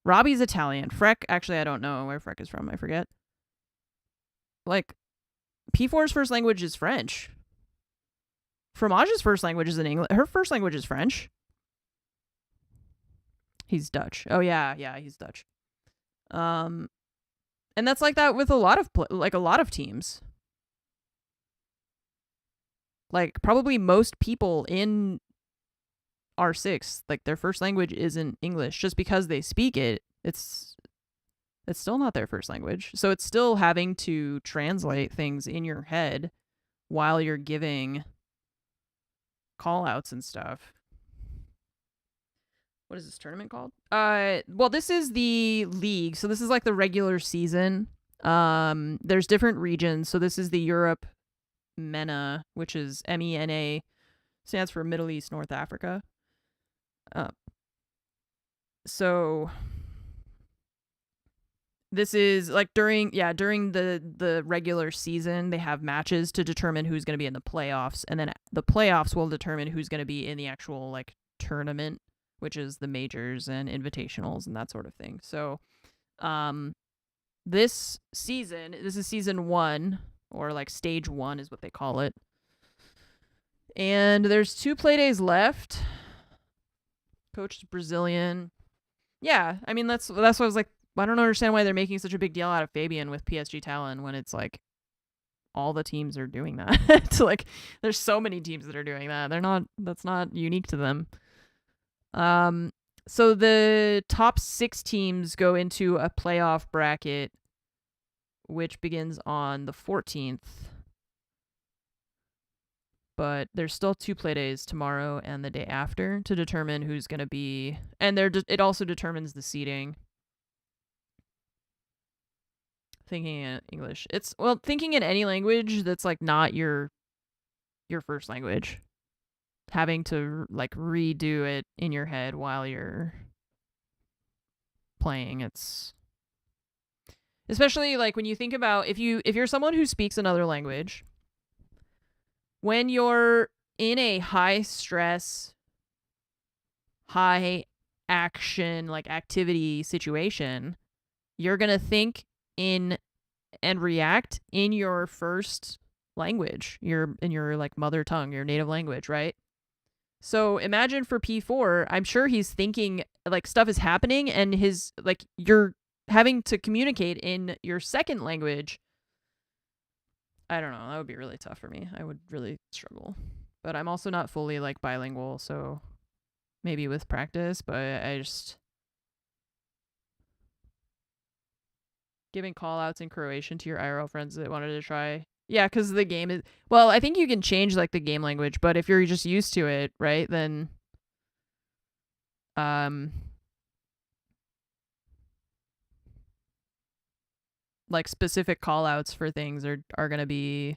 Robbie's Italian. Freck, actually, I don't know where Freck is from. I forget. Like, P4's first language is French. Fromage's first language is in English. Her first language is French. He's Dutch. Oh yeah, he's Dutch. And that's like that with a lot of teams. Like probably most people in R6, like their first language isn't English. Just because they speak it, it's still not their first language. So it's still having to translate things in your head while you're giving call outs and stuff. What is this tournament called? Well, this is the league. So this is like the regular season. There's different regions. So this is the Europe MENA, which is MENA, stands for Middle East, North Africa. So this is like during the regular season, they have matches to determine who's going to be in the playoffs, and then the playoffs will determine who's going to be in the actual like tournament, which is the majors and invitationals and that sort of thing. So this is season 1, or like stage 1 is what they call it. And there's 2 play days left. Coach is Brazilian. Yeah, I mean that's what I was like, I don't understand why they're making such a big deal out of Fabian with PSG Talon when it's like all the teams are doing that. It's like there's so many teams that are doing that. That's not unique to them. So the top 6 teams go into a playoff bracket, which begins on the 14th. But there's still 2 play days, tomorrow and the day after, to determine who's going to be, and it also determines the seeding. Thinking in English. Thinking in any language that's like not your first language. Having to like redo it in your head while you're playing. It's especially like when you think about if you're someone who speaks another language, when you're in a high stress, high action like activity situation, you're going to think in and react in your first language, in your like mother tongue, your native language, right? So imagine for P4, I'm sure he's thinking like stuff is happening and his like you're having to communicate in your second language. I don't know, that would be really tough for me. I would really struggle. But I'm also not fully like bilingual, so maybe with practice, but I just giving call outs in Croatian to your IRL friends that wanted to try. Yeah, because the game is, well, I think you can change like the game language, but if you're just used to it, right, then like specific call outs for things are going to be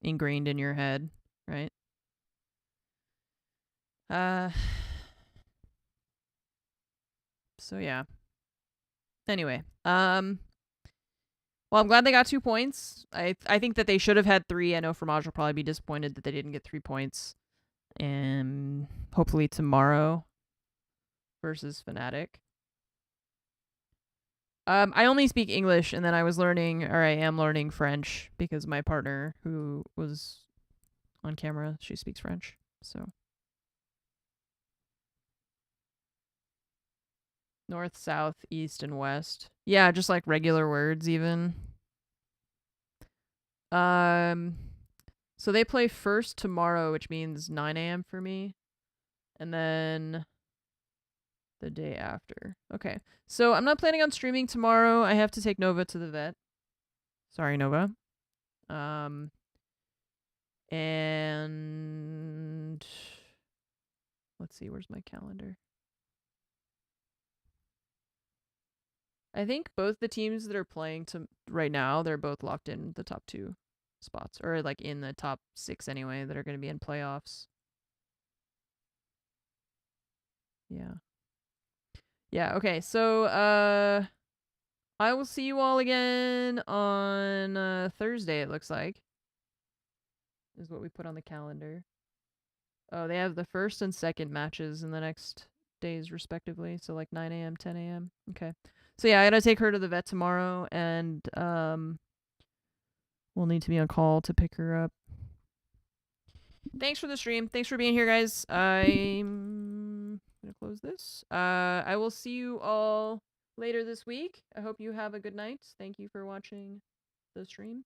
ingrained in your head, right? So yeah. Anyway, well, I'm glad they got 2 points. I think that they should have had 3. I know Fromage will probably be disappointed that they didn't get 3 points. And hopefully tomorrow versus Fnatic. I only speak English, and then I was learning, or I am learning French because my partner, who was on camera, she speaks French. So north, south, east, and west. Yeah, just like regular words, even. So they play first tomorrow, which means 9 a.m. for me, and then the day after. Okay, so I'm not planning on streaming tomorrow. I have to take Nova to the vet. Sorry, Nova. And let's see, where's my calendar? I think both the teams that are playing to right now, they're both locked in the top 2 spots, or like in the top 6 anyway, that are going to be in playoffs. Yeah. Yeah, okay. So I will see you all again on Thursday, it looks like. Is what we put on the calendar. Oh, they have the first and second matches in the next days respectively, so like 9 a.m., 10 a.m. Okay. So yeah, I gotta take her to the vet tomorrow, and we'll need to be on call to pick her up. Thanks for the stream. Thanks for being here, guys. I'm gonna close this. I will see you all later this week. I hope you have a good night. Thank you for watching the stream.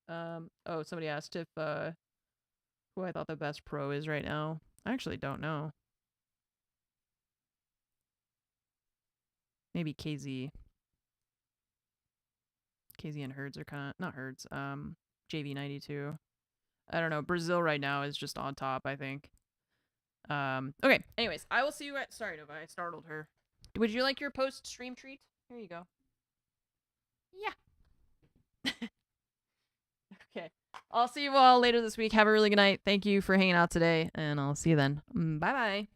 Oh, somebody asked if who I thought the best pro is right now. I actually don't know. Maybe KZ. KZ and Herds are kind of not Herds. JV92. I don't know. Brazil right now is just on top, I think. Okay. Anyways, I will see you at. Sorry, Nova. I startled her. Would you like your post-stream treat? Here you go. Yeah. Okay. I'll see you all later this week. Have a really good night. Thank you for hanging out today, and I'll see you then. Bye-bye.